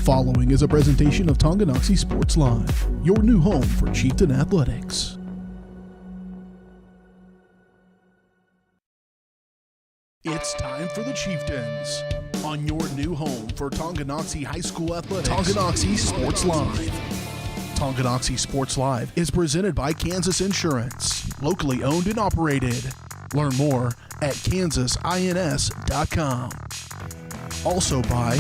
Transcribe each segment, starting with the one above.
following is a presentation of Tonganoxie Sports Live, your new home for Chieftain athletics. It's time for the Chieftains on your new home for Tonganoxie High School athletics. Tonganoxie Sports Live. Tonganoxie Sports Live is presented by Kansas Insurance, locally owned and operated. Learn more at kansasins.com. Also by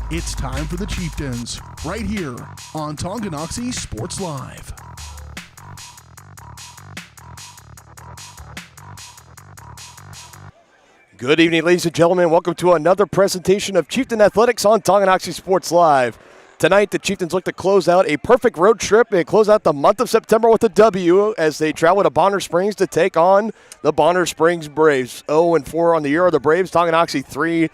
It's time for the Chieftains, right here on Tonganoxie Sports Live. Good evening, ladies and gentlemen. Welcome to another presentation of Chieftain Athletics on Tonganoxie Sports Live. Tonight, the Chieftains look to close out a perfect road trip and close out the month of September with a W as they travel to Bonner Springs to take on the Bonner Springs Braves. 0-4 on the year of the Braves. Tonganoxie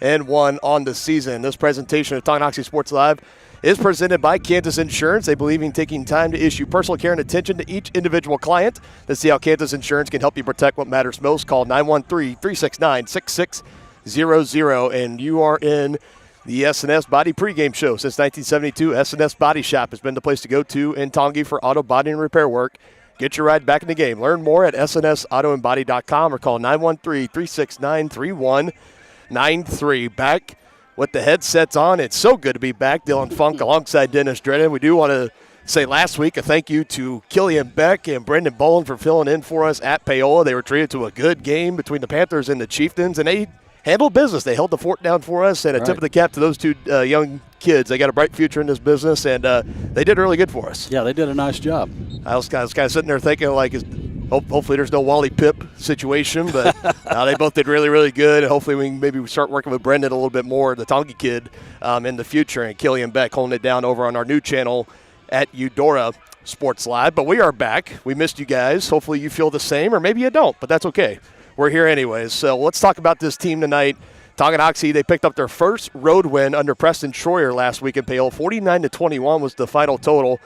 3-1 on the season. This presentation of Tonganoxie Sports Live is presented by Kansas Insurance. They believe in taking time to issue personal care and attention to each individual client. To see how Kansas Insurance can help you protect what matters most, call 913-369-6600. And you are in the S&S Body pregame show. Since 1972, S&S Body Shop has been the place to go to in Tongi for auto body and repair work. Get your ride back in the game. Learn more at snsautoandbody.com or call 913-369-3193. Back with the headsets on. It's so good to be back. Dylan Funk alongside Dennis Drennan. We do want to say last week a thank you to Killian Beck and Brendan Bolin for filling in for us at Paola. They were treated to a good game between the Panthers and the Chieftains, and they handled business. They held the fort down for us, and a tip of the cap to those two young kids. They got a bright future in this business, and they did really good for us. Yeah, they did a nice job. I was kind of sitting there thinking, like, hopefully there's no Wally Pip situation, but they both did really, really good. And hopefully we can maybe start working with Brendan a little bit more, the Tongi kid, in the future. And Killian Beck holding it down over on our new channel at Eudora Sports Live. But we are back. We missed you guys. Hopefully you feel the same, or maybe you don't, but that's okay. We're here anyways. So let's talk about this team tonight. Tonganoxie, they picked up their first road win under Preston Schroyer last week in Paola. 49-21 was the final total.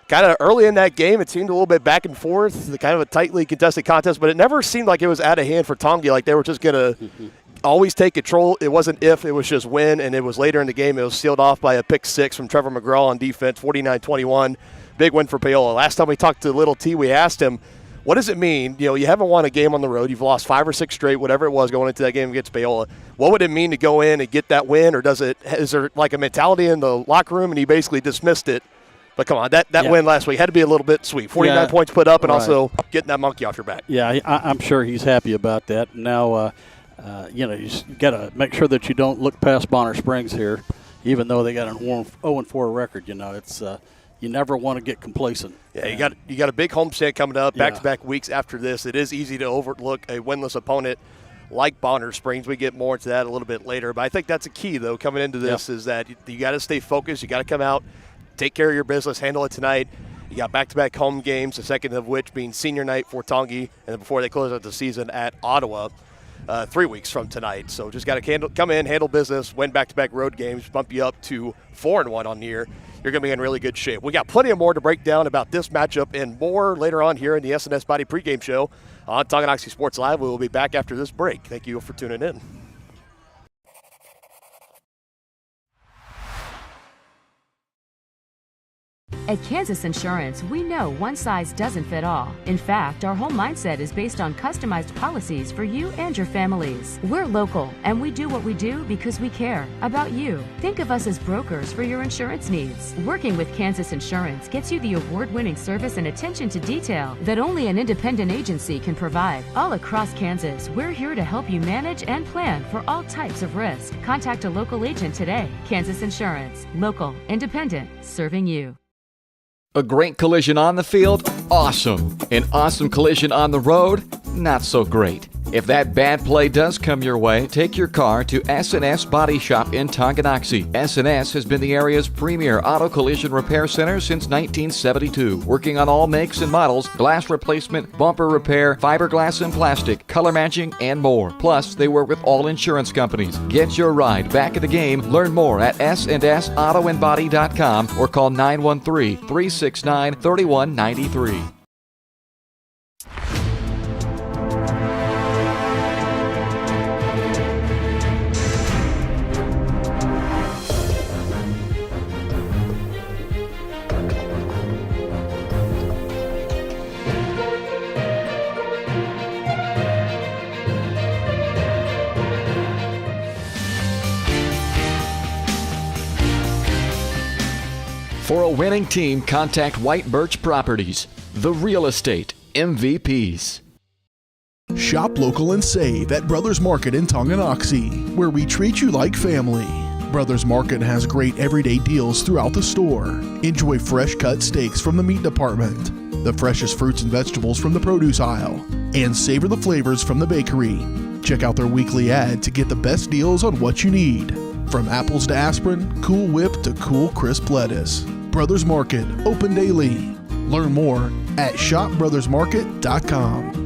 Kind of early in that game, it seemed a little bit back and forth, kind of a tightly contested contest, but it never seemed like it was out of hand for Tongi, like they were just going to always take control. It wasn't if, it was just when, and it was later in the game. It was sealed off by a pick six from Trevor McGraw on defense, 49-21. Big win for Paola. Last time we talked to Little T, we asked him, what does it mean? You know, you haven't won a game on the road. You've lost 5 or 6 straight, whatever it was, going into that game against Paola. What would it mean to go in and get that win, or is there like a mentality in the locker room, and he basically dismissed it? But come on, that win last week had to be a little bit sweet. 49 points put up, and also getting that monkey off your back. Yeah, I'm sure he's happy about that. Now, you got to make sure that you don't look past Bonner Springs here, even though they got an 0-4 record. You know, it's you never want to get complacent. Yeah, you got a big homestand coming up, back-to-back weeks after this. It is easy to overlook a winless opponent like Bonner Springs. We get more into that a little bit later. But I think that's a key, though, coming into this is that you got to stay focused. You got to come out, take care of your business, handle it tonight. You got back-to-back home games, the second of which being senior night for Tongi, and then before they close out the season at Ottawa 3 weeks from tonight. So just got to come in, handle business, win back-to-back road games, bump you up to 4-1 on the year. You're going to be in really good shape. We got plenty of more to break down about this matchup and more later on here in the S&S Body pregame show on Tonganoxie Sports Live. We will be back after this break. Thank you for tuning in. At Kansas Insurance, we know one size doesn't fit all. In fact, our whole mindset is based on customized policies for you and your families. We're local, and we do what we do because we care about you. Think of us as brokers for your insurance needs. Working with Kansas Insurance gets you the award-winning service and attention to detail that only an independent agency can provide. All across Kansas, we're here to help you manage and plan for all types of risk. Contact a local agent today. Kansas Insurance. Local, independent, serving you. A great collision on the field? Awesome. An awesome collision on the road? Not so great. If that bad play does come your way, take your car to S&S Body Shop in Tonganoxie. S&S has been the area's premier auto collision repair center since 1972, working on all makes and models, glass replacement, bumper repair, fiberglass and plastic, color matching, and more. Plus, they work with all insurance companies. Get your ride back in the game. Learn more at snsautoandbody.com or call 913-369-3193. For a winning team, contact White Birch Properties, the real estate MVPs. Shop local and save at Brothers Market in Tonganoxie, where we treat you like family. Brothers Market has great everyday deals throughout the store. Enjoy fresh cut steaks from the meat department, the freshest fruits and vegetables from the produce aisle, and savor the flavors from the bakery. Check out their weekly ad to get the best deals on what you need. From apples to aspirin, Cool Whip to cool crisp lettuce. Brothers Market, open daily. Learn more at shopbrothersmarket.com.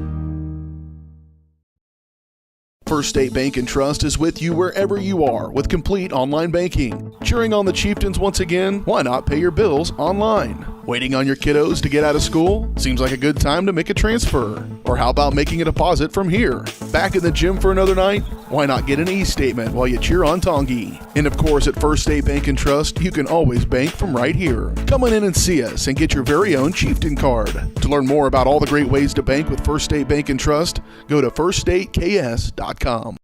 First State Bank and Trust is with you wherever you are with complete online banking. Cheering on the Chieftains once again? Why not pay your bills online? Waiting on your kiddos to get out of school? Seems like a good time to make a transfer. Or how about making a deposit from here? Back in the gym for another night? Why not get an e-statement while you cheer on Tongi? And of course, at First State Bank and Trust, you can always bank from right here. Come on in and see us and get your very own Chieftain card. To learn more about all the great ways to bank with First State Bank and Trust, go to firststateks.com.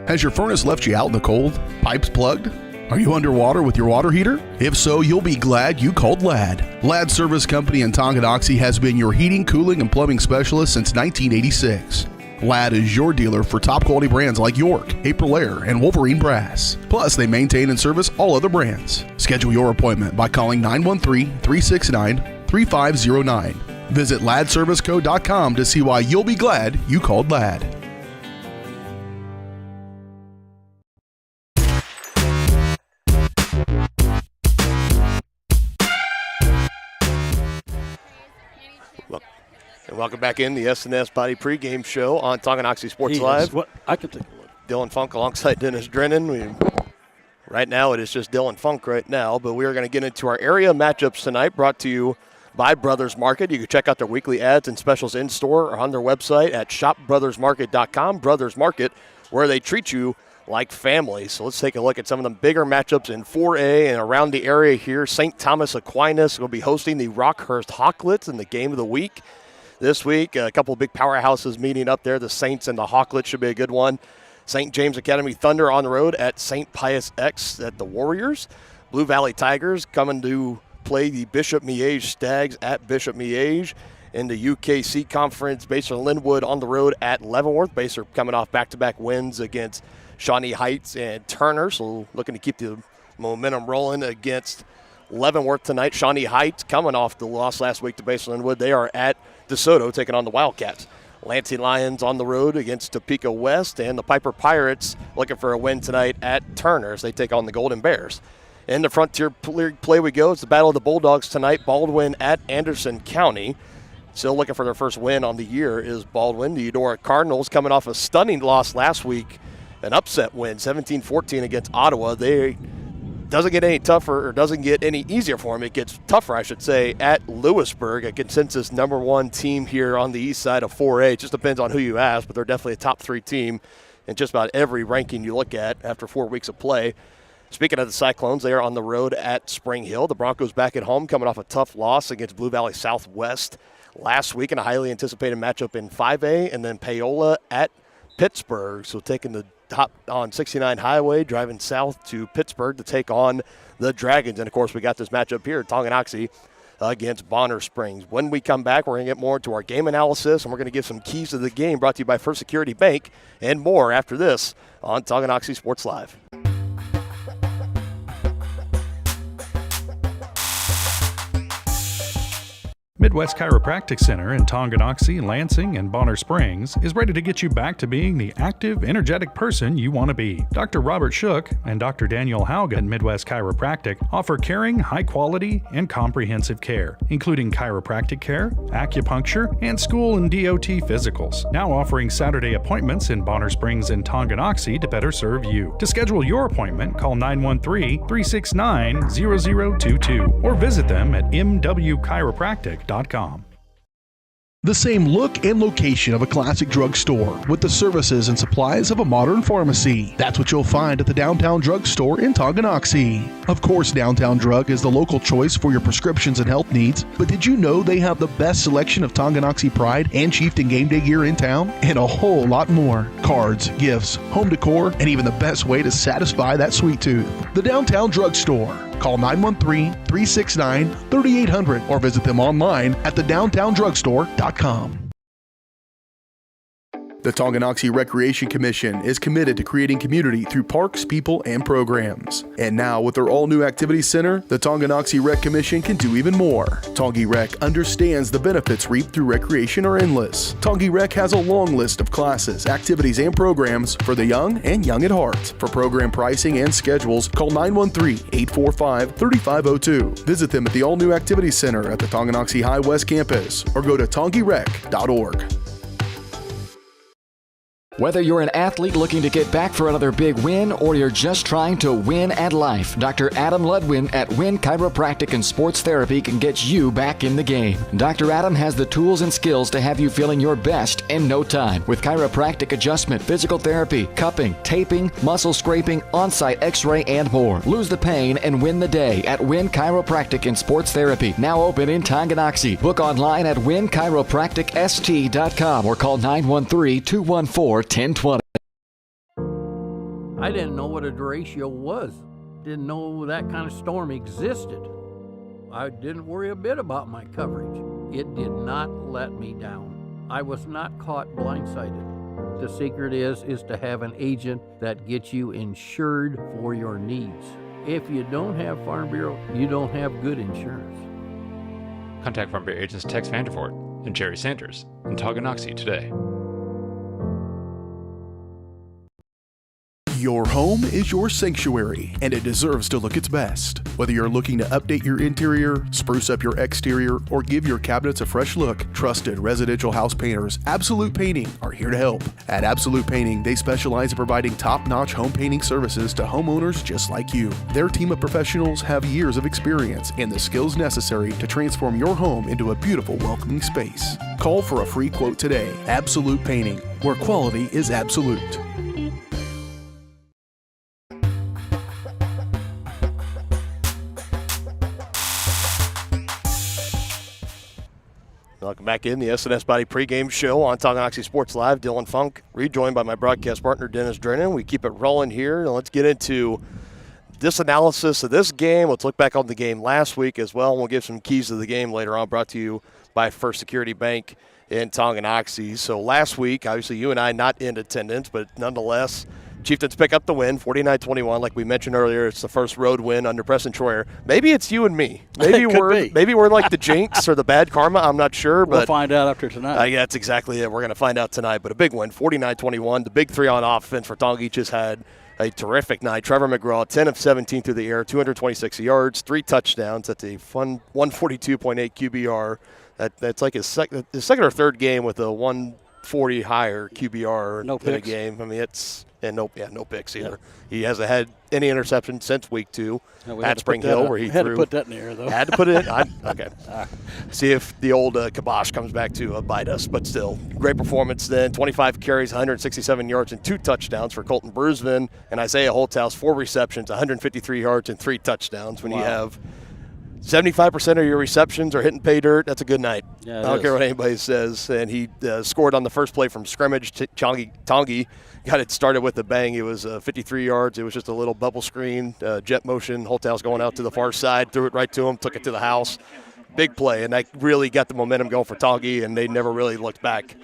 Has your furnace left you out in the cold? Pipes plugged? Are you underwater with your water heater? If so, you'll be glad you called Ladd. Ladd Service Company in Tonganoxie has been your heating, cooling, and plumbing specialist since 1986. Ladd is your dealer for top quality brands like York, Aprilaire, and Wolverine Brass. Plus, they maintain and service all other brands. Schedule your appointment by calling 913-369-3509. Visit laddserviceco.com to see why you'll be glad you called Ladd. And welcome back in the S&S Body pregame show on Tonganoxie Sports Live. I can take a look. Dylan Funk alongside Dennis Drennan. Right now it is just Dylan Funk right now, but we are going to get into our area matchups tonight, brought to you by Brothers Market. You can check out their weekly ads and specials in-store or on their website at shopbrothersmarket.com. Brothers Market, where they treat you like family. So let's take a look at some of the bigger matchups in 4A and around the area here. St. Thomas Aquinas will be hosting the Rockhurst Hawklets in the game of the week. This week, a couple of big powerhouses meeting up there. The Saints and the Hawklets should be a good one. St. James Academy Thunder on the road at St. Pius X at the Warriors. Blue Valley Tigers coming to play the Bishop Miege Stags at Bishop Miege. In the UKC Conference, Baser Linwood on the road at Leavenworth. Baser coming off back-to-back wins against Shawnee Heights and Turner, so looking to keep the momentum rolling against Leavenworth tonight. Shawnee Heights coming off the loss last week to Baser Linwood. They are at DeSoto taking on the Wildcats. Lansing Lions on the road against Topeka West, and the Piper Pirates looking for a win tonight at Turner as they take on the Golden Bears. In the Frontier play we go. It's the Battle of the Bulldogs tonight. Baldwin at Anderson County. Still looking for their first win on the year is Baldwin. The Eudora Cardinals coming off a stunning loss last week, an upset win, 17-14 against Ottawa. They doesn't get any tougher, or doesn't get any easier for them. It gets tougher, I should say, at Lewisburg, a consensus number one team here on the east side of 4A. It just depends on who you ask, but they're definitely a top three team in just about every ranking you look at after 4 weeks of play. Speaking of the Cyclones, they are on the road at Spring Hill. The Broncos back at home coming off a tough loss against Blue Valley Southwest last week in a highly anticipated matchup in 5A, and then Paola at Pittsburgh. So taking the top on 69 Highway, driving south to Pittsburgh to take on the Dragons. And, of course, we got this matchup here at Tonganoxie against Bonner Springs. When we come back, we're going to get more into our game analysis, and we're going to give some keys to the game brought to you by First Security Bank and more after this on Tonganoxie Sports Live. Midwest Chiropractic Center in Tonganoxie, Lansing, and Bonner Springs is ready to get you back to being the active, energetic person you want to be. Dr. Robert Shook and Dr. Daniel Hauge at Midwest Chiropractic offer caring, high-quality, and comprehensive care, including chiropractic care, acupuncture, and school and DOT physicals. Now offering Saturday appointments in Bonner Springs and Tonganoxie to better serve you. To schedule your appointment, call 913-369-0022 or visit them at mwchiropractic.com. The same look and location of a classic drugstore with the services and supplies of a modern pharmacy. That's what you'll find at the Downtown Drug Store in Tonganoxie. Of course, Downtown Drug is the local choice for your prescriptions and health needs, but did you know they have the best selection of Tonganoxie Pride and Chieftain game day gear in town? And a whole lot more. Cards, gifts, home decor, and even the best way to satisfy that sweet tooth. The Downtown Drug Store. Call 913-369-3800 or visit them online at thedowntowndrugstore.com. The Tonganoxie Recreation Commission is committed to creating community through parks, people, and programs. And now, with their all-new activity center, the Tonganoxie Rec Commission can do even more. Tongi Rec understands the benefits reaped through recreation are endless. Tongi Rec has a long list of classes, activities, and programs for the young and young at heart. For program pricing and schedules, call 913-845-3502. Visit them at the all-new activity center at the Tonganoxie High West Campus or go to tongirec.org. Whether you're an athlete looking to get back for another big win or you're just trying to win at life, Dr. Adam Ludwin at Win Chiropractic and Sports Therapy can get you back in the game. Dr. Adam has the tools and skills to have you feeling your best in no time with chiropractic adjustment, physical therapy, cupping, taping, muscle scraping, on-site x-ray, and more. Lose the pain and win the day at Win Chiropractic and Sports Therapy, now open in Tonganoxie. Book online at winchiropracticst.com or call 913-214-1020. I didn't know what a derecho was. Didn't know that kind of storm existed. I didn't worry a bit about my coverage. It did not let me down. I was not caught blindsided. The secret is to have an agent that gets you insured for your needs. If you don't have Farm Bureau, you don't have good insurance. Contact Farm Bureau agents Tex Vandervoort and Jerry Sanders in Tonganoxie today. Your home is your sanctuary, and it deserves to look its best. Whether you're looking to update your interior, spruce up your exterior, or give your cabinets a fresh look, trusted residential house painters Absolute Painting are here to help. At Absolute Painting, they specialize in providing top-notch home painting services to homeowners just like you. Their team of professionals have years of experience and the skills necessary to transform your home into a beautiful, welcoming space. Call for a free quote today. Absolute Painting, where quality is absolute. Welcome back in the S&S Body pregame show on Tonganoxie Sports Live. Dylan Funk, rejoined by my broadcast partner, Dennis Drennan. We keep it rolling here, and let's get into this analysis of this game. Let's look back on the game last week as well, and we'll give some keys to the game later on, brought to you by First Security Bank in Tonganoxie. So last week, obviously you and I not in attendance, but nonetheless, Chieftains pick up the win, 49-21. Like we mentioned earlier, it's the first road win under Preston Troyer. Maybe it's you and me. Maybe we're like the jinx or the bad karma. I'm not sure, but we'll find out after tonight. Yeah, that's exactly it. We're going to find out tonight. But a big win, 49-21. The big three on offense for Tongi just had a terrific night. Trevor McGraw, 10 of 17 through the air, 226 yards, 3 touchdowns. That's a fun 142.8 QBR. That's like his second or third game with a 150 40 higher QBR No in a picks. game. I mean, no picks either. Yep. He hasn't had any interception since week 2 at Spring Hill, where he had threw. to put that in the air, though. Had to put it in. Okay. See if the old kibosh comes back to bite us. But still, great performance then. 25 carries, 167 yards, and 2 touchdowns for Colton Brusman. And Isaiah Holthouse, 4 receptions, 153 yards, and 3 touchdowns. When you have 75% of your receptions are hitting pay dirt, that's a good night. Yeah, I don't care what anybody says. And he scored on the first play from scrimmage. Tongi got it started with a bang. It was 53 yards. It was just a little bubble screen, jet motion. Holthouse going out to the far side, threw it right to him, took it to the house. Big play, and that really got the momentum going for Tongi, and they never really looked back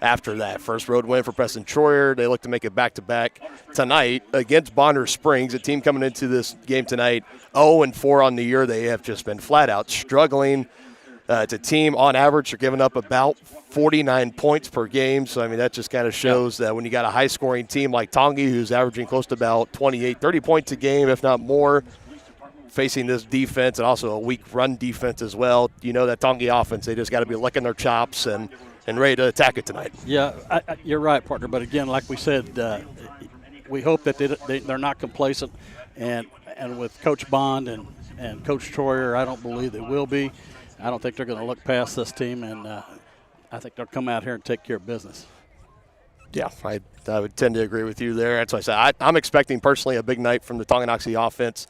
after that. First road win for Preston Troyer. They look to make it back-to-back tonight against Bonner Springs, a team coming into this game tonight 0-4 on the year. They have just been flat-out struggling. It's a team, on average, they're giving up about 49 points per game. So, I mean, that just kind of shows that when you got a high-scoring team like Tongi, who's averaging close to about 28, 30 points a game, if not more, facing this defense and also a weak run defense as well, you know that Tongi offense, they just got to be licking their chops and ready to attack it tonight. Yeah, you're right, partner. But again, like we said, we hope that they're not complacent. And with Coach Bond and Coach Troyer, I don't believe they will be. I don't think they're going to look past this team, and I think they'll come out here and take care of business. Yeah, I would tend to agree with you there. That's why I said I'm expecting personally a big night from the Tonganoxie offense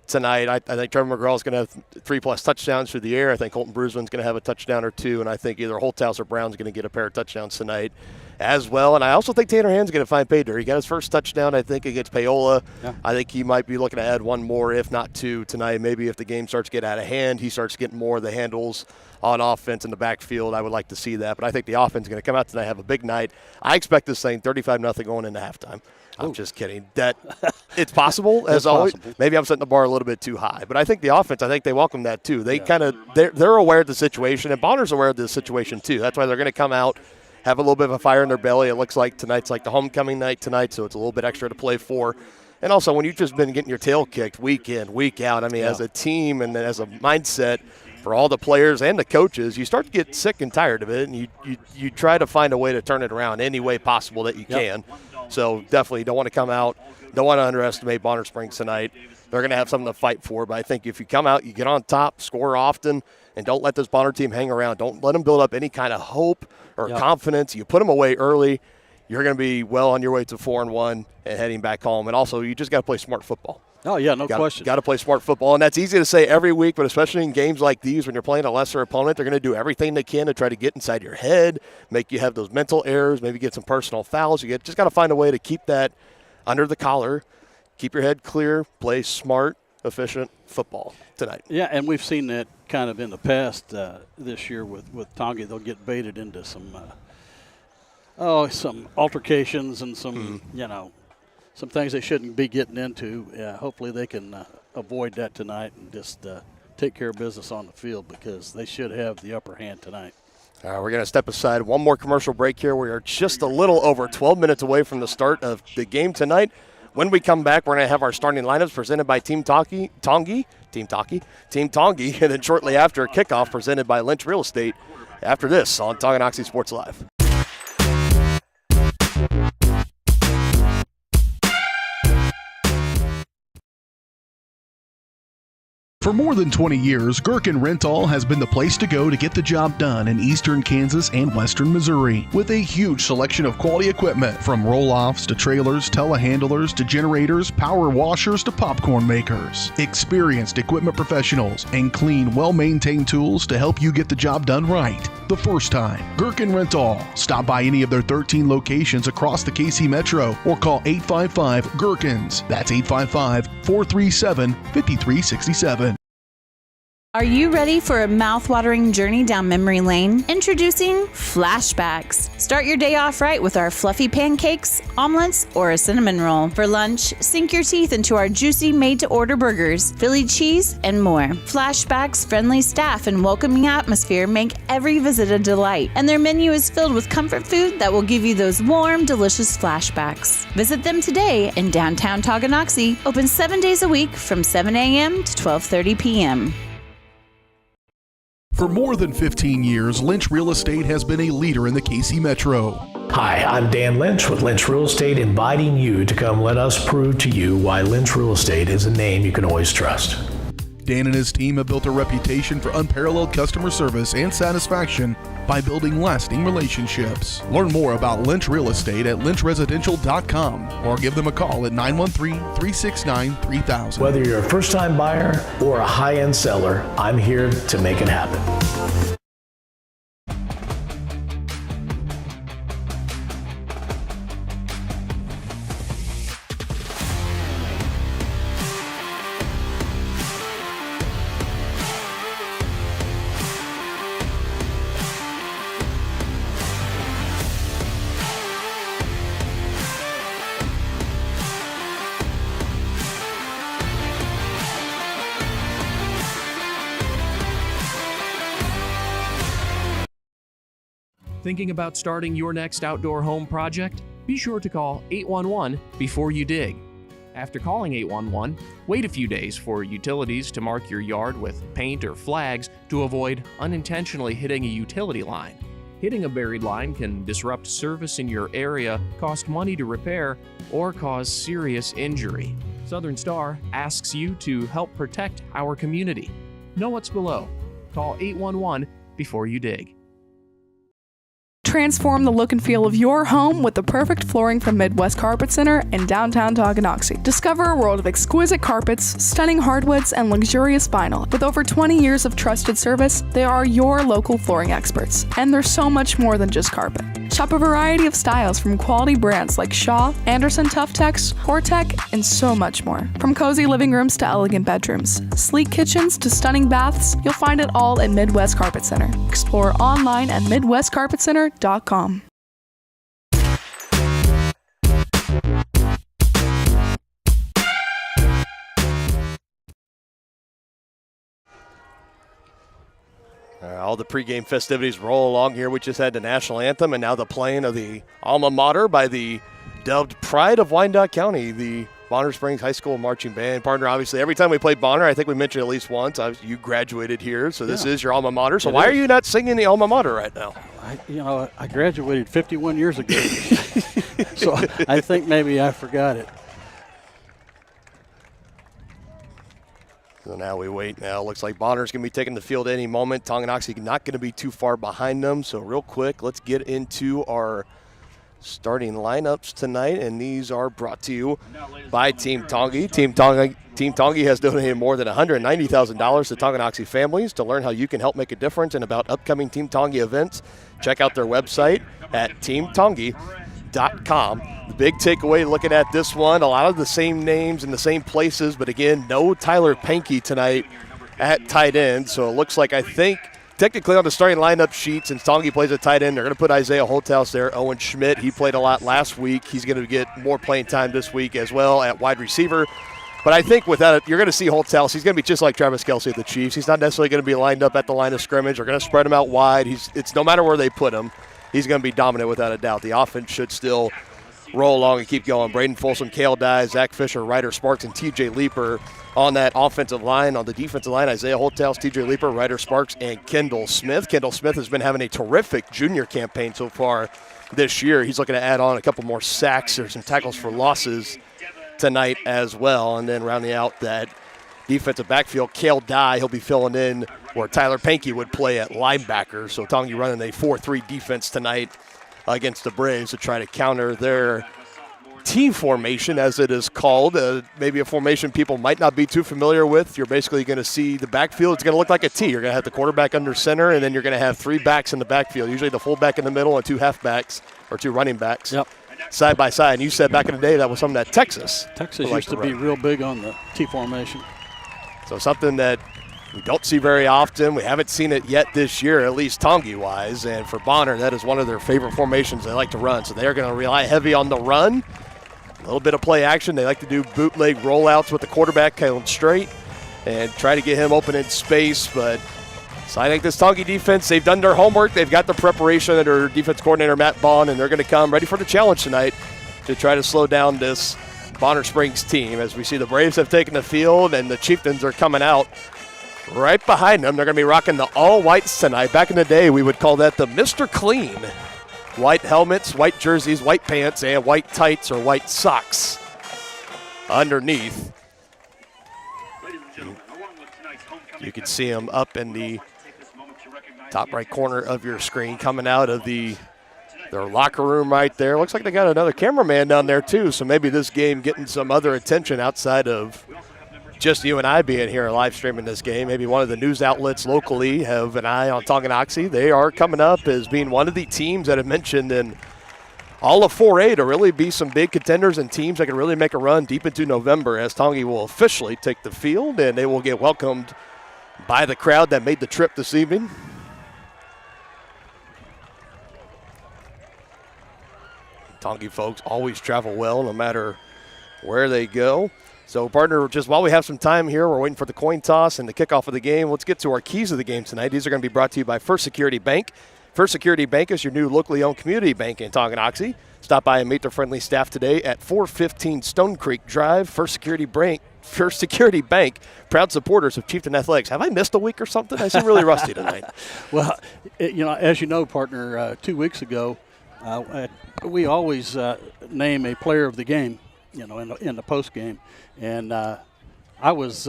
tonight. I think Trevor McGraw is going to have 3+ touchdowns through the air. I think Colton Brusman's going to have a touchdown or 2, and I think either Holthouse or Brown's going to get a pair of touchdowns tonight as well. And I also think Tanner Hand's going to find pay dirt. He got his first touchdown, I think, against Paola. Yeah. I think he might be looking to add 1 more, if not 2, tonight. Maybe if the game starts to get out of hand, he starts getting more of the handles on offense in the backfield. I would like to see that. But I think the offense is going to come out tonight, have a big night. I expect this thing 35-0 going into halftime. I'm just kidding. That it's possible, as always. Possible. Maybe I'm setting the bar a little bit too high. But I think the offense, I think they welcome that too. They they're aware of the situation, and Bonner's aware of the situation too. That's why they're going to come out, have a little bit of a fire in their belly. It looks like tonight's like the homecoming night tonight, so it's a little bit extra to play for. And also, when you've just been getting your tail kicked week in, week out, I mean, as a team and as a mindset for all the players and the coaches, you start to get sick and tired of it, and you try to find a way to turn it around any way possible that you can. So definitely don't want to come out, don't want to underestimate Bonner Springs tonight. They're going to have something to fight for, but I think if you come out, you get on top, score often, and don't let this Bonner team hang around. Don't let them build up any kind of hope or confidence. You put them away early, you're going to be well on your way to 4-1 and heading back home. And also, you just got to play smart football. Oh, yeah, no question. Got to play smart football, and that's easy to say every week, but especially in games like these when you're playing a lesser opponent, they're going to do everything they can to try to get inside your head, make you have those mental errors, maybe get some personal fouls. You just got to find a way to keep that under the collar, keep your head clear, play smart, efficient football tonight. Yeah, and we've seen that kind of in the past this year with Tongi. They'll get baited into some altercations and some, some things they shouldn't be getting into. Hopefully they can avoid that tonight and just take care of business on the field, because they should have the upper hand tonight. We're going to step aside. One more commercial break here. We are just a little over 12 minutes away from the start of the game tonight. When we come back, we're going to have our starting lineups presented by Team Tongi, and then shortly after, kickoff presented by Lynch Real Estate. After this on Tonganoxie Sports Live. For more than 20 years, Gherkin Rental has been the place to go to get the job done in eastern Kansas and western Missouri. With a huge selection of quality equipment, from roll-offs to trailers, telehandlers to generators, power washers to popcorn makers. Experienced equipment professionals and clean, well-maintained tools to help you get the job done right the first time. Gherkin Rental. Stop by any of their 13 locations across the KC Metro or call 855-GHERKINS. That's 855-437-5367. Are you ready for a mouth-watering journey down memory lane? Introducing Flashbacks. Start your day off right with our fluffy pancakes, omelets, or a cinnamon roll. For lunch, sink your teeth into our juicy made-to-order burgers, Philly cheese, and more. Flashbacks' friendly staff and welcoming atmosphere make every visit a delight, and their menu is filled with comfort food that will give you those warm, delicious flashbacks. Visit them today in downtown Tonganoxie, open 7 days a week from 7 a.m. to 12:30 p.m. For more than 15 years, Lynch Real Estate has been a leader in the KC Metro. Hi, I'm Dan Lynch with Lynch Real Estate, inviting you to come let us prove to you why Lynch Real Estate is a name you can always trust. Dan and his team have built a reputation for unparalleled customer service and satisfaction by building lasting relationships. Learn more about Lynch Real Estate at lynchresidential.com or give them a call at 913-369-3000. Whether you're a first-time buyer or a high-end seller, I'm here to make it happen. Thinking about starting your next outdoor home project? Be sure to call 811 before you dig. After calling 811, wait a few days for utilities to mark your yard with paint or flags to avoid unintentionally hitting a utility line. Hitting a buried line can disrupt service in your area, cost money to repair, or cause serious injury. Southern Star asks you to help protect our community. Know what's below. Call 811 before you dig. Transform the look and feel of your home with the perfect flooring from Midwest Carpet Center in downtown Tonganoxie. Discover a world of exquisite carpets, stunning hardwoods, and luxurious vinyl. With over 20 years of trusted service, they are your local flooring experts. And they're so much more than just carpet. Shop a variety of styles from quality brands like Shaw, Anderson Tuftex, Hortec, and so much more. From cozy living rooms to elegant bedrooms, sleek kitchens to stunning baths, you'll find it all at Midwest Carpet Center. Explore online at MidwestCarpetCenter.com. All the pregame festivities roll along here. We just had the national anthem and now the playing of the alma mater by the dubbed Pride of Wyandotte County, the Bonner Springs High School Marching Band. Partner, obviously, every time we play Bonner, I think we mentioned at least once, you graduated here, so this is your alma mater. So why are you not singing the alma mater right now? I graduated 51 years ago, so I think maybe I forgot it. So now we wait. Now looks like Bonner's going to be taking the field any moment. Tonganoxie not going to be too far behind them. So real quick, let's get into our starting lineups tonight, and these are brought to you by Team Tongi. Team Tongi has donated more than $190,000 to Tonganoxie families. To learn how you can help make a difference and about upcoming Team Tongi events, check out their website at teamtongi.com. The big takeaway looking at this one, a lot of the same names in the same places, but again, no Tyler Pankey tonight at tight end. So it looks like, I think, technically on the starting lineup sheet, since Tongi plays at tight end, they're going to put Isaiah Holthouse there. Owen Schmidt, he played a lot last week. He's going to get more playing time this week as well at wide receiver. But I think without it, you're going to see Holthouse. He's going to be just like Travis Kelce at the Chiefs. He's not necessarily going to be lined up at the line of scrimmage. They're going to spread him out wide. It's no matter where they put him, he's going to be dominant without a doubt. The offense should still roll along and keep going. Braden Folsom, Cale Dye, Zach Fisher, Ryder Sparks, and TJ Leeper on that offensive line. On the defensive line, Isaiah Holthouse, TJ Leeper, Ryder Sparks, and Kendall Smith. Kendall Smith has been having a terrific junior campaign so far this year. He's looking to add on a couple more sacks or some tackles for losses tonight as well. And then rounding out that defensive backfield, Cale Dye, he'll be filling in where Tyler Pankey would play at linebacker. So Tongi running a 4-3 defense tonight against the Braves to try to counter their T formation, as it is called. Maybe a formation people might not be too familiar with. You're basically going to see the backfield. It's going to look like a T. You're going to have the quarterback under center, and then you're going to have three backs in the backfield, usually the fullback in the middle and two halfbacks or two running backs side by side. And you said back in the day that was something that Texas used to be real big on the T formation. So something that we don't see very often. We haven't seen it yet this year, at least Tongi-wise. And for Bonner, that is one of their favorite formations they like to run. So they're going to rely heavy on the run. A little bit of play action. They like to do bootleg rollouts with the quarterback coming straight and try to get him open in space. But so I think this Tongi defense, they've done their homework. They've got the preparation under defense coordinator Matt Bond, and they're going to come ready for the challenge tonight to try to slow down this Bonner Springs team. As we see, the Braves have taken the field, and the Chieftains are coming out right behind them. They're going to be rocking the all-whites tonight. Back in the day, we would call that the Mr. Clean. White helmets, white jerseys, white pants, and white tights or white socks underneath. You can see them up in the top right corner of your screen coming out of their locker room right there. Looks like they got another cameraman down there too, so maybe this game getting some other attention outside of just you and I being here live streaming this game. Maybe one of the news outlets locally have an eye on Tonganoxie. They are coming up as being one of the teams that have mentioned in all of 4A to really be some big contenders and teams that can really make a run deep into November, as Tongi will officially take the field and they will get welcomed by the crowd that made the trip this evening. Tongi folks always travel well no matter where they go. So, partner, just while we have some time here, we're waiting for the coin toss and the kickoff of the game. Let's get to our keys of the game tonight. These are going to be brought to you by First Security Bank. First Security Bank is your new locally owned community bank in Tonganoxie. Stop by and meet their friendly staff today at 415 Stone Creek Drive. First Security Bank, proud supporters of Chieftain Athletics. Have I missed a week or something? I seem really rusty tonight. Well, as you know, partner, 2 weeks ago, we always name a player of the game, in the post game, and I was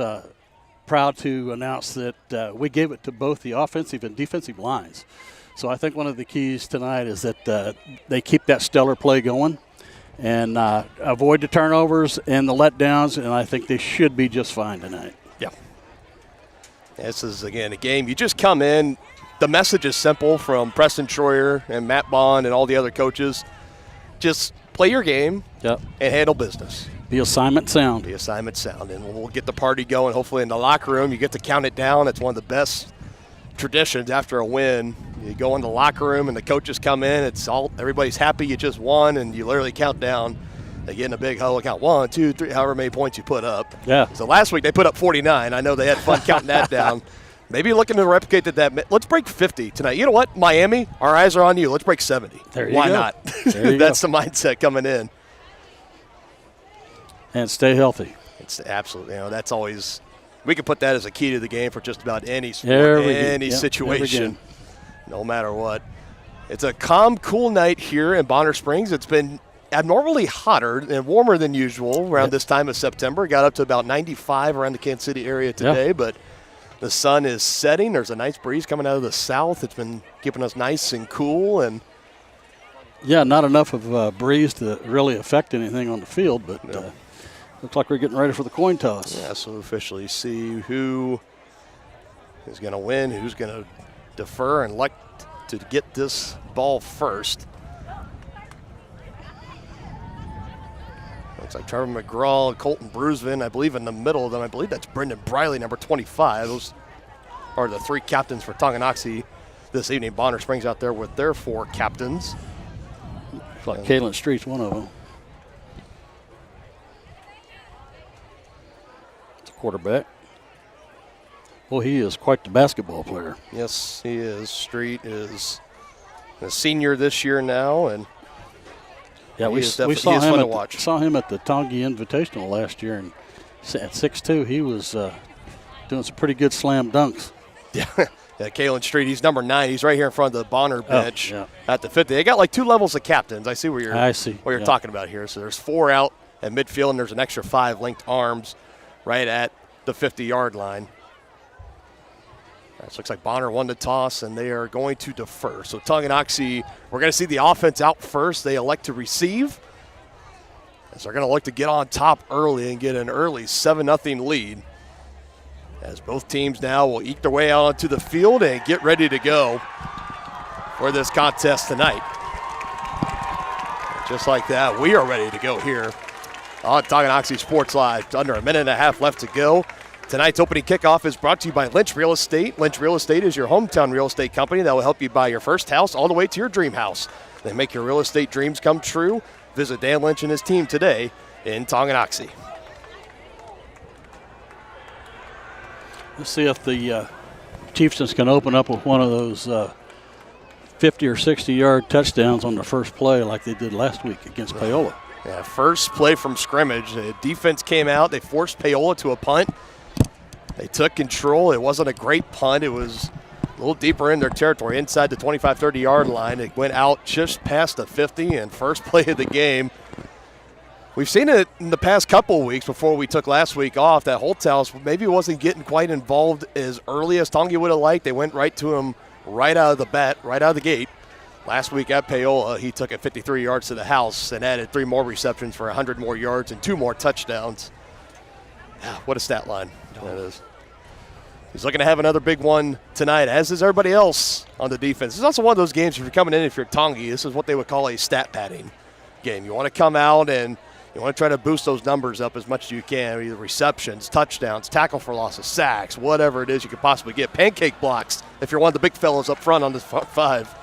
proud to announce that we gave it to both the offensive and defensive lines. So I think one of the keys tonight is that they keep that stellar play going and avoid the turnovers and the letdowns, and I think they should be just fine tonight. Yeah. This is, again, a game. You just come in. The message is simple from Preston Troyer and Matt Bond and all the other coaches. Just play your game and handle business. Be assignment sound. And we'll get the party going. Hopefully in the locker room, you get to count it down. It's one of the best traditions after a win. You go in the locker room and the coaches come in. Everybody's happy you just won, and you literally count down. They get in a big huddle, count 1, 2, 3, however many points you put up. Yeah. So last week they put up 49. I know they had fun counting that down. Maybe looking to replicate that. Let's break 50 tonight. You know what, Miami, our eyes are on you. Let's break 70. Why not? That's the mindset coming in. And stay healthy. It's absolutely, that's always, we can put that as a key to the game for just about any sport, any situation, no matter what. It's a calm, cool night here in Bonner Springs. It's been abnormally hotter and warmer than usual around this time of September. Got up to about 95 around the Kansas City area today, but the sun is setting. There's a nice breeze coming out of the south. It's been keeping us nice and cool. And not enough of a breeze to really affect anything on the field, but looks like we're getting ready for the coin toss. Yeah, so officially see who is going to win, who's going to defer and like to get this ball first. Looks like Trevor McGraw, Colton Brusvin, I believe in the middle of them. I believe that's Brendan Briley, number 25. Those are the 3 captains for Tonganoxie this evening. Bonner Springs out there with their 4 captains. Looks like Kalen Street's one of them. It's a quarterback. Well, he is quite the basketball player. Yes, he is. Street is a senior this year now, and we saw him at the Tongi Invitational last year, and at 6'2", he was doing some pretty good slam dunks. Yeah, Kalen Street, he's number 9. He's right here in front of the Bonner bench at the 50. They got like 2 levels of captains. I see what you're talking about here. So there's 4 out at midfield, and there's an extra 5 linked arms right at the 50-yard line. This looks like Bonner won the toss, and they are going to defer. So Tonganoxie, we're going to see the offense out first. They elect to receive. So they're going to look to get on top early and get an early 7-0 lead. As both teams now will eke their way out onto the field and get ready to go for this contest tonight. And just like that, we are ready to go here on Tonganoxie Sports Live. Under a minute and a half left to go. Tonight's opening kickoff is brought to you by Lynch Real Estate. Lynch Real Estate is your hometown real estate company that will help you buy your first house all the way to your dream house. They make your real estate dreams come true. Visit Dan Lynch and his team today in Tonganoxie. Let's see if the Chieftains can open up with one of those 50 or 60-yard touchdowns on the first play like they did last week against Paola. Yeah, first play from scrimmage. The defense came out. They forced Paola to a punt. They took control. It wasn't a great punt. It was a little deeper in their territory, inside the 25, 30-yard line. It went out just past the 50 and first play of the game. We've seen it in the past couple of weeks before we took last week off that Holthouse maybe wasn't getting quite involved as early as Tongi would have liked. They went right to him right out of the gate. Last week at Paola, he took it 53 yards to the house and added 3 more receptions for 100 more yards and 2 more touchdowns. What a stat line that is. He's looking to have another big one tonight, as is everybody else on the defense. It's also one of those games, if you're coming in, if you're Tongi, this is what they would call a stat padding game. You want to come out and you want to try to boost those numbers up as much as you can, either receptions, touchdowns, tackle for losses, sacks, whatever it is you could possibly get. Pancake blocks if you're one of the big fellows up front on the front 5.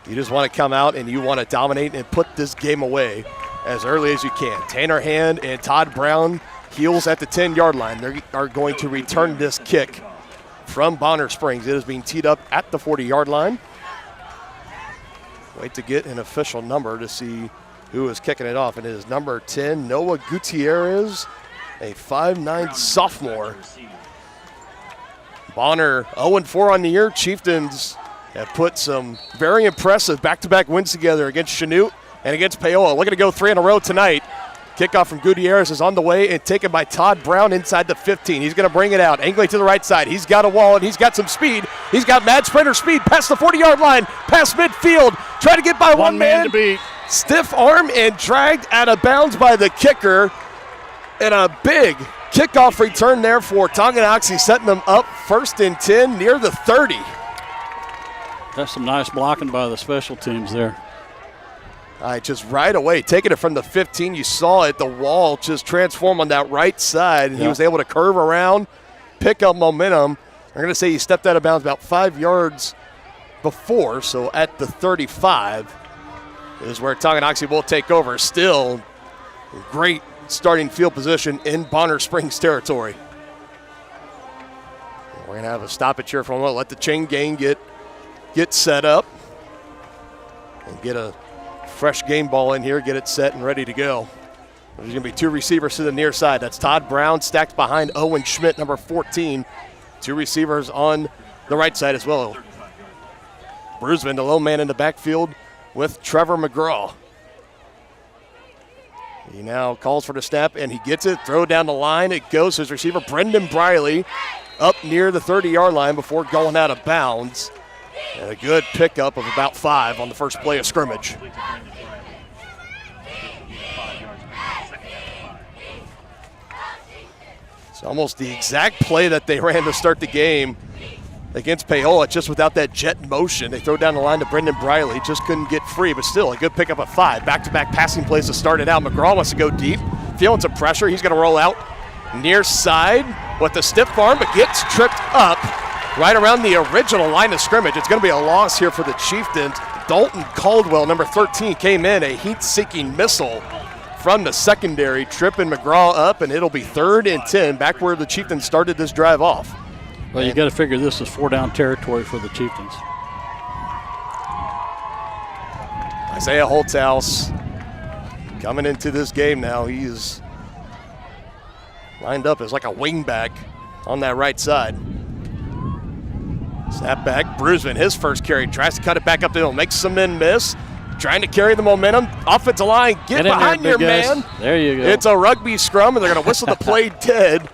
You just want to come out and you want to dominate and put this game away as early as you can. Tanner Hand and Todd Brown heels at the 10-yard line. They are going to return this kick from Bonner Springs. It is being teed up at the 40-yard line. Wait to get an official number to see who is kicking it off. And it is number 10, Noah Gutierrez, a 5'9 sophomore. Bonner 0-4 on the year. Chieftains have put some very impressive back-to-back wins together against Chanute and against Paola. Looking to go 3 in a row tonight. Kickoff from Gutierrez is on the way and taken by Todd Brown inside the 15. He's going to bring it out, angling to the right side. He's got a wall and he's got some speed. He's got mad sprinter speed past the 40-yard line, past midfield. Try to get by one man to beat. Stiff arm and dragged out of bounds by the kicker. And a big kickoff return there for Tonganoxie, setting them up 1st and 10 near the 30. That's some nice blocking by the special teams there. All right, just right away, taking it from the 15. You saw it, the wall just transform on that right side, and he was able to curve around, pick up momentum. I'm going to say he stepped out of bounds about 5 yards before, so at the 35 is where Tonganoxie will take over. Still great starting field position in Bonner Springs territory. We're going to have a stoppage here for a moment, let the chain gang get set up and get a fresh game ball in here, get it set and ready to go. There's going to be 2 receivers to the near side. That's Todd Brown stacked behind Owen Schmidt, number 14. 2 receivers on the right side as well. Brusman, the low man in the backfield with Trevor McGraw. He now calls for the snap, and he gets it. Throw down the line. It goes to his receiver, Brendan Briley, up near the 30-yard line before going out of bounds. And a good pickup of about 5 on the first play of scrimmage. It's almost the exact play that they ran to start the game against Paola, just without that jet motion. They throw down the line to Brendan Briley, just couldn't get free, but still a good pickup of 5. Back-to-back passing plays to start it out. McGraw wants to go deep, feeling some pressure. He's going to roll out near side with the stiff arm, but gets tripped up right around the original line of scrimmage. It's going to be a loss here for the Chieftains. Dalton Caldwell, number 13, came in, a heat-seeking missile from the secondary, tripping McGraw up, and it'll be 3rd and 10, back where the Chieftains started this drive off. Well, you got to figure this is 4-down territory for the Chieftains. Isaiah Holthouse coming into this game now. He is lined up as like a wingback on that right side. Snap back, Brusman, his first carry, tries to cut it back up the hill, makes some men miss, trying to carry the momentum. Offensive line, get behind there, your man. There you go. It's a rugby scrum, and they're going to whistle the play dead.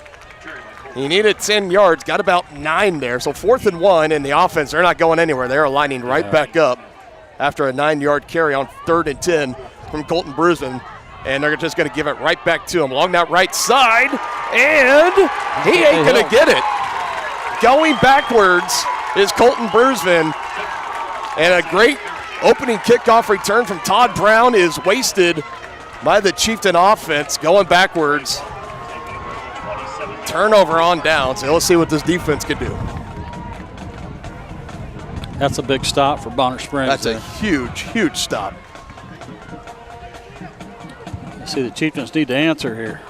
He needed 10 yards, got about 9 there. So 4th and 1, and the offense, they're not going anywhere. They're lining right back up after a 9-yard carry on 3rd and 10 from Colton Brusman. And they're just going to give it right back to him along that right side, and he ain't going to get it. Going backwards is Colton Brusman, and a great opening kickoff return from Todd Brown is wasted by the Chieftain offense going backwards. Turnover on down, so let's see what this defense can do. That's a big stop for Bonner Springs. That's a huge, huge stop. See, the Chieftains need to answer here.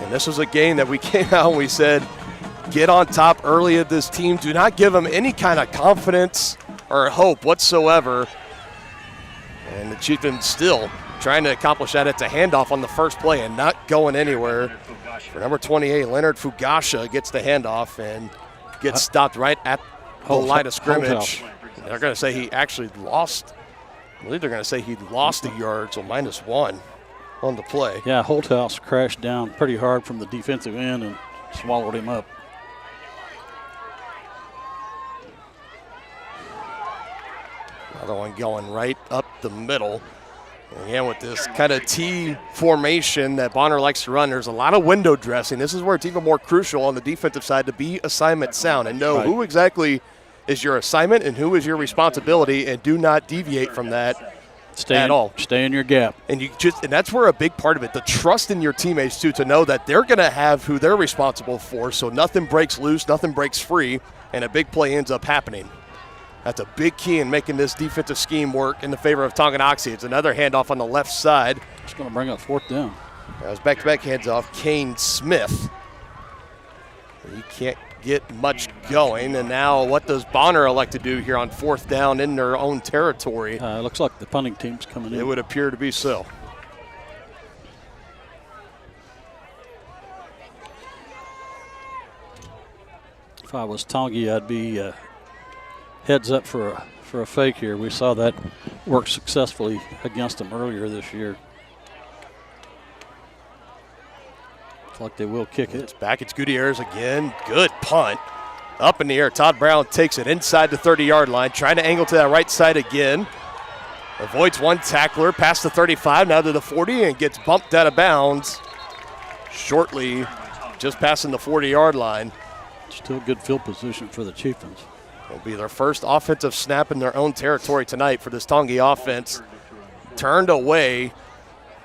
And this was a game that we came out and we said, get on top early of this team. Do not give them any kind of confidence or hope whatsoever. And the Chieftains still trying to accomplish that. It's a handoff on the first play and not going anywhere. For number 28, Leonard Fugasha gets the handoff and gets stopped right at the line of scrimmage. They're going to say he actually lost. I believe they're going to say he lost a yard, so -1 on the play. Yeah, Holthouse crashed down pretty hard from the defensive end and swallowed him up. Another one going right up the middle. And again, with this kind of T formation that Bonner likes to run, there's a lot of window dressing. This is where it's even more crucial on the defensive side to be assignment sound and know who exactly is your assignment and who is your responsibility, and do not deviate from that at all. Stay in your gap. And and that's where a big part of it, the trust in your teammates too, to know that they're going to have who they're responsible for, so nothing breaks loose, nothing breaks free, and a big play ends up happening. That's a big key in making this defensive scheme work in the favor of Tonganoxie. It's another handoff on the left side. It's going to bring up 4th down. That was back-to-back hands off Kane Smith. He can't get much going. And now what does Bonner elect to do here on 4th down in their own territory? It looks like the punting team's coming in. It would appear to be so. If I was Tongi, I'd be heads up for a fake here. We saw that work successfully against them earlier this year. Looks like they will kick it. It's back. It's Gutierrez again. Good punt. Up in the air. Todd Brown takes it inside the 30-yard line. Trying to angle to that right side again. Avoids one tackler. Past the 35. Now to the 40 and gets bumped out of bounds. Shortly just passing the 40-yard line. Still good field position for the Chieftains. It'll be their first offensive snap in their own territory tonight for this Tongi offense. Turned away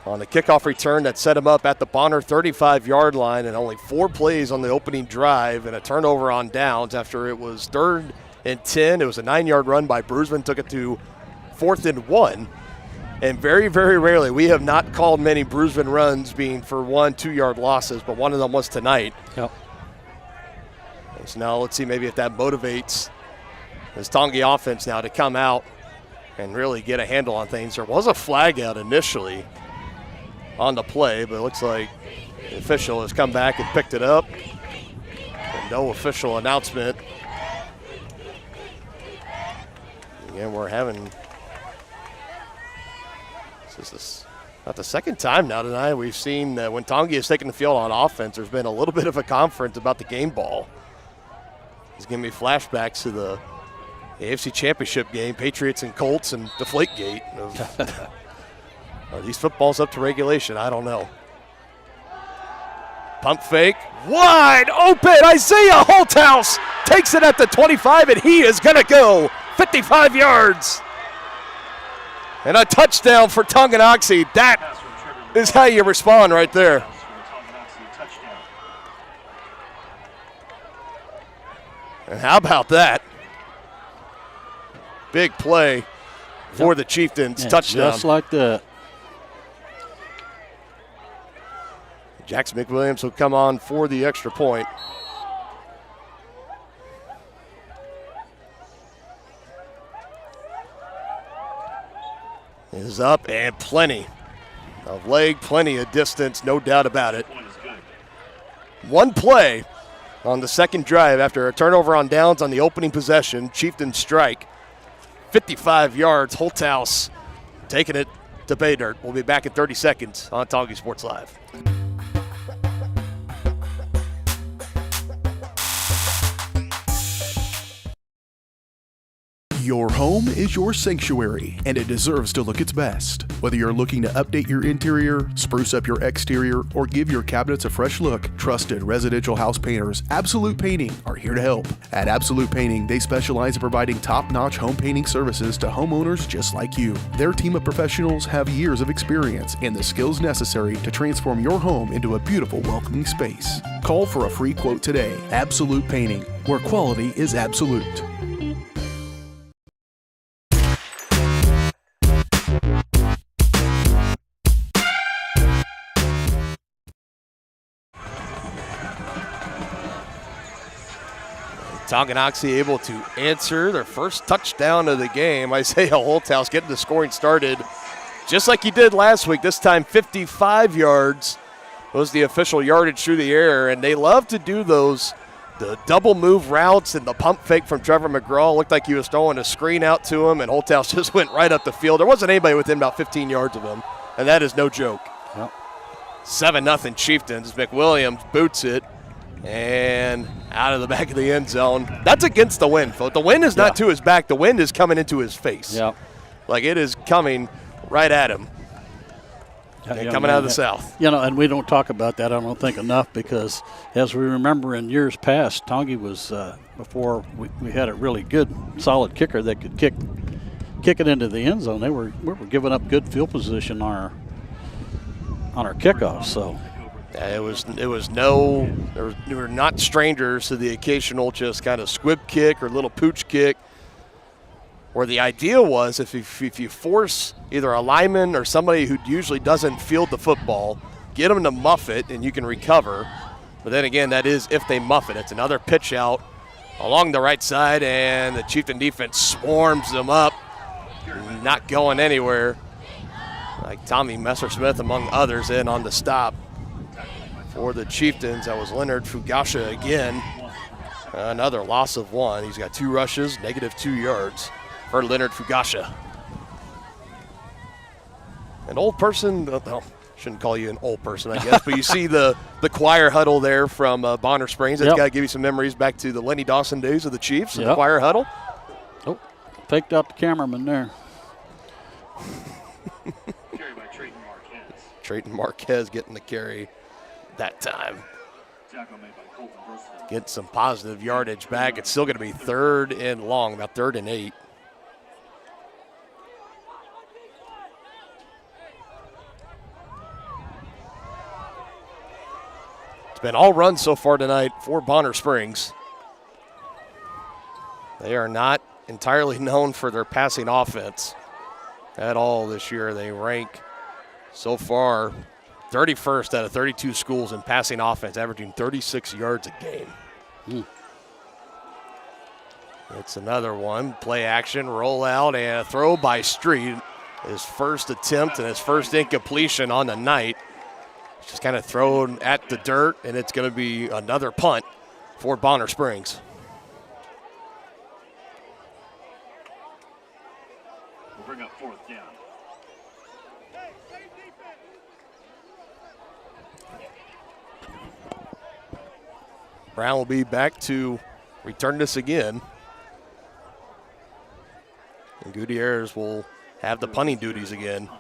on the kickoff return that set him up at the Bonner 35-yard line, and only 4 plays on the opening drive and a turnover on downs after it was 3rd and 10. It was a 9-yard run by Brusman, took it to 4th and 1. And very, very rarely, we have not called many Brusman runs being for 1-2-yard losses, but one of them was tonight. Yep. So now let's see maybe if that motivates this Tongi offense now to come out and really get a handle on things. There was a flag out initially on the play, but it looks like the official has come back and picked it up. And no official announcement. Again, we're having, this is not the second time now tonight we've seen when Tongi has taken the field on offense, there's been a little bit of a conference about the game ball. It's giving me flashbacks to the AFC Championship game, Patriots and Colts and Deflategate. Are these footballs up to regulation? I don't know. Pump fake, wide open. Isaiah Holthouse takes it at the 25, and he is going to go 55 yards. And a touchdown for Tonganoxie. That is how you respond right there. And how about that? Big play for the Chieftains. Touchdown. Just like that. Jackson McWilliams will come on for the extra point. Is up and plenty of leg, plenty of distance, no doubt about it. One play on the second drive after a turnover on downs on the opening possession. Chieftains strike. 55 yards. Holthouse taking it to pay dirt. We'll be back in 30 seconds on Tongi Sports Live. Your home is your sanctuary, and it deserves to look its best. Whether you're looking to update your interior, spruce up your exterior, or give your cabinets a fresh look, trusted residential house painters Absolute Painting are here to help. At Absolute Painting, they specialize in providing top-notch home painting services to homeowners just like you. Their team of professionals have years of experience and the skills necessary to transform your home into a beautiful, welcoming space. Call for a free quote today. Absolute Painting, where quality is absolute. Tonganoxie able to answer their first touchdown of the game. Isaiah Holthouse getting the scoring started just like he did last week. This time 55 yards was the official yardage through the air, and they love to do those, the double move routes and the pump fake from Trevor McGraw. Looked like he was throwing a screen out to him, and Holthouse just went right up the field. There wasn't anybody within about 15 yards of him, and that is no joke. Yep. 7-0 Chieftains. McWilliams boots it, and out of the back of the end zone. That's against the wind, folks. The wind is not to his back. The wind is coming into his face. Yep. Like it is coming right at him. Coming out of the south. You know, and we don't talk about that, I don't think, enough, because as we remember in years past, Tongi was, before we had a really good, solid kicker that could kick it into the end zone. We were giving up good field position on our kickoffs. So we were not strangers to the occasional just kind of squib kick or little pooch kick, where the idea was if you force either a lineman or somebody who usually doesn't field the football, get them to muff it and you can recover. But then again, that is if they muff it. It's another pitch out along the right side, and the Chieftain defense swarms them up, not going anywhere. Like Tommy Messersmith, among others, in on the stop for the Chieftains. That was Leonard Fugasha again. Another loss of 1. He's got 2 rushes, -2 yards for Leonard Fugasha. An old person, well, shouldn't call you an old person, I guess, but you see the choir huddle there from Bonner Springs. That's got to give you some memories back to the Lenny Dawson days of the Chiefs and the choir huddle. Oh, faked out the cameraman there. Carry by Trayton Marquez. Trayton Marquez getting the carry that time. Get some positive yardage back. It's still going to be 3rd and long, about 3rd and 8. It's been all runs so far tonight for Bonner Springs. They are not entirely known for their passing offense at all this year. They rank so far 31st out of 32 schools in passing offense, averaging 36 yards a game. It's another one. Play action, roll out, and a throw by Street. His first attempt and his first incompletion on the night. Just kind of thrown at the dirt, and it's going to be another punt for Bonner Springs. We'll bring up 4th down. Brown will be back to return this again. And Gutierrez will have the punting duties again.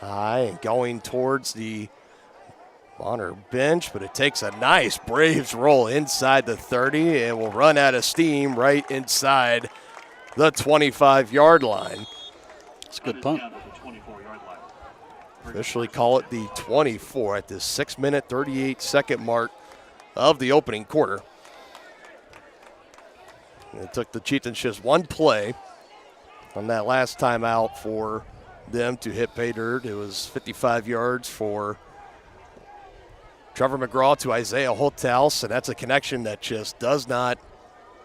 High and going towards the Bonner bench, but it takes a nice Braves roll inside the 30 and will run out of steam right inside the 25-yard line. It's a good punt. Officially call it the 24 at the 6-minute, 38-second mark of the opening quarter. It took the Chieftains just one play on that last time out for them to hit pay dirt. It was 55 yards for Trevor McGraw to Isaiah Holthouse, and that's a connection that just does not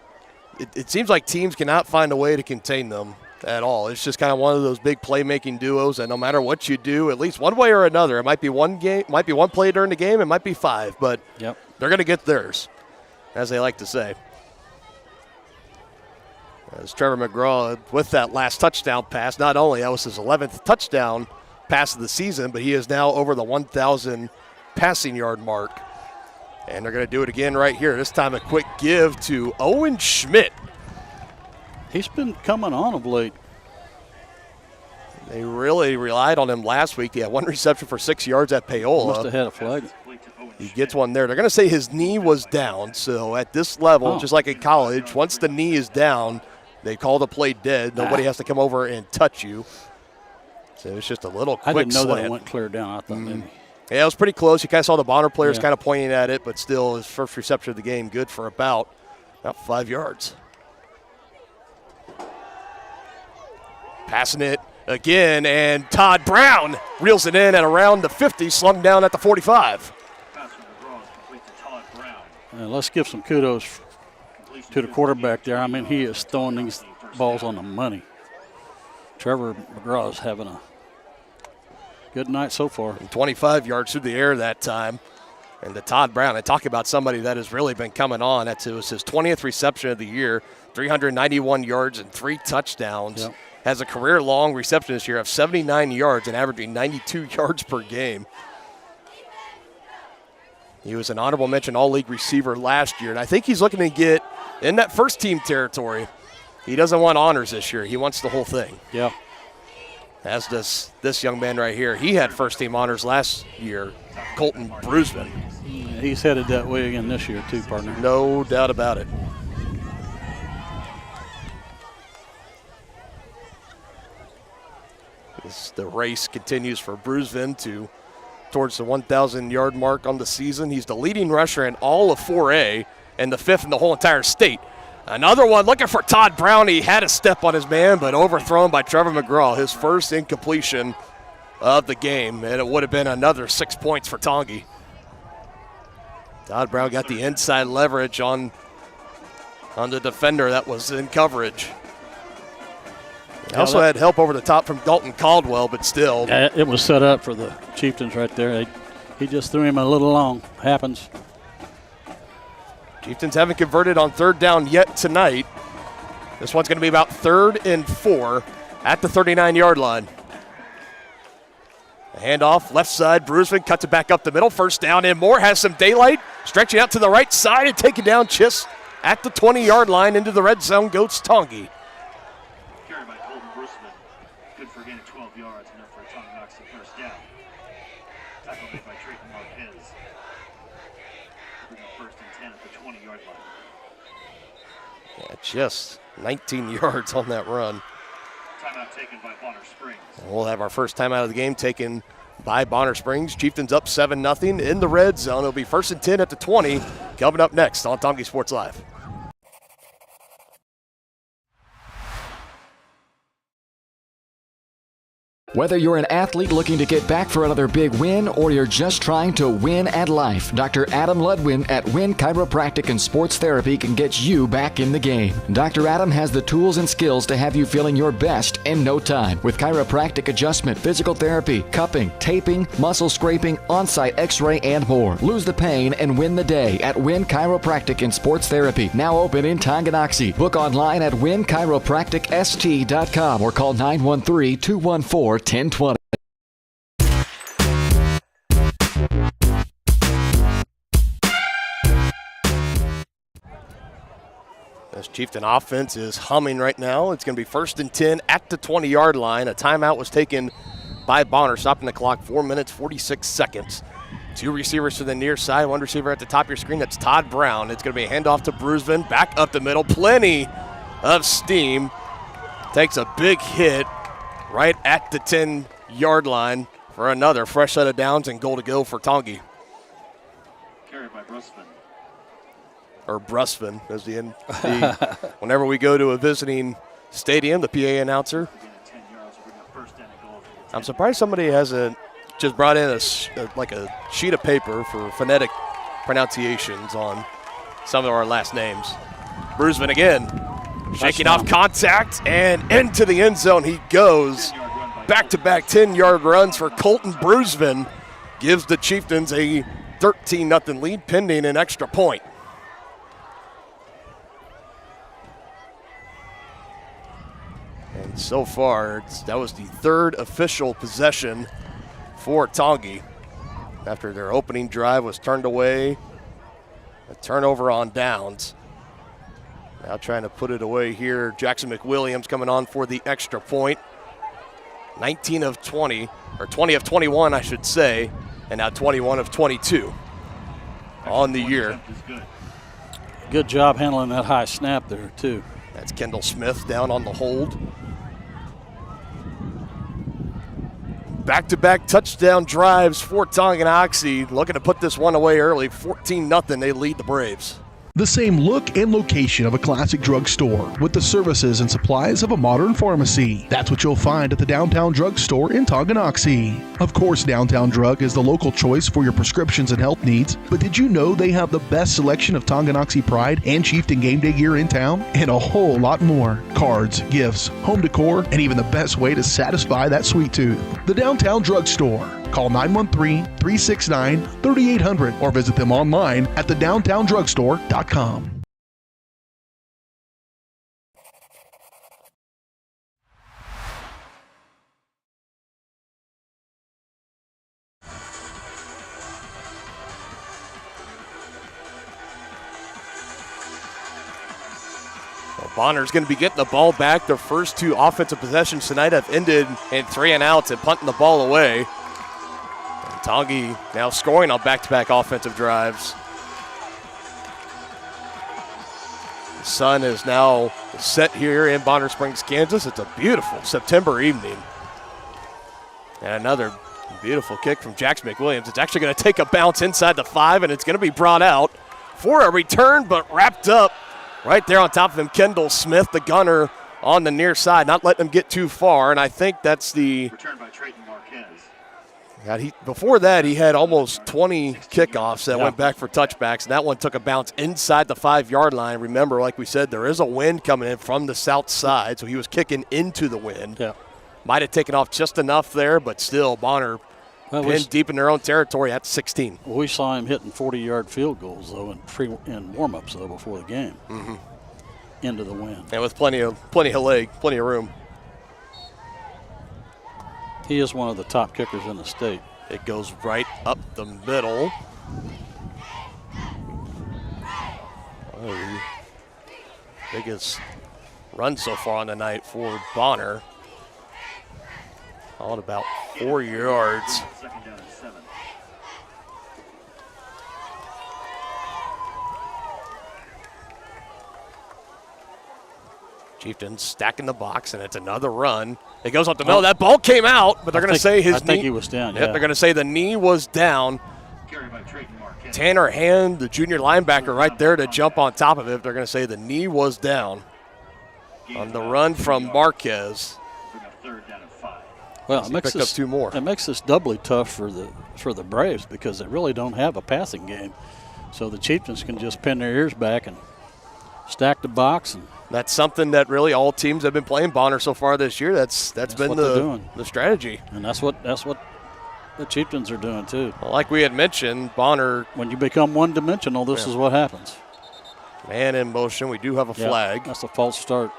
– it seems like teams cannot find a way to contain them at all. It's just kind of one of those big playmaking duos, and no matter what you do, at least one way or another, it might be one play during the game, it might be 5, but they're going to get theirs, as they like to say. As Trevor McGraw, with that last touchdown pass, not only that was his 11th touchdown pass of the season, but he is now over the 1,000 passing yard mark. And they're going to do it again right here. This time a quick give to Owen Schmidt. He's been coming on of late. They really relied on him last week. He had 1 reception for 6 yards at Paola. Must have had a flag. He gets one there. They're going to say his knee was down. So at this level, just like in college, once the knee is down, they call the play dead. Nobody has to come over and touch you. So it's just a little quick I didn't know slant. that it went clear down. I thought maybe. Yeah, it was pretty close. You kind of saw the Bonner players kind of pointing at it, but still his first reception of the game, good for about 5 yards. Passing it again, and Todd Brown reels it in at around the 50, slung down at the 45. Let's give some kudos to the quarterback there. I mean, he is throwing these balls on the money. Trevor McGraw is having a good night so far. 25 yards through the air that time. And to Todd Brown, and talk about somebody that has really been coming on. It was his 20th reception of the year, 391 yards and 3 touchdowns. Yep. Has a career-long reception this year of 79 yards and averaging 92 yards per game. He was an honorable mention all-league receiver last year, and I think he's looking to get in that first-team territory. He doesn't want honors this year. He wants the whole thing. Yeah. As does this young man right here. He had first-team honors last year, Colton Brusman. He's headed that way again this year too, partner. No doubt about it. The race continues for Brusman towards the 1,000-yard mark on the season. He's the leading rusher in all of 4A and the 5th in the whole entire state. Another one looking for Todd Brown. He had a step on his man, but overthrown by Trevor McGraw, his first incompletion of the game, and it would have been another 6 points for Tongi. Todd Brown got the inside leverage on the defender that was in coverage. He also had help over the top from Dalton Caldwell, but still. Yeah, it was set up for the Chieftains right there. He just threw him a little long. Happens. Chieftains haven't converted on 3rd down yet tonight. This one's going to be about 3rd and 4 at the 39-yard line. A handoff, left side. Brusman cuts it back up the middle. 1st down, and Moore has some daylight. Stretching out to the right side and taking down just at the 20-yard line into the red zone goes Tongi. Carried by Colton Brusman. Good for a gain of 12 yards, enough for a Tonganoxie first down. Tackle made by Trayton Marquez. Bring up 1st and 10 at the 20-yard line. Yeah, just 19 yards on that run. Timeout taken by Bonner Springs. We'll have our first timeout of the game taken by Bonner Springs. Chieftains up 7-0 in the red zone. It'll be 1st and 10 at the 20. Coming up next on Tongi Sports Live. Whether you're an athlete looking to get back for another big win or you're just trying to win at life, Dr. Adam Ludwin at Win Chiropractic and Sports Therapy can get you back in the game. Dr. Adam has the tools and skills to have you feeling your best in no time with chiropractic adjustment, physical therapy, cupping, taping, muscle scraping, on-site x-ray, and more. Lose the pain and win the day at Win Chiropractic and Sports Therapy, now open in Tonganoxie. Book online at winchiropracticst.com or call 913-214-1020. This Chieftain offense is humming right now. It's going to be 1st and 10 at the 20-yard line. A timeout was taken by Bonner, stopping the clock, 4 minutes, 46 seconds. 2 receivers to the near side, 1 receiver at the top of your screen. That's Todd Brown. It's going to be a handoff to Brusman, back up the middle. Plenty of steam. Takes a big hit right at the 10-yard line for another fresh set of downs and goal to go for Tongi. Carried by Brusman. Or Brusman, as whenever we go to a visiting stadium, the PA announcer. I'm surprised somebody hasn't just brought in a sheet of paper for phonetic pronunciations on some of our last names. Brusman again, shaking off contact, and into the end zone he goes. Back-to-back 10-yard runs for Colton Brusman gives the Chieftains a 13-0 lead pending an extra point. And so far, that was the 3rd official possession for Tongi after their opening drive was turned away. A turnover on downs. Now trying to put it away here. Jackson McWilliams coming on for the extra point. 19 of 20, or 20 of 21, I should say, and now 21 of 22 on the year. Good job handling that high snap there, too. That's Kendall Smith down on the hold. Back-to-back touchdown drives for Tonganoxie. Looking to put this one away early. 14-0, they lead the Braves. The same look and location of a classic drugstore with the services and supplies of a modern pharmacy. That's what you'll find at the Downtown Drug Store in Tonganoxie. Of course, Downtown Drug is the local choice for your prescriptions and health needs, but did you know they have the best selection of Tonganoxie Pride and Chieftain game day gear in town? And a whole lot more. Cards, gifts, home decor, and even the best way to satisfy that sweet tooth. The Downtown Drug Store. Call 913-369-3800 or visit them online at thedowntowndrugstore.com. Bonner's going to be getting the ball back. Their first two offensive possessions tonight have ended in 3 and outs and punting the ball away. Tongi now scoring on back-to-back offensive drives. The sun is now set here in Bonner Springs, Kansas. It's a beautiful September evening. And another beautiful kick from Jax McWilliams. It's actually going to take a bounce inside the 5, and it's going to be brought out for a return, but wrapped up right there on top of him. Kendall Smith, the gunner, on the near side, not letting him get too far, and I think that's the Return by Trayton Marquez. Before that, he had almost 20 kickoffs that went back for touchbacks, and that one took a bounce inside the 5-yard line. Remember, like we said, there is a wind coming in from the south side, so he was kicking into the wind. Yeah. Might have taken off just enough there, but still, Bonner pinned deep in their own territory at 16. We saw him hitting 40-yard field goals, though, in warm-ups, though, before the game. Mm-hmm. Into the wind. And with plenty of leg, plenty of room. He is one of the top kickers in the state. It goes right up the middle. Biggest run so far on the night for Bonner. On about 4 yards. Second down and 7. Chieftains stacking the box, and it's another run. It goes up the middle. That ball came out, but they're going to say his knee. I think he was down, They're going to say the knee was down. Carried by Trayton Marquez. Tanner Hand, the junior linebacker, right there to jump on top of it. They're going to say the knee was down on the run from Marquez. Third down and 5. Well, it makes this, up 2 more. It makes this doubly tough for the Braves because they really don't have a passing game. So the Chieftains can just pin their ears back and stack the box. And that's something that really all teams have been playing Bonner so far this year. That's been the strategy. And that's what the Chieftains are doing too. Well, like we had mentioned, Bonner. When you become one-dimensional, this is what happens. Man in motion. We do have a flag. That's a false start.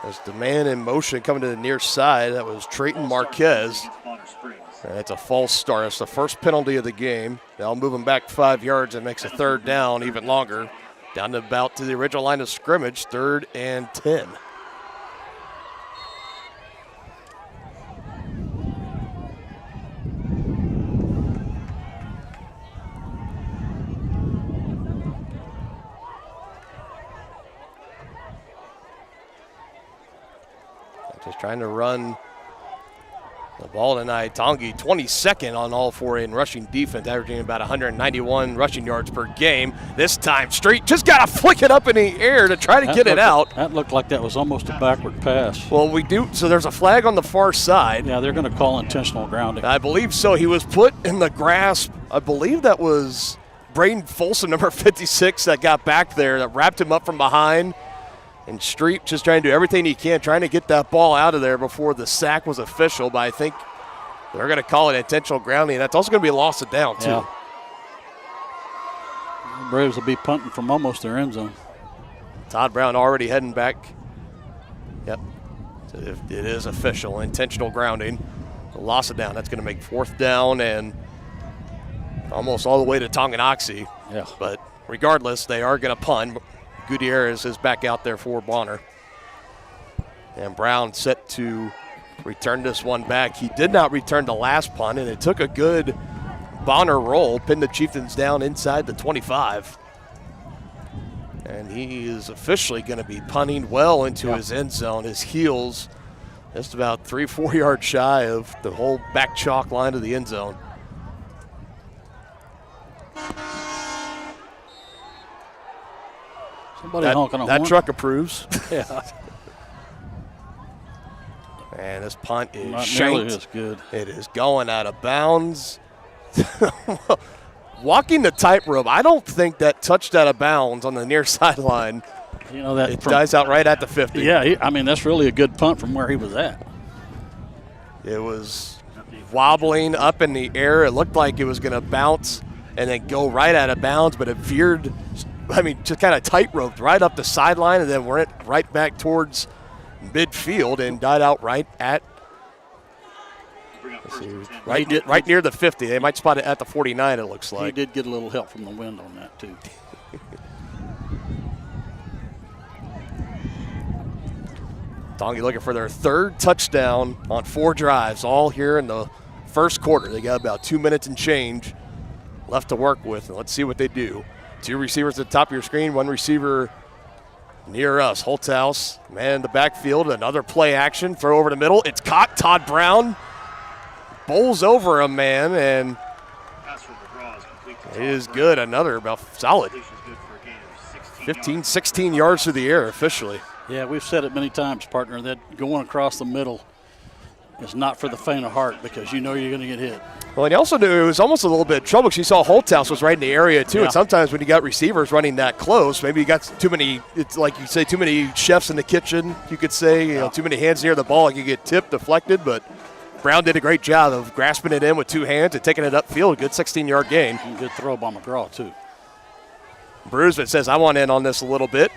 There's the man in motion coming to the near side. That was Trayton Marquez. And it's a false start. It's the first penalty of the game. They'll move him back 5 yards and makes a third down even longer. Down to about to the original line of scrimmage, 3rd and 10. Just trying to run the ball tonight. Tongi 22nd on all 4 in rushing defense, averaging about 191 rushing yards per game. This time, Street just got to flick it up in the air to try to get it out. That looked like that was almost a backward pass. Well, we do. So there's a flag on the far side. Yeah, they're going to call intentional grounding. I believe so. He was put in the grasp. I believe that was Braden Folsom, number 56, that got back there, that wrapped him up from behind. And Street just trying to do everything he can, trying to get that ball out of there before the sack was official. But I think they're going to call it intentional grounding. That's also going to be a loss of down, too. Yeah. The Braves will be punting from almost their end zone. Todd Brown already heading back. Yep. So it is official. Intentional grounding. A loss of down. That's going to make 4th down and almost all the way to Tonganoxie. Yeah. But regardless, they are going to punt. Gutierrez is back out there for Bonner. And Brown set to return this one back. He did not return the last punt, and it took a good Bonner roll, pinned the Chieftains down inside the 25. And he is officially going to be punting well into his end zone. His heels just about 3-4 yards shy of the whole back chalk line of the end zone. Somebody honking a that horn. truck approves. Yeah. And this punt is Not nearly shanked. as good. It is going out of bounds. Walking the tightrope, I don't think that touched out of bounds on the near sideline. You know that it dies out right at the 50. Yeah, I mean that's really a good punt from where he was at. It was wobbling up in the air. It looked like it was going to bounce and then go right out of bounds, but it veered. I mean, just kind of tight-roped right up the sideline and then went right back towards midfield and died out right at right near the 50. They might spot it at the 49, it looks like. He did get a little help from the wind on that, too. Tongi looking for their third touchdown on 4 drives, all here in the first quarter. They got about 2 minutes and change left to work with. Let's see what they do. 2 receivers at the top of your screen, 1 receiver near us. Holthouse, man in the backfield, another play action, throw over the middle. It's caught. Todd Brown bowls over a man, and it is good. Another about solid 15, 16 yards through the air officially. Yeah, we've said it many times, partner, that going across the middle is not for the faint of heart because you know you're going to get hit. Well, and you also knew it was almost a little bit of trouble because you saw Holthouse was right in the area, too. Yeah. And sometimes when you got receivers running that close, maybe you got too many, it's like you say, too many chefs in the kitchen, you could say, you know, too many hands near the ball. You get tipped, deflected, but Brown did a great job of grasping it in with 2 hands and taking it upfield. A good 16-yard gain. And good throw by McGraw, too. Bruisman says, I want in on this a little bit.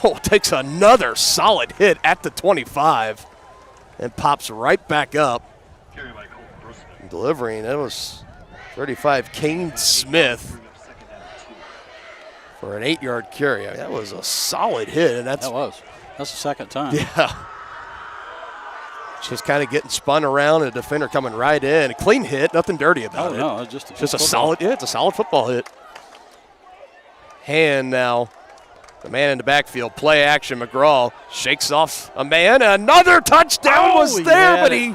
Oh, takes another solid hit at the 25 and pops right back up. Delivering, that was 35, Kane Smith for an 8-yard carry. That was a solid hit, and that's the second time. Yeah. Just kind of getting spun around, and a defender coming right in. A clean hit, nothing dirty about it. No, it's just a solid. Yeah, it's a solid football hit. Hand now. The man in the backfield, play action. McGraw shakes off a man. Another touchdown was there, but he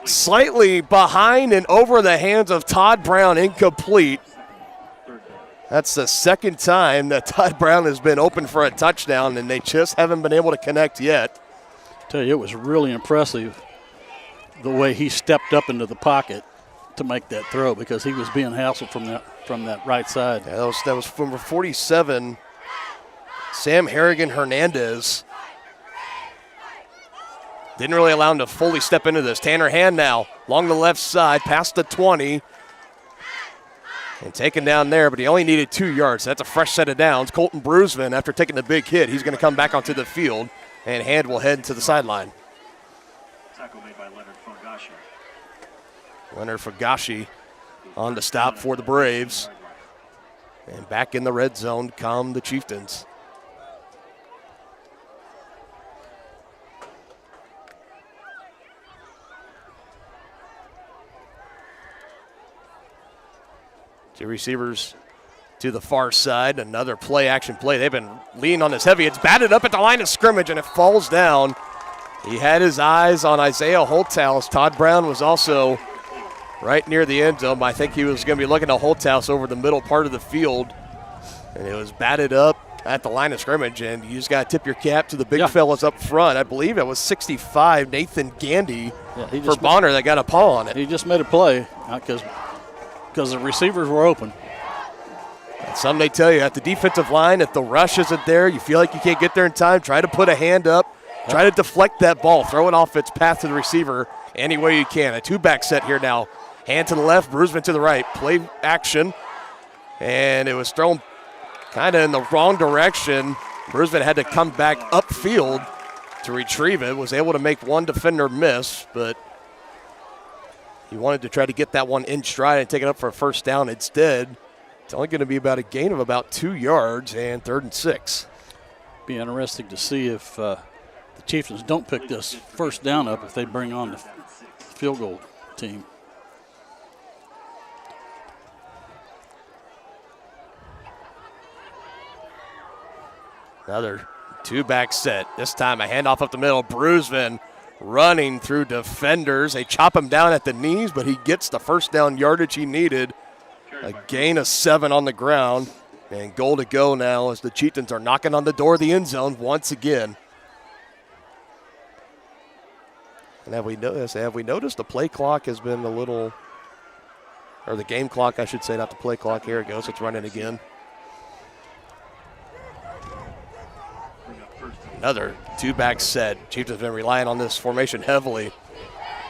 slightly behind and over the hands of Todd Brown, incomplete. That's the second time that Todd Brown has been open for a touchdown, and they just haven't been able to connect yet. I tell you, it was really impressive the way he stepped up into the pocket to make that throw because he was being hassled from that right side. Yeah, that was from 47, Sam Harrigan Hernandez. Didn't really allow him to fully step into this. Tanner Hand now along the left side, past the 20. And taken down there, but he only needed 2 yards. That's a fresh set of downs. Colton Bruisman, after taking the big hit, he's going to come back onto the field, and Hand will head to the sideline. Tackle made by Leonard Fogashi. Leonard Fogashi on the stop for the Braves. And back in the red zone come the Chieftains. Two receivers to the far side. Another play action play. They've been leaning on this heavy. It's batted up at the line of scrimmage, and it falls down. He had his eyes on Isaiah Holthouse. Todd Brown was also right near the end zone. I think he was going to be looking at Holthouse over the middle part of the field. And it was batted up at the line of scrimmage, and you just got to tip your cap to the big fellas up front. I believe it was 65, Nathan Gandy for Bonner that got a paw on it. He just made a play because the receivers were open. And some may tell you at the defensive line, if the rush isn't there, you feel like you can't get there in time, try to put a hand up, try to deflect that ball, throw it off its path to the receiver any way you can. A 2-back set here now. Hand to the left, Bruisman to the right. Play action, and it was thrown kind of in the wrong direction. Bruisman had to come back upfield to retrieve it, was able to make one defender miss, but he wanted to try to get that one in stride and take it up for a first down. Instead, it's only going to be about a gain of about 2 yards and 3rd and 6. Be interesting to see if the Chieftains don't pick this first down up if they bring on the field goal team. Another 2-back set. This time a handoff up the middle. Bruisman running through defenders. They chop him down at the knees, but he gets the first down yardage he needed. A gain of 7 on the ground. And goal to go now as the Chieftains are knocking on the door of the end zone once again. And have we noticed the play clock has been a little, or the game clock, I should say, not the play clock. Here it goes. It's running again. Another two-back set. Chiefs have been relying on this formation heavily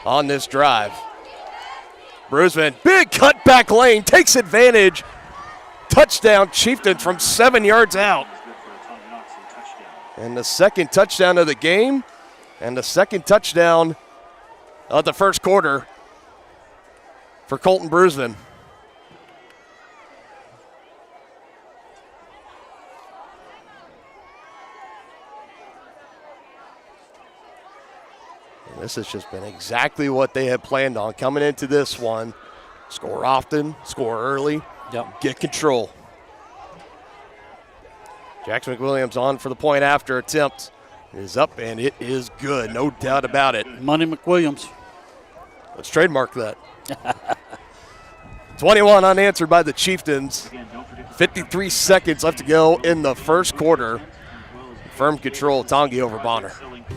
on this drive. Brusman, big cut back lane, takes advantage. Touchdown, Chieftains from 7 yards out. And the second touchdown of the game, and the second touchdown of the first quarter for Colton Brusman. And this has just been exactly what they had planned on coming into this one. Score often, score early. Yep. Get control. Jackson McWilliams on for the point after attempt. It is up and it is good, no doubt about it. Money McWilliams. Let's trademark that. 21 unanswered by the Chieftains. 53 seconds left to go in the first quarter. Firm control, Tongi over Bonner.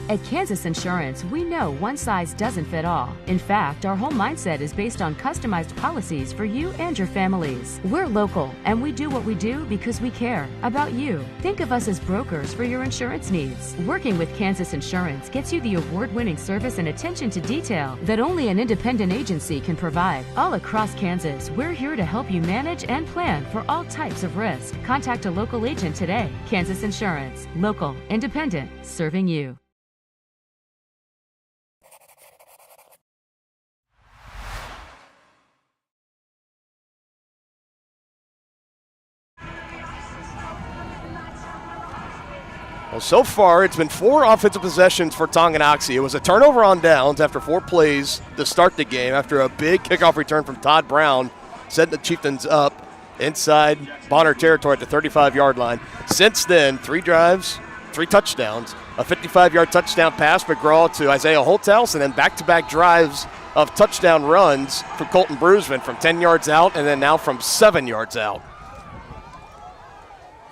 At Kansas Insurance, we know one size doesn't fit all. In fact, our whole mindset is based on customized policies for you and your families. We're local, and we do what we do because we care about you. Think of us as brokers for your insurance needs. Working with Kansas Insurance gets you the award-winning service and attention to detail that only an independent agency can provide. All across Kansas, we're here to help you manage and plan for all types of risk. Contact a local agent today. Kansas Insurance. Local, independent, serving you. Well, so far, it's been 4 offensive possessions for Tonganoxie. It was a turnover on downs after 4 plays to start the game after a big kickoff return from Todd Brown, setting the Chieftains up inside Bonner territory at the 35-yard line. Since then, 3 drives, 3 touchdowns, a 55-yard touchdown pass McGraw to Isaiah Holthouse, and then back-to-back drives of touchdown runs from Colton Brusman from 10 yards out and then now from 7 yards out.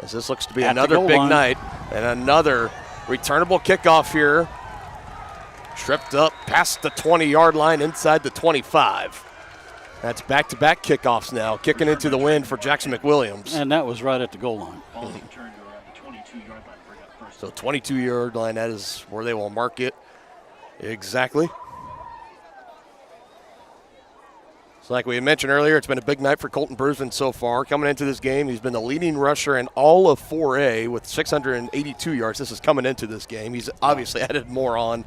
As this looks to be another big night and another returnable kickoff here. Tripped up past the 20-yard line inside the 25. That's back-to-back kickoffs now, kicking into the wind for Jackson McWilliams. And that was right at the goal line. So 22-yard line, that is where they will mark it. Exactly. So like we had mentioned earlier, it's been a big night for Colton Brusman so far. Coming into this game, he's been the leading rusher in all of 4A with 682 yards. This is coming into this game. He's obviously added more on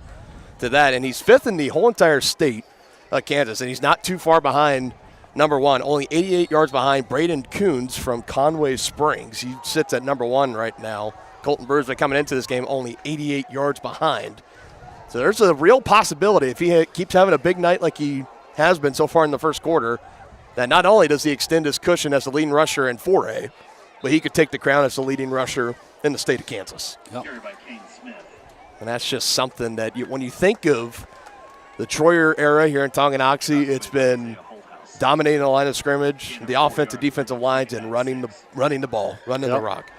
to that, and he's 5th in the whole entire state of Kansas, and he's not too far behind number 1, only 88 yards behind Braden Coons from Conway Springs. He sits at number 1 right now. Colton Brusman coming into this game only 88 yards behind. So there's a real possibility if he keeps having a big night like he has been so far in the first quarter, that not only does he extend his cushion as the leading rusher in 4A, but he could take the crown as the leading rusher in the state of Kansas. Yep. And that's just something that when you think of the Troyer era here in Tonganoxie, it's been dominating the line of scrimmage, the offensive, defensive lines, and running the ball, running the rock.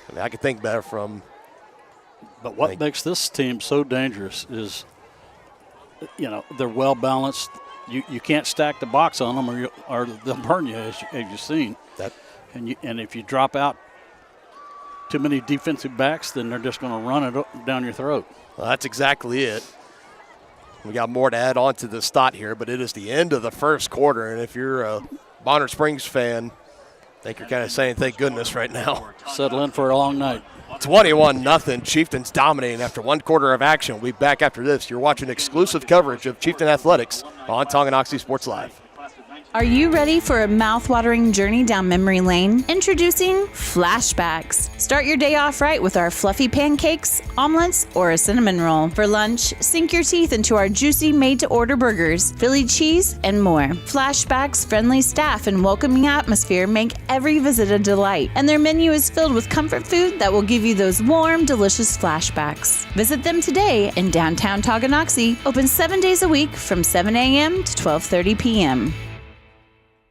I mean, I could think better from. But what makes this team so dangerous is, they're well balanced. You can't stack the box on them, or they'll burn you, as you've seen. And if you drop out too many defensive backs, then they're just going to run it down your throat. Well, that's exactly it. We got more to add on to this thought here, but it is the end of the first quarter, and if you're a Bonner Springs fan, I think you're kind of saying thank goodness right now. Settle in for a long night. 21-0, Chieftains dominating after 1 quarter of action. We'll be back after this. You're watching exclusive coverage of Chieftain Athletics on Tonganoxie Sports Live. Are you ready for a mouth-watering journey down memory lane? Introducing Flashbacks. Start your day off right with our fluffy pancakes, omelets, or a cinnamon roll. For lunch, sink your teeth into our juicy made-to-order burgers, Philly cheese, and more. Flashbacks' friendly staff and welcoming atmosphere make every visit a delight, and their menu is filled with comfort food that will give you those warm, delicious flashbacks. Visit them today in downtown Tonganoxie, open 7 days a week from 7 a.m. to 12:30 p.m.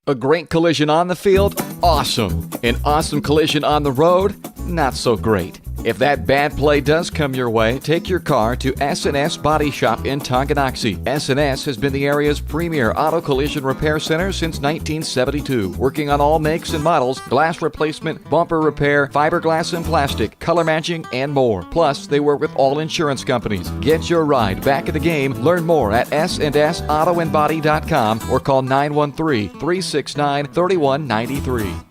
A great collision on the field? Awesome. An awesome collision on the road? Not so great. If that bad play does come your way, take your car to S&S Body Shop in Tonganoxie. S&S has been the area's premier auto collision repair center since 1972, working on all makes and models, glass replacement, bumper repair, fiberglass and plastic, color matching, and more. Plus, they work with all insurance companies. Get your ride back in the game. Learn more at snsautoandbody.com or call 913-369-3193.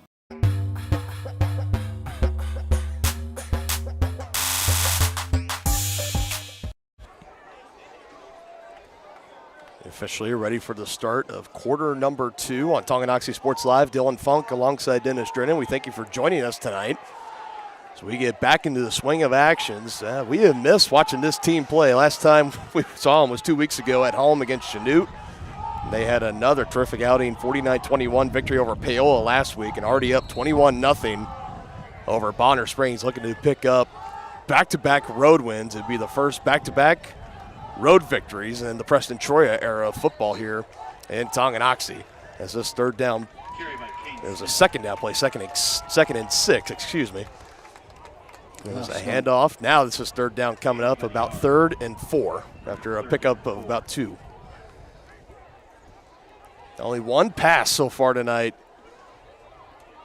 Officially ready for the start of quarter number 2 on Tonganoxie Sports Live. Dylan Funk alongside Dennis Drennan. We thank you for joining us tonight. So we get back into the swing of actions. We have missed watching this team play. Last time we saw them was 2 weeks ago at home against Chanute. They had another terrific outing, 49-21 victory over Paola last week, and already up 21-0 over Bonner Springs, looking to pick up back-to-back road wins. It'd be the first back-to-back road victories in the Preston Troya era of football here in Tonganoxie. As this third down, it was a second down play, second and 6, excuse me. It was a handoff. Now this is third down coming up, about 3rd and 4 after a pickup of about 2. Only one pass so far tonight.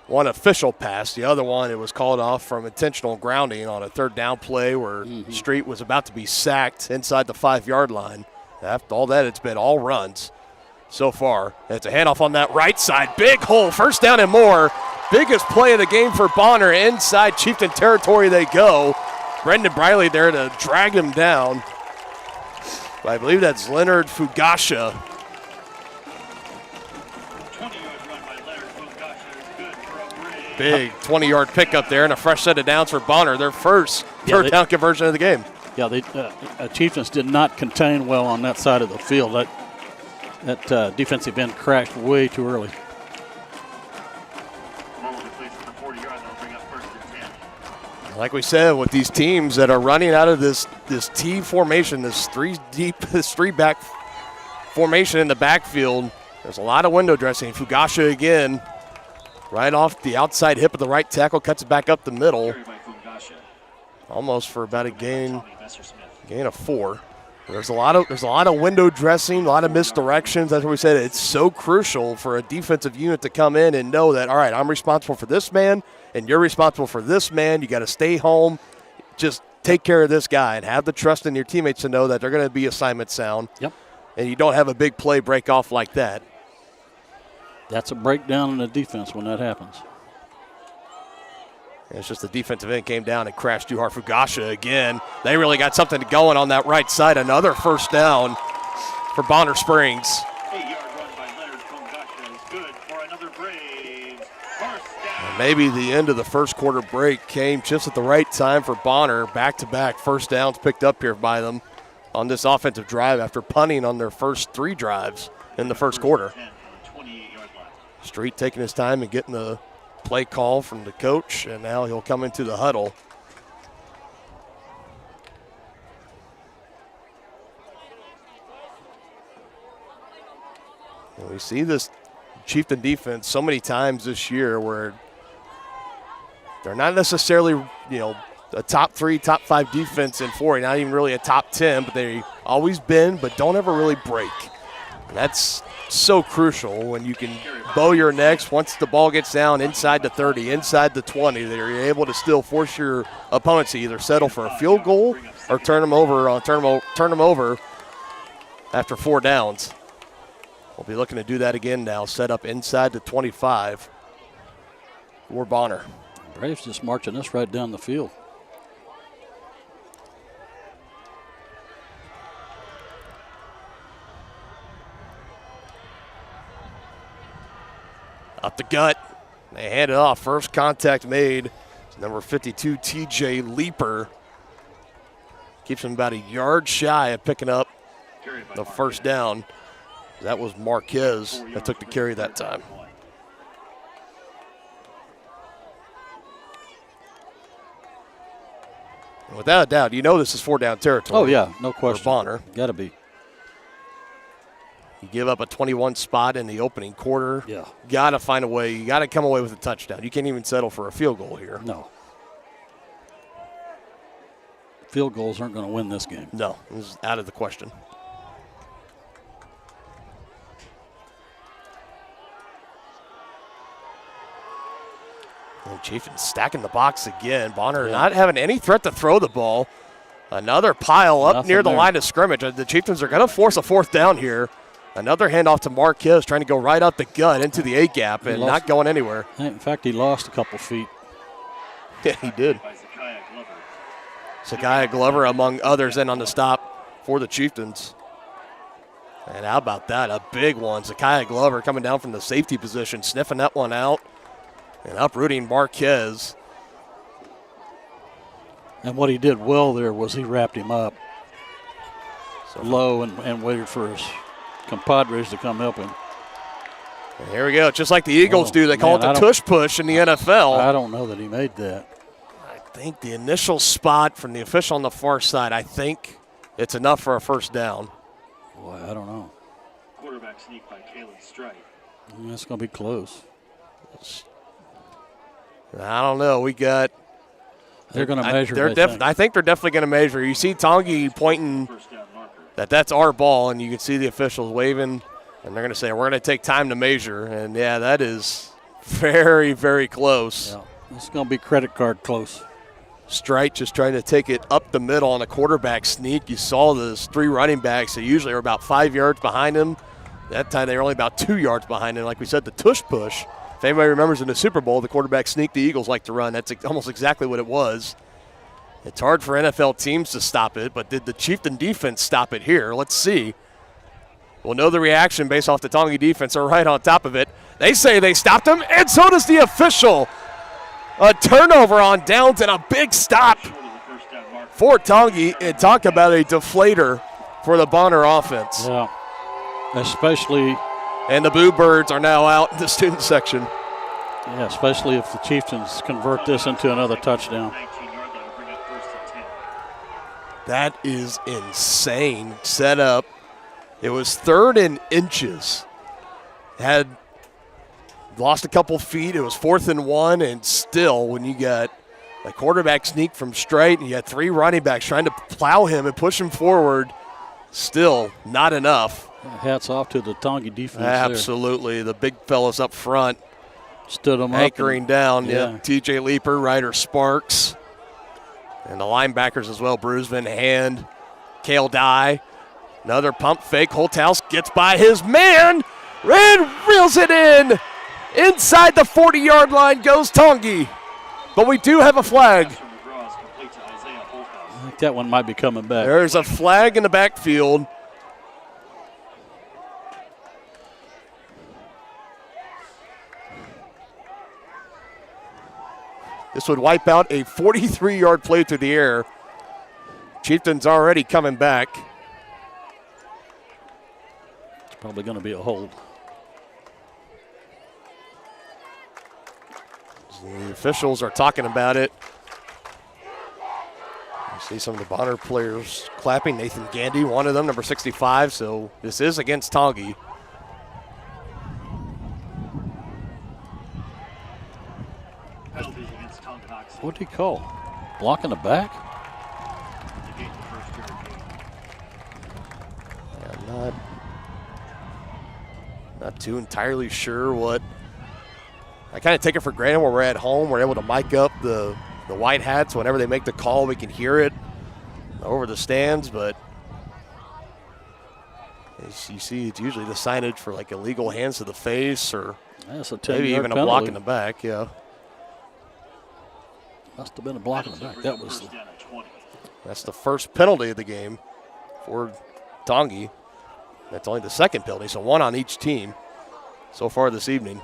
One official pass. The other one, it was called off from intentional grounding on a third down play where Street was about to be sacked inside the 5-yard line. After all that, it's been all runs so far. It's a handoff on that right side. Big hole, first down and more. Biggest play of the game for Bonner. Inside Chieftain territory they go. Brendan Briley there to drag him down. I believe that's Leonard Fugasha. Big 20-yard pickup there and a fresh set of downs for Bonner, their first third down conversion of the game. Yeah, the Chieftains did not contain well on that side of the field. That defensive end crashed way too early. Like we said, with these teams that are running out of this T formation, this three-back formation in the backfield, there's a lot of window dressing. Fugasha again. Right off the outside hip of the right tackle, cuts it back up the middle. Almost for about a gain of 4. There's a lot of window dressing, a lot of misdirections. That's what we said. It's so crucial for a defensive unit to come in and know that, all right, I'm responsible for this man, and you're responsible for this man. You got to stay home, just take care of this guy, and have the trust in your teammates to know that they're going to be assignment sound. Yep. And you don't have a big play break off like that. That's a breakdown in the defense when that happens. And it's just the defensive end came down and crashed too hard. Fugasha again. They really got something going on that right side. Another first down for Bonner Springs. 8-yard run by Leonard Fugasha is good for another Braves first down. And maybe the end of the first quarter break came just at the right time for Bonner. Back-to-back first downs picked up here by them on this offensive drive after punting on their first 3 drives in the first quarter. Street taking his time and getting the play call from the coach, and now he'll come into the huddle. And we see this Chieftain defense so many times this year where they're not necessarily, a top 3, top 5 defense in 4, not even really a top 10, but they always been, but don't ever really break. And that's so crucial when you can bow your necks once the ball gets down inside the 30, inside the 20, that you're able to still force your opponents to either settle for a field goal or turn them over after 4 downs. We'll be looking to do that again now, set up inside the 25 for Bonner. Braves just marching us right down the field. Up the gut. They hand it off. First contact made. It's number 52, TJ Leeper. Keeps him about a yard shy of picking up the first down. That was Marquez that took the carry that time. And without a doubt, this is 4-down territory. Oh, yeah, no question. For Bonner. Got to be. You give up a 21 spot in the opening quarter. Yeah. Got to find a way. You got to come away with a touchdown. You can't even settle for a field goal here. No. Field goals aren't going to win this game. No, it was out of the question. And Chieftains stacking the box again. Bonner not having any threat to throw the ball. Another pile up Nothing near the there. line of scrimmage. The Chieftains are going to force a fourth down here. Another handoff to Marquez, trying to go right up the gut into the A-gap and not going anywhere. In fact, he lost a couple feet. Yeah, he did. Sakiah Glover, among others, in on the stop for the Chieftains. And how about that? A big one. Sakiah Glover coming down from the safety position, sniffing that one out and uprooting Marquez. And what he did well there was he wrapped him up low and waited for his compadres to come help him. And here we go. Just like the Eagles do. They call it the tush push in the NFL. I don't know that he made that. I think the initial spot from the official on the far side, I think it's enough for a first down. Boy, I don't know. Quarterback sneak by Kalen Strike. It's going to be close. I don't know. We got. They're going to measure. I think they're definitely going to measure. You see Tongi pointing that's our ball, and you can see the officials waving, and they're going to say, we're going to take time to measure. And, yeah, that is very, very close. Yeah, it's going to be credit card close. Strite just trying to take it up the middle on a quarterback sneak. You saw those three running backs. They usually are about 5 yards behind him. That time they were only about 2 yards behind him. Like we said, the tush push. If anybody remembers in the Super Bowl, the quarterback sneak the Eagles like to run. That's almost exactly what it was. It's hard for NFL teams to stop it, but did the Chieftain defense stop it here? Let's see. We'll know the reaction based off the Tongi defense. They're right on top of it. They say they stopped him, and so does the official. A turnover on downs and a big stop for Tongi. And talk about a deflator for the Bonner offense. Yeah, especially. And the Boo Birds are now out in the student section. Yeah, especially if the Chieftains convert this into another touchdown. That is insane setup. It was 3rd and inches. Had lost a couple feet. It was 4th and 1, and still when you got a quarterback sneak from Straight and you had 3 running backs trying to plow him and push him forward, still not enough. Hats off to the Tongi defense. Absolutely. The big fellas up front. Stood them anchoring up. Down. Yeah. TJ Leeper, Ryder Sparks. And the linebackers as well. Bruisman, Hand, Kale Dye. Another pump fake. Holthouse gets by his man. And reels it in. Inside the 40-yard line goes Tongi. But we do have a flag. I think that one might be coming back. There's a flag in the backfield. This would wipe out a 43-yard play through the air. Chieftains already coming back. It's probably going to be a hold. The officials are talking about it. You see some of the Bonner players clapping. Nathan Gandy, one of them, number 65. So this is against Tongi. What did he call? Blocking the back? Yeah, not too entirely sure what. I kind of take it for granted when we're at home. We're able to mic up the white hats. Whenever they make the call, we can hear it over the stands. But as you see, it's usually the signage for like illegal hands to the face or maybe even a block in the back. Yeah. Must have been a block in the back. That's the first penalty of the game for Tongi. That's only the second penalty, so one on each team so far this evening.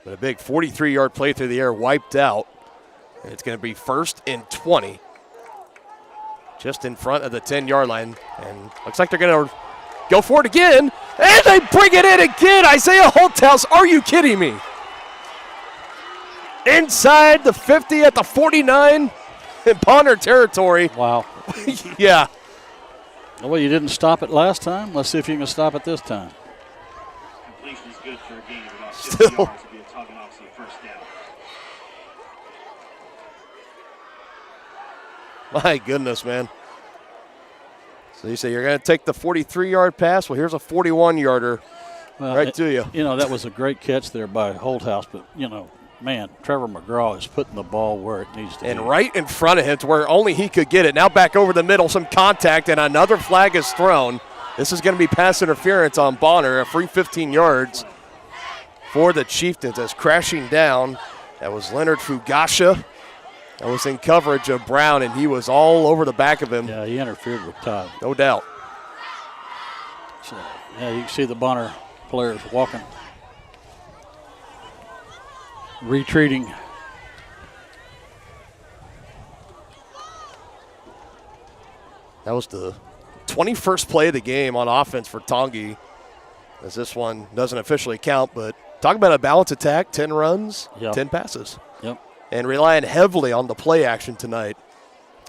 But a big 43-yard play through the air wiped out. And it's going to be 1st and 20. Just in front of the 10-yard line. And looks like they're going to go for it again. And they bring it in again. Isaiah Holthouse, are you kidding me? Inside the 50 at the 49 in Bonner territory. Wow. Yeah. Well, you didn't stop it last time. Let's see if you can stop it this time. Completion is good for a gain of about 50 Still. yards to be a Tonganoxie first down. My goodness, man. So you say you're going to take the 43-yard pass? Well, here's a 41-yarder right to you. You know, that was a great catch there by Holthouse, but, you know, man, Trevor McGraw is putting the ball where it needs to be. And right in front of him to where only he could get it. Now back over the middle, some contact, and another flag is thrown. This is going to be pass interference on Bonner, a free 15 yards for the Chieftains as crashing down. That was Leonard Fugasha. That was in coverage of Brown, and he was all over the back of him. Yeah, he interfered with Todd. No doubt. So, yeah, you can see the Bonner players walking, retreating. That was the 21st play of the game on offense for Tongi, as this one doesn't officially count, but talk about a balanced attack, 10 runs, 10 passes. Yep. And relying heavily on the play action tonight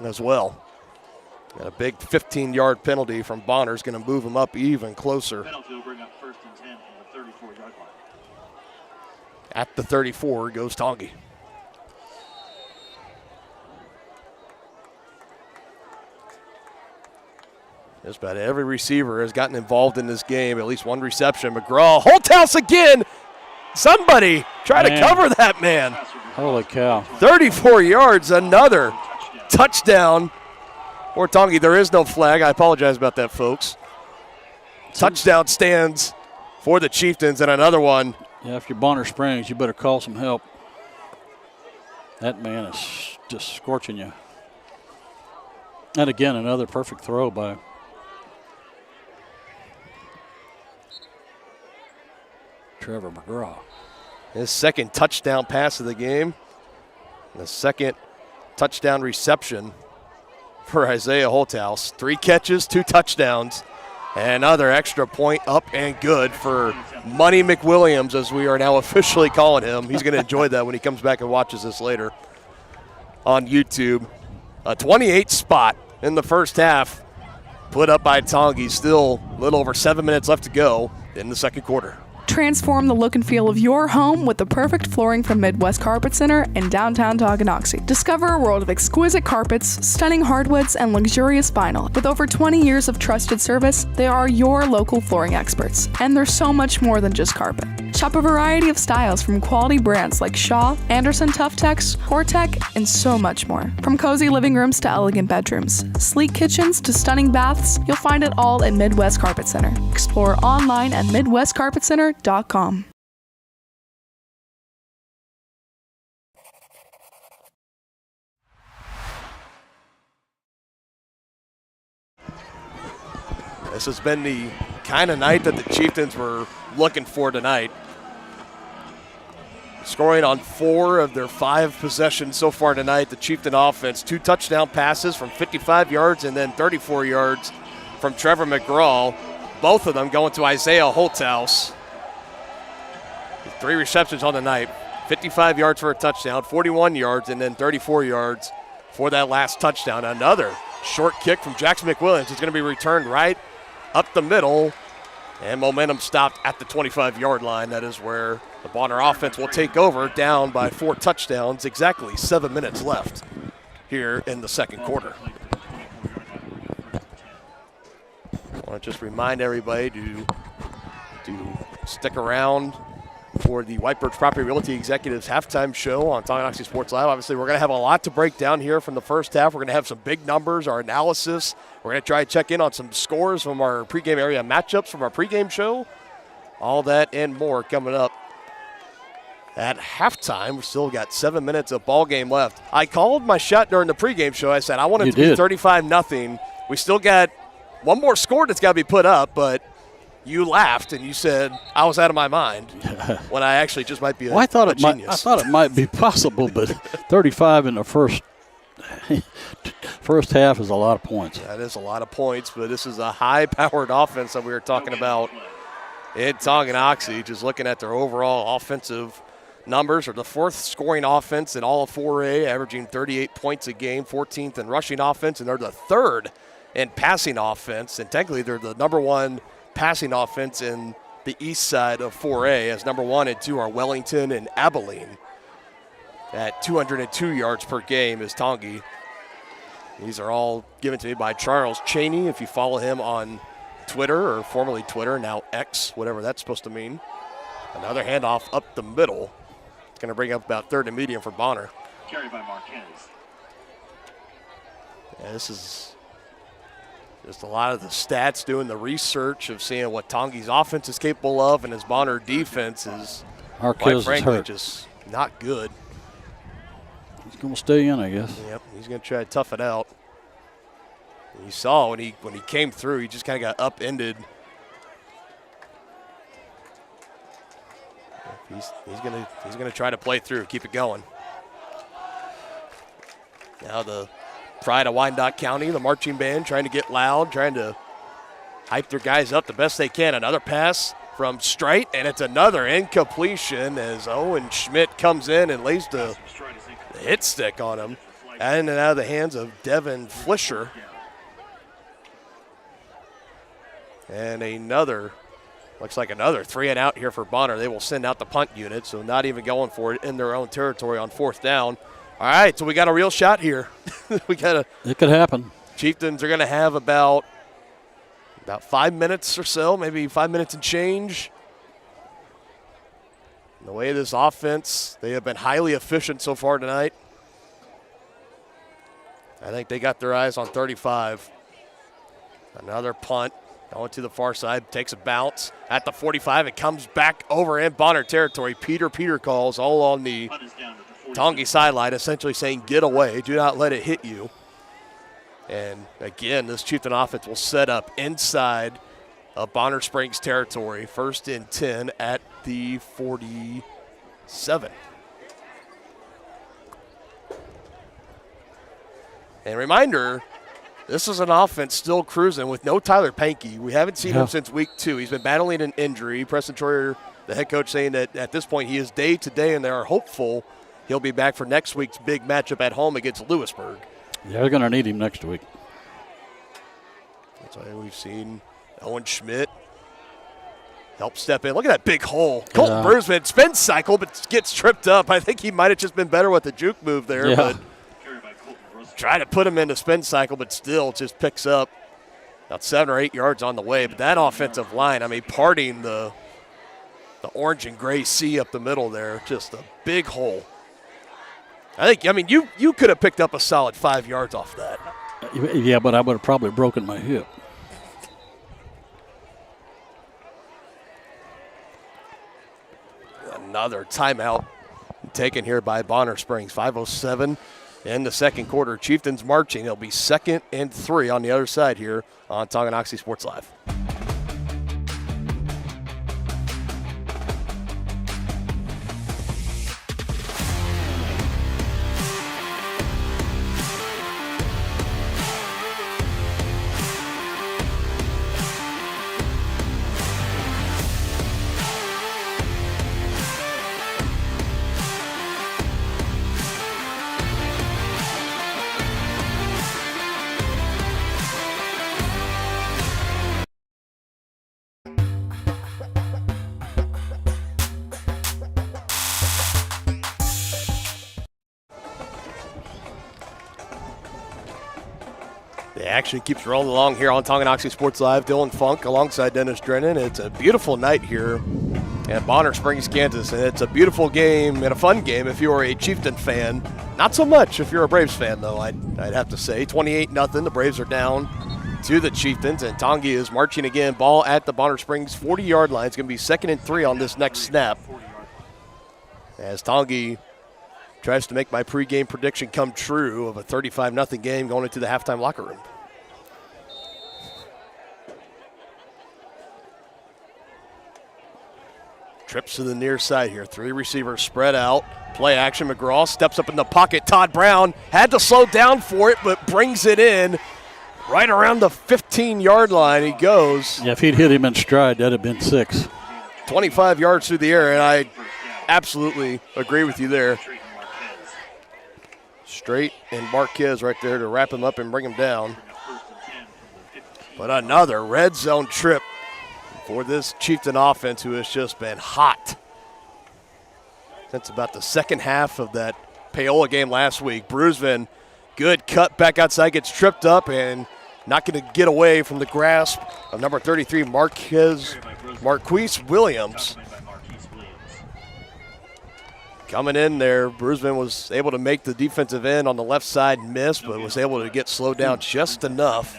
as well. And a big 15-yard penalty from Bonner is going to move him up even closer. Penalty will bring up 1st and 10 from the 34-yard line. At the 34 goes Tongi. Just about every receiver has gotten involved in this game, at least one reception. McGraw, Holthouse again. Somebody try to cover that man. Holy cow. 34 yards, another touchdown for Tongi. There is no flag. I apologize about that, folks. Touchdown stands for the Chieftains, and another one. Yeah, if you're Bonner Springs, you better call some help. That man is just scorching you. And again, another perfect throw by Trevor McGraw. His second touchdown pass of the game. The second touchdown reception for Isaiah Holthouse. 3 catches, 2 touchdowns, and another extra point up and good for Money McWilliams, as we are now officially calling him. He's going to enjoy that when he comes back and watches this later on YouTube. A 28 spot in the first half put up by Tongi. Still a little over 7 minutes left to go in the second quarter. Transform the look and feel of your home with the perfect flooring from Midwest Carpet Center in downtown Tonganoxie. Discover a world of exquisite carpets, stunning hardwoods, and luxurious vinyl. With over 20 years of trusted service, they are your local flooring experts. And they're so much more than just carpet. Shop a variety of styles from quality brands like Shaw, Anderson Tuftex, Hortec, and so much more. From cozy living rooms to elegant bedrooms, sleek kitchens to stunning baths, you'll find it all at Midwest Carpet Center. Explore online at MidwestCarpetCenter.com. This has been the kind of night that the Chieftains were looking for tonight. Scoring on 4 of their 5 possessions so far tonight, the Chieftain offense. 2 touchdown passes from 55 yards and then 34 yards from Trevor McGraw. Both of them going to Isaiah Holthouse. 3 receptions on the night. 55 yards for a touchdown, 41 yards, and then 34 yards for that last touchdown. Another short kick from Jackson McWilliams is going to be returned right up the middle, and momentum stopped at the 25-yard line. That is where the Bonner offense will take over, down by 4 touchdowns, exactly 7 minutes left here in the second quarter. I want to just remind everybody to stick around for the Whitebirch Property Realty Executives halftime show on Tonganoxie Sports Live. Obviously, we're going to have a lot to break down here from the first half. We're going to have some big numbers, our analysis. We're going to try to check in on some scores from our pregame area matchups from our pregame show. All that and more coming up at halftime. We've still got 7 minutes of ball game left. I called my shot during the pregame show. I said I want it to be 35-0. We still got one more score that's got to be put up, but you laughed and you said I was out of my mind when I actually just might be a genius. I thought it might be possible, but 35 in the first half is a lot of points. That is a lot of points, but this is a high-powered offense that we were talking about in Tonganoxie. Just looking at their overall offensive numbers, are the 4th scoring offense in all of 4A, averaging 38 points a game, 14th in rushing offense, and they're the 3rd in passing offense, and technically they're the number one passing offense in the east side of 4A, as number 1 and 2 are Wellington and Abilene. At 202 yards per game is Tongi. These are all given to me by Charles Cheney, if you follow him on Twitter, or formerly Twitter, now X, whatever that's supposed to mean. Another handoff up the middle. It's going to bring up about 3rd and medium for Bonner. Carried by Marquez. Yeah, this is just a lot of the stats, doing the research of seeing what Tongi's offense is capable of, and his Bonner defense is, quite frankly, just not good. He's going to stay in, I guess. Yep, he's going to try to tough it out. And you saw when he came through, he just kind of got upended. He's gonna try to play through, keep it going. Now the pride of Wyandotte County, the marching band, trying to get loud, trying to hype their guys up the best they can. Another pass from Strite, and it's another incompletion as Owen Schmidt comes in and lays the hit stick on him. And out of the hands of Devin Flisher. And looks like another 3 and out here for Bonner. They will send out the punt unit, so not even going for it in their own territory on 4th down. All right, so we got a real shot here. It could happen. Chieftains are going to have about 5 minutes or so, maybe 5 minutes and change. The way of this offense, they have been highly efficient so far tonight. I think they got their eyes on 35. Another punt. Going to the far side, takes a bounce at the 45. It comes back over in Bonner territory. Peter calls all on the Tongi sideline, essentially saying, get away. Do not let it hit you. And again, this Chieftain offense will set up inside of Bonner Springs territory. 1st and 10 at the 47. And reminder, this is an offense still cruising with no Tyler Pankey. We haven't seen him since week 2. He's been battling an injury. Preston Troyer, the head coach, saying that at this point he is day to day, and they are hopeful he'll be back for next week's big matchup at home against Lewisburg. Yeah, they're going to need him next week. That's why we've seen Owen Schmidt help step in. Look at that big hole. Colton Brunsman spins cycle, but gets tripped up. I think he might have just been better with the juke move there, but try to put him into spin cycle, but still just picks up about 7 or 8 yards on the way. But that offensive line, I mean, parting the orange and gray sea up the middle there, just a big hole. I mean, you could have picked up a solid 5 yards off that. Yeah, but I would have probably broken my hip. Another timeout taken here by Bonner Springs. 5:07 in the second quarter. Chieftains marching. It'll be 2nd and 3 on the other side here on Tonganoxie Sports Live. The action keeps rolling along here on Tonganoxie Sports Live. Dylan Funk alongside Dennis Drennan. It's a beautiful night here at Bonner Springs, Kansas, and it's a beautiful game and a fun game if you're a Chieftain fan. Not so much if you're a Braves fan, though, I'd have to say. 28-0, the Braves are down to the Chieftains, and Tongi is marching again. Ball at the Bonner Springs 40-yard line. It's going to be 2nd and 3 on this next snap. As Tongi tries to make my pregame prediction come true of a 35-0 game going into the halftime locker room. Trips to the near side here. 3 receivers spread out. Play action. McGraw steps up in the pocket. Todd Brown had to slow down for it, but brings it in right around the 15-yard line. He goes. Yeah, if he'd hit him in stride, that'd have been 6. 25 yards through the air, and I absolutely agree with you there. Straight and Marquez right there to wrap him up and bring him down. But another red zone trip for this Chieftain offense, who has just been hot since about the second half of that Paola game last week. Brusman, good cut back outside, gets tripped up and not going to get away from the grasp of number 33, Marquise Williams. Coming in there, Brusman was able to make the defensive end on the left side miss, but was able to get slowed down just enough.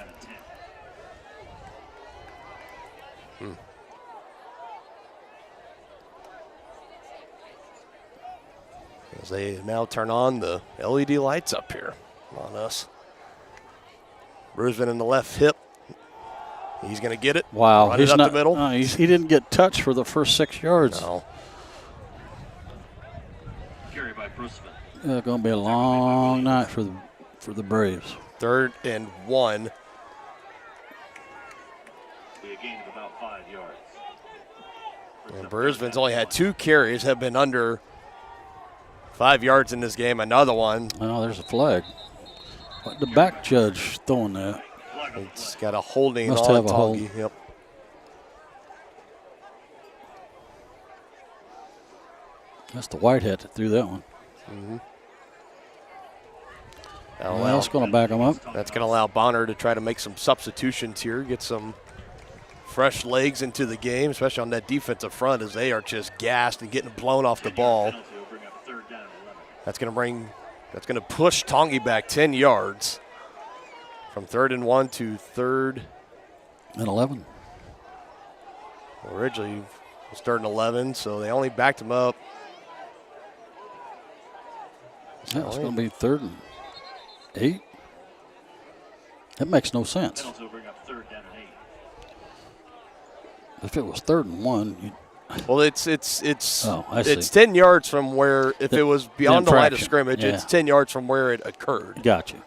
As they now turn on the LED lights up here on us. Brusman in the left hip. He's going to get it. Wow. Run it up the middle. He didn't get touched for the first 6 yards. No. It's going to be a long night for the Braves. 3rd and 1. Be a gain of about 5 yards. And Brusman's only had 2 carries, have been under 5 yards in this game. Another one. Oh, there's a flag. The back judge throwing that. It's got a holding Must on have a hold. Tongi. Yep. That's the white hat that threw that one. Mm-hmm. That's going to back him up. That's going to allow Bonner to try to make some substitutions here, get some fresh legs into the game, especially on that defensive front, as they are just gassed and getting blown off the ball. That's going to push Tongi back 10 yards from 3rd and 1 to 3rd and 11. Originally it was 3rd and 11, so they only backed him up. Yeah, it's going to be 3rd and 8. That makes no sense. If it was 3rd and 1, well, it's 10 yards from where, if it was beyond the line of scrimmage, it's 10 yards from where it occurred. Gotcha.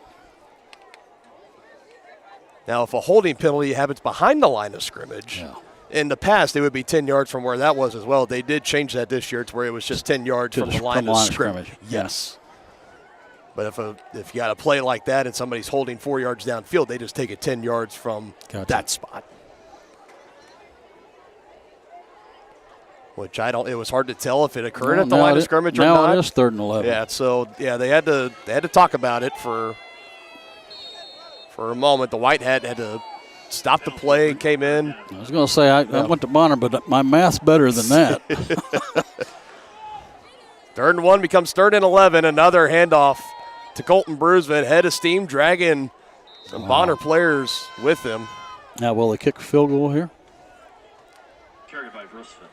Now, if a holding penalty happens behind the line of scrimmage, in the past it would be 10 yards from where that was as well. They did change that this year to where it was just 10 yards from the line of scrimmage. Yes. But if you got a play like that and somebody's holding 4 yards downfield, they just take it 10 yards from that spot. Which it was hard to tell if it occurred at the line of scrimmage or not. Now it is 3rd and 11. Yeah, so they had to talk about it for a moment. The white hat had to stop the play and came in. I was going to say I went to Bonner, but my math's better than that. 3rd and 1 becomes 3rd and 11. Another handoff to Colton Brusman. Head of steam, dragging some Bonner players with him. Now, will they kick a field goal here? Carried by Brusman.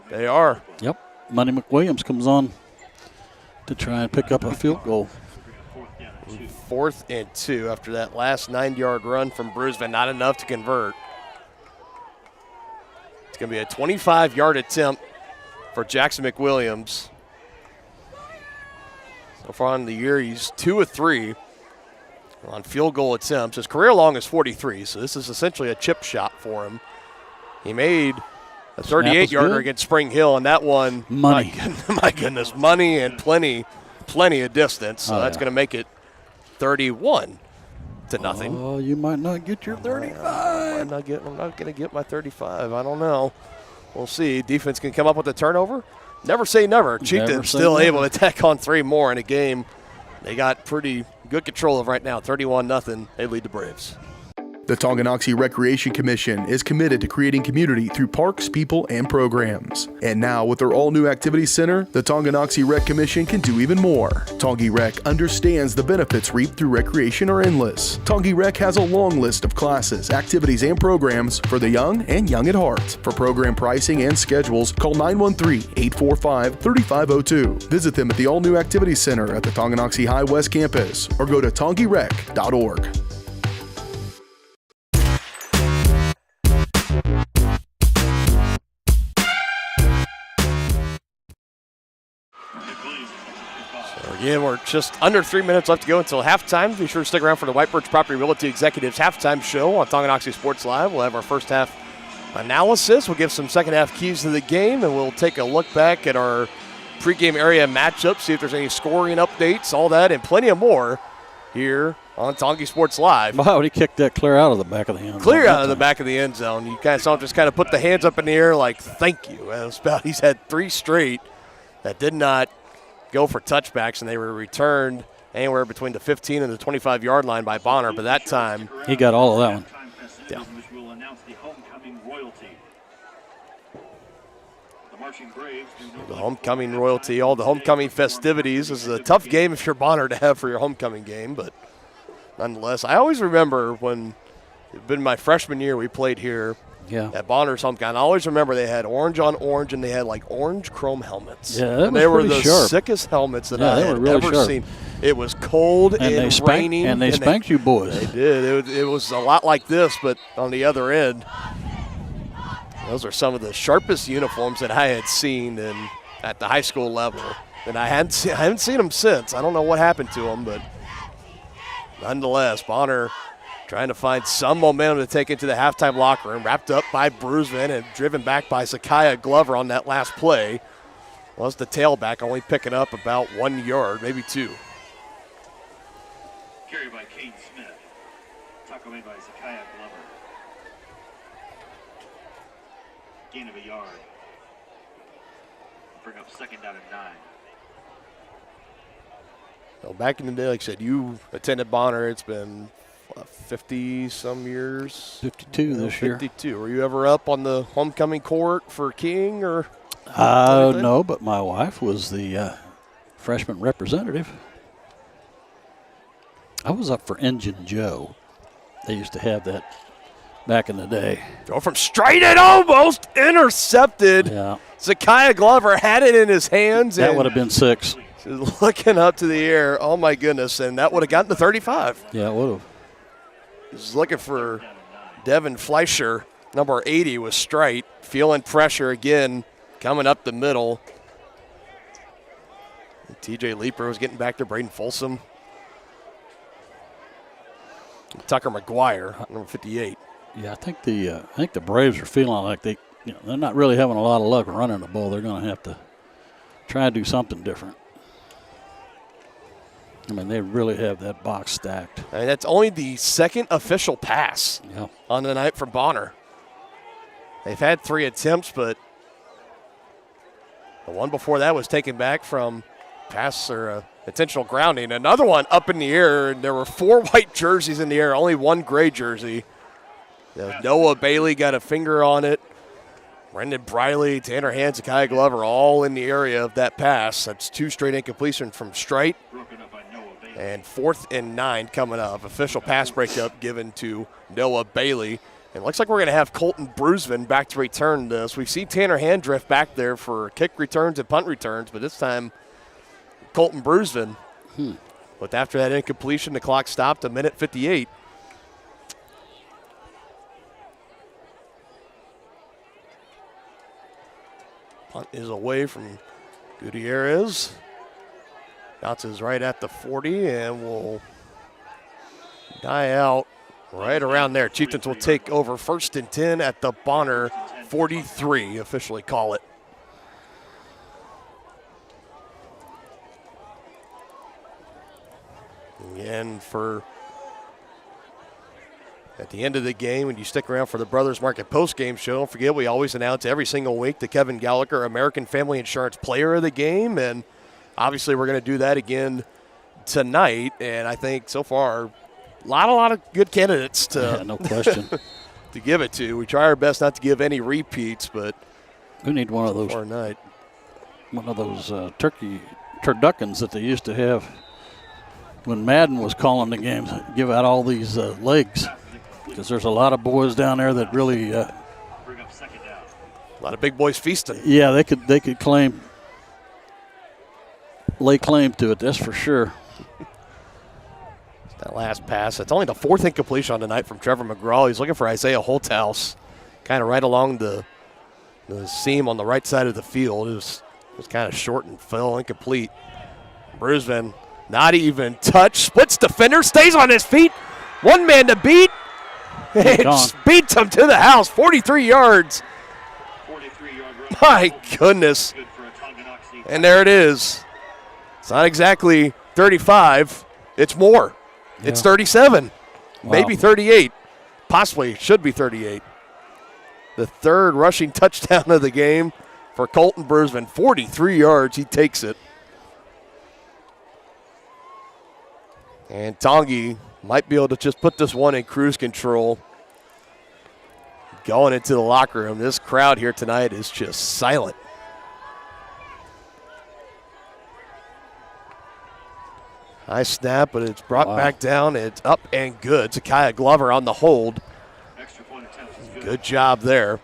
They are. Yep. Money McWilliams comes on to try and pick up a field goal. 4th and 2 after that last 9-yard run from Brusman. Not enough to convert. It's going to be a 25-yard attempt for Jackson McWilliams. So far in the year, he's 2 of 3 on field goal attempts. His career long is 43, so this is essentially a chip shot for him. He made a 38-yarder against Spring Hill, and that one, money. My goodness, money and plenty of distance. So that's going to make it 31-0. Oh, you might not get your 35. I'm not going to get my 35. I don't know. We'll see. Defense can come up with a turnover. Never say never. Chieftains still able to tack on 3 more in a game they got pretty good control of right now. 31-0. They lead the Braves. The Tonganoxie Recreation Commission is committed to creating community through parks, people, and programs. And now, with their all-new activity center, the Tonganoxie Rec Commission can do even more. Tongi Rec understands the benefits reaped through recreation are endless. Tongi Rec has a long list of classes, activities, and programs for the young and young at heart. For program pricing and schedules, call 913-845-3502. Visit them at the all-new activity center at the Tonganoxie High West campus or go to tongirec.org. Again, we're just under 3 minutes left to go until halftime. Be sure to stick around for the White Birch Property Realty Executives halftime show on Tonganoxie Sports Live. We'll have our first half analysis. We'll give some second half keys to the game, and we'll take a look back at our pregame area matchups, see if there's any scoring updates, all that, and plenty of more here on Tongi Sports Live. Wow, he kicked that clear out of the back of the end zone. Clear out of the back of the end zone. You guys saw him just kind of put the hands up in the air like, thank you. And it was about, he's had 3 straight that did not go for touchbacks, and they were returned anywhere between the 15 and the 25-yard line by Bonner. But that time, he got all of that one. Yeah. The homecoming royalty, all the homecoming festivities. This is a tough game if you're Bonner to have for your homecoming game, but nonetheless, I always remember when it's been my freshman year we played here at Bonner's homecoming. I always remember they had orange on orange and they had like orange chrome helmets. Yeah, and they were the sickest helmets that I had ever seen. It was cold and raining. And they spanked you boys. They did. It was a lot like this, but on the other end. Those are some of the sharpest uniforms that I had seen at the high school level. And I haven't seen them since. I don't know what happened to them, but nonetheless, Bonner trying to find some momentum to take into the halftime locker room, wrapped up by Bruisman and driven back by Zakiah Glover on that last play. Was the tailback only picking up about 1 yard, maybe 2. Carry by Kane Smith. Tackle made by Zakiah Glover. Gain of a yard. Bring up 2nd down and 9. Well, back in the day, like I said, you attended Bonner. It's been 50-some years. 52 this year. 52. Were you ever up on the homecoming court for King or? No, but my wife was the freshman representative. I was up for Engine Joe. They used to have that back in the day. Throw from straight and almost intercepted. Yeah. Zakiah Glover had it in his hands. That would have been 6. Looking up to the air. Oh, my goodness. And that would have gotten to 35. Yeah, it would have. He was looking for Devin Fleischer, number 80, was straight. Feeling pressure again, coming up the middle. TJ Leeper was getting back to Braden Folsom. Tucker McGuire, number 58. Yeah, I think the Braves are feeling like they're not really having a lot of luck running the ball. They're going to have to try and do something different. I mean, they really have that box stacked. And that's only the 2nd official pass on the night for Bonner. They've had 3 attempts, but the one before that was taken back from pass or intentional grounding. Another one up in the air, and there were 4 white jerseys in the air, only 1 gray jersey. Noah Bailey got a finger on it. Brendan Briley, Tanner Hand, Zakiah Glover, all in the area of that pass. That's 2 straight incompletions from Strite. And 4th and 9 coming up. Official pass breakup given to Noah Bailey. And it looks like we're going to have Colton Bruisman back to return this. We've seen Tanner Hand drift back there for kick returns and punt returns, but this time Colton Bruisman. But after that incompletion, the clock stopped, 1:58. Punt is away from Gutierrez. Bounces right at the 40 and will die out right around there. Chieftains will take over 1st and 10 at the Bonner 43, officially call it. And at the end of the game, when you stick around for the Brothers Market post-game show, don't forget we always announce every single week the Kevin Gallagher American Family Insurance Player of the Game, and obviously we're going to do that again tonight. And I think so far, a lot of good candidates to no question to give it to. We try our best not to give any repeats, but we need one of those night. One of those turduckens that they used to have when Madden was calling the games. Give out all these legs. Because there's a lot of boys down there that really a lot of big boys feasting. Yeah, they could lay claim to it, that's for sure. That last pass, it's only the 4th incompletion on the night from Trevor McGraw. He's looking for Isaiah Holthouse, kind of right along the seam on the right side of the field. It was kind of short and fell incomplete. Bruisman not even touched, splits defender, stays on his feet. 1 man to beat. It beats him to the house, 43 yards. 43-yard run. My goodness. And there it is. It's not exactly 35. It's more. It's 37, Wow. maybe 38, possibly should be 38. The third rushing touchdown of the game for Colton Brisbane, 43 yards. He takes it. And Tongi might be able to just put this one in cruise control. Going into the locker room, this crowd here tonight is just silent. High snap, but it's brought back down. It's up and good. Zakiah Glover on the hold. Good job there.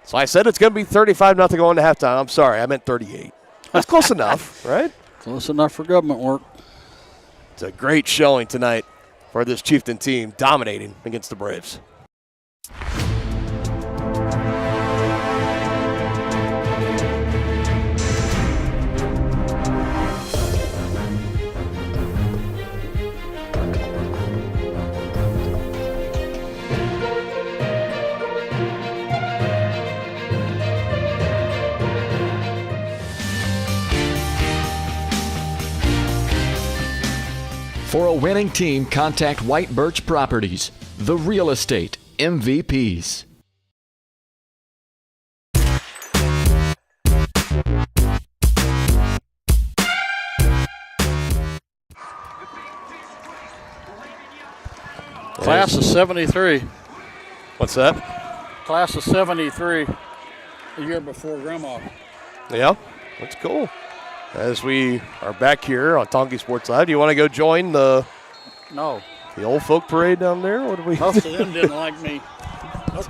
So I said it's going to be 35-0 going to halftime. I'm sorry, I meant 38. That's close enough, right? Close enough for government work. It's a great showing tonight for this Chieftain team, dominating against the Braves. For a winning team, contact White Birch Properties, the real estate MVPs. Class of 73. What's that? Class of 73, the year before Grandma. Yeah, that's cool. As we are back here on Tongi Sports Live, do you want to go join the old folk parade down there? What do we? Most of them didn't like me. Nope.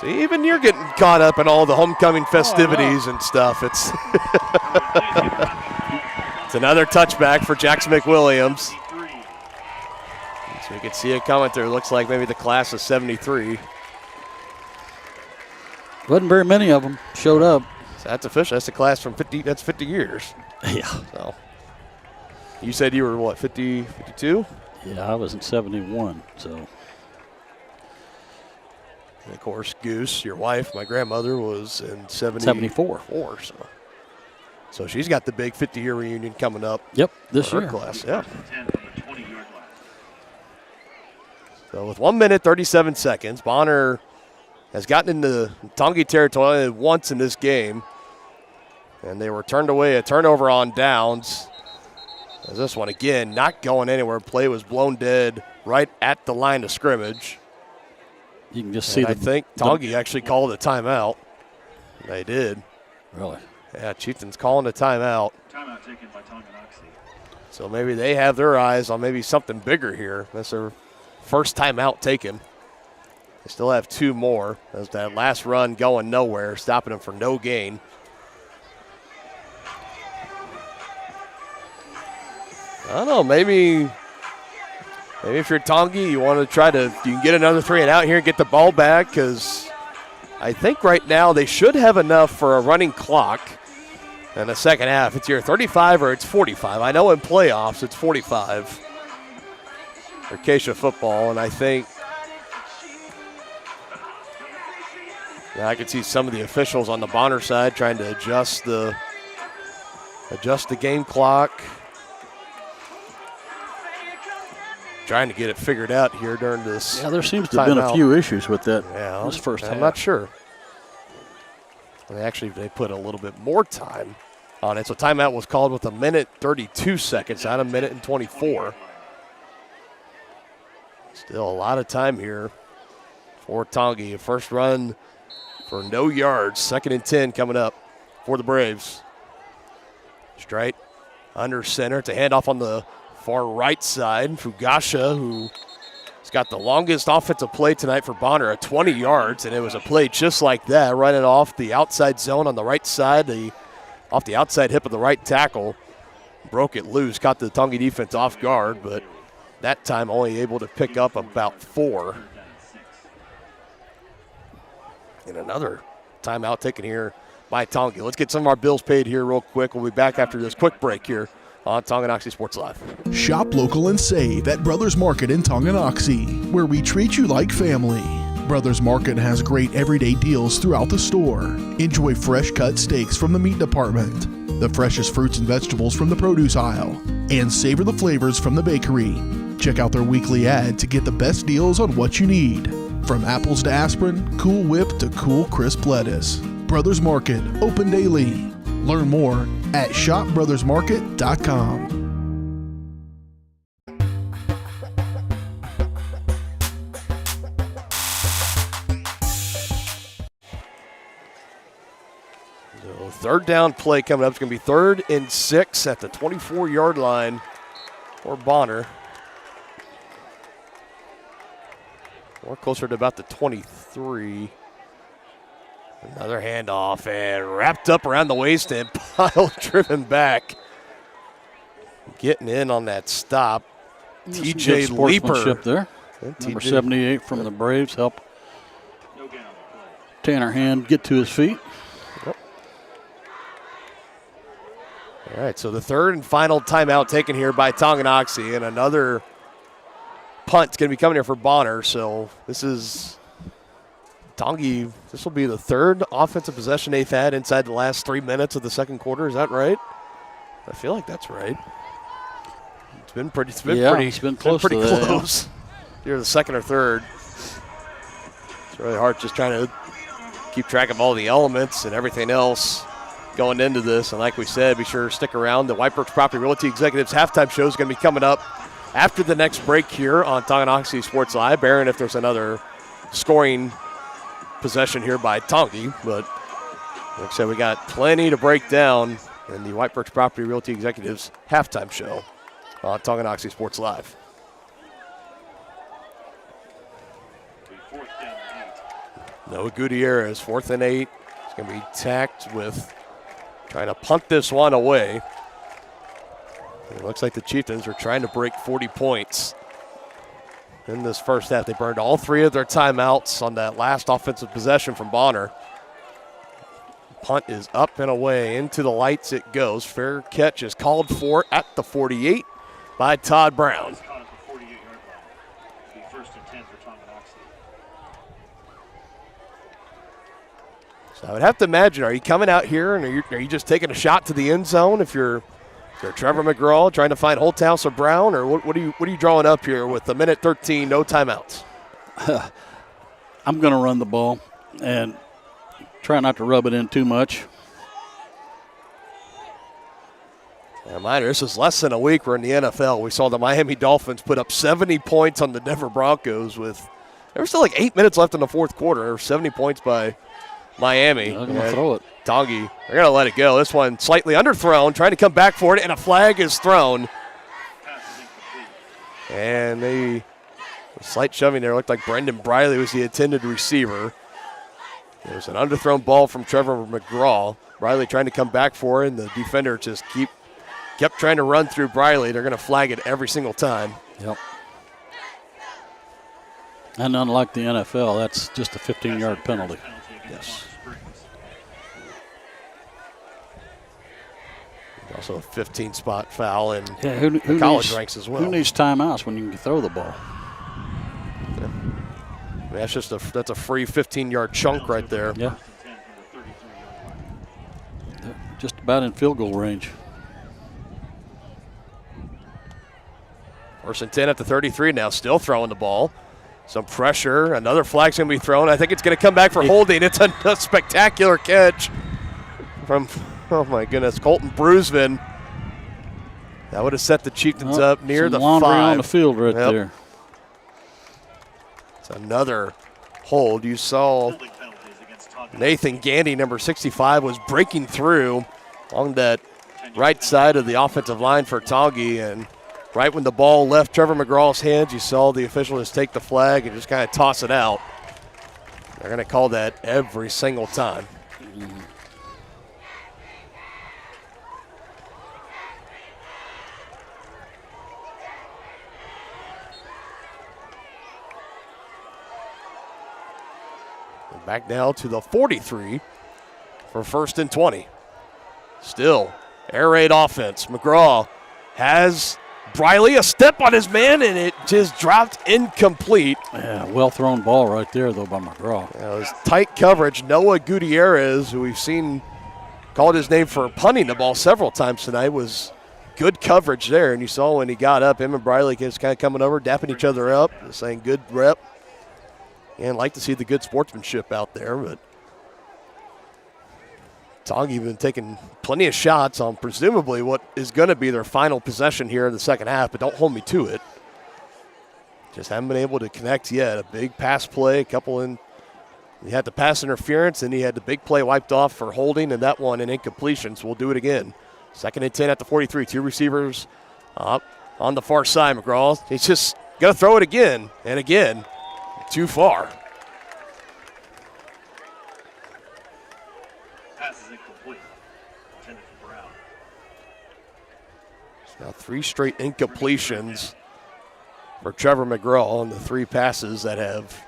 See, even you're getting caught up in all the homecoming festivities and stuff. It's it's another touchback for Jackson McWilliams. So you can see a commenter. Looks like maybe the class of 73. Wasn't very many of them showed up. So that's official. That's the class from 50. That's 50 years. Yeah. So you said you were what, 50, 52? Yeah, I was in 71. So. And of course, Goose, your wife, my grandmother, was in 74. So she's got the big 50-year reunion coming up. Yep, this year. year. Class, yeah. So with 1 minute, 37 seconds, Bonner has gotten into Tongi territory once in this game. And they were turned away, a turnover on downs. As this one, again, not going anywhere. Play was blown dead right at the line of scrimmage. You can just see I think Tongi actually called a timeout. They did. Really? Yeah, Chieftains calling a timeout. Timeout taken by Tonganoxie. So maybe they have their eyes on maybe something bigger here. That's their first timeout taken. They still have two more. As that last run going nowhere, stopping them for no gain. I don't know, maybe if you're Tongi, you want to you can get another 3 and out here and get the ball back, because I think right now they should have enough for a running clock in the second half. It's either 35 or it's 45. I know in playoffs it's 45 for Acacia football, and I think I can see some of the officials on the Bonner side trying to adjust the game clock. Trying to get it figured out here during this. Yeah, there seems to have been a few issues with that this first half. I'm not sure. And they put a little bit more time on it. So timeout was called with 1 minute 32 seconds, not 1 minute and 24. Still a lot of time here for Tongi. First run for no yards. 2nd and 10 coming up for the Braves. Straight under center. It's a handoff on the far right side. Fugasha, who's got the longest offensive play tonight for Bonner at 20 yards, and it was a play just like that, running off the outside zone on the right side, off the outside hip of the right tackle. Broke it loose, caught the Tongi defense off guard, but that time only able to pick up about 4. And another timeout taken here by Tongi. Let's get some of our bills paid here real quick. We'll be back after this quick break here on Tonganoxie Sports Live. Shop local and save at Brothers Market in Tonganoxie, where we treat you like family. Brothers Market has great everyday deals throughout the store. Enjoy fresh cut steaks from the meat department, the freshest fruits and vegetables from the produce aisle, and savor the flavors from the bakery. Check out their weekly ad to get the best deals on what you need. From apples to aspirin, Cool Whip to cool crisp lettuce. Brothers Market, open daily. Learn more at shopbrothersmarket.com. So third down play coming up. It's going to be 3rd and 6 at the 24-yard line for Bonner. Or closer to about the 23. Another handoff and wrapped up around the waist and pile driven back. Getting in on that stop. TJ Leaper. There. Number 78 from the Braves help Tanner Hand get to his feet. Yep. All right, so the 3rd and final timeout taken here by Tonganoxie, and another punt's going to be coming here for Bonner. So this is Tongi. This will be the 3rd offensive possession they've had inside the last 3 minutes of the second quarter. Is that right? I feel like that's right. It's been pretty close. Yeah. You're the 2nd or 3rd. It's really hard just trying to keep track of all the elements and everything else going into this. And like we said, be sure to stick around. The White Birch Property Realty Executives halftime show is going to be coming up after the next break here on Tonganoxie Sports Live. Aaron, if there's another scoring possession here by Tongi, but like I said, we got plenty to break down in the White Birch Property Realty Executives halftime show on Tonganoxie Sports Live. Noah Gutierrez, 4th and 8. It's going to be tacked with trying to punt this one away. It looks like the Chieftains are trying to break 40 points in this first half. They burned all 3 of their timeouts on that last offensive possession from Bonner. Punt is up and away. Into the lights it goes. Fair catch is called for at the 48 by Todd Brown. So I would have to imagine, are you coming out here and are you just taking a shot to the end zone if you're Trevor McGraw trying to find Holthouse or Brown, or what are you drawing up here with a minute 13, no timeouts? I'm going to run the ball and try not to rub it in too much. Reminder, this is less than a week we're in the NFL. We saw the Miami Dolphins put up 70 points on the Denver Broncos there was still like 8 minutes left in the fourth quarter. There were 70 points by Miami. They're going to throw it. Tongi, they're going to let it go. This one slightly underthrown, trying to come back for it, and a flag is thrown. And a slight shoving there. Looked like Brendan Briley was the intended receiver. It was an underthrown ball from Trevor McGraw. Briley trying to come back for it, and the defender just kept trying to run through Briley. They're going to flag it every single time. Yep. And unlike the NFL, that's just a 15-yard penalty. Yes. Also a 15-spot foul in who college ranks as well. Who needs timeouts when you can throw the ball? Yeah. I mean, that's a free 15-yard chunk right there. Yeah. Just about in field goal range. 1st and 10 at the 33 now, still throwing the ball. Some pressure. Another flag's going to be thrown. I think it's going to come back for holding. It's a spectacular catch from, oh my goodness, Colton Brusvin. That would have set the Chieftains up near the 5. On the field right there. It's another hold. You saw Nathan Gandy, number 65, was breaking through on that right side of the offensive line for Tongi, and right when the ball left Trevor McGraw's hands, you saw the official just take the flag and just kind of toss it out. They're going to call that every single time. Back now to the 43 for 1st and 20. Still air raid offense. McGraw has Briley a step on his man, and it just dropped incomplete. Yeah, well thrown ball right there, though, by McGraw. It was tight coverage. Noah Gutierrez, who we've seen called his name for punting the ball several times tonight. Was good coverage there, and you saw when he got up, him and Briley was kind of coming over, dapping each other up, saying good rep. And like to see the good sportsmanship out there, but Tongi been taking plenty of shots on presumably what is going to be their final possession here in the second half, but don't hold me to it. Just haven't been able to connect yet. A big pass play, a couple in. He had the pass interference, and he had the big play wiped off for holding, and that one an incompletion, so we'll do it again. 2nd and 10 at the 43. 2 receivers up on the far side, McGraw. He's just going to throw it again and again. Too far. Pass is incomplete. Intended for Brown. It's now 3 straight incompletions for Trevor McGraw on the 3 passes that have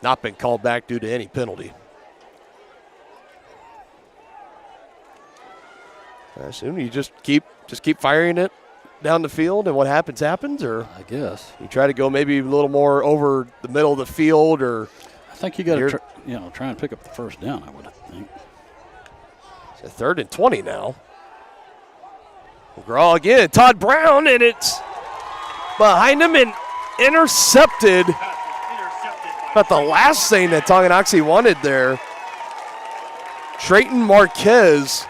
not been called back due to any penalty. I assume you just keep firing it down the field, and what happens, or I guess you try to go maybe a little more over the middle of the field, or I think you got to try and pick up the first down. I would think. It's a 3rd and 20 now. McGraw again, Todd Brown, and it's behind him and intercepted. But the last thing that Tonganoxie wanted there, Trayton Marquez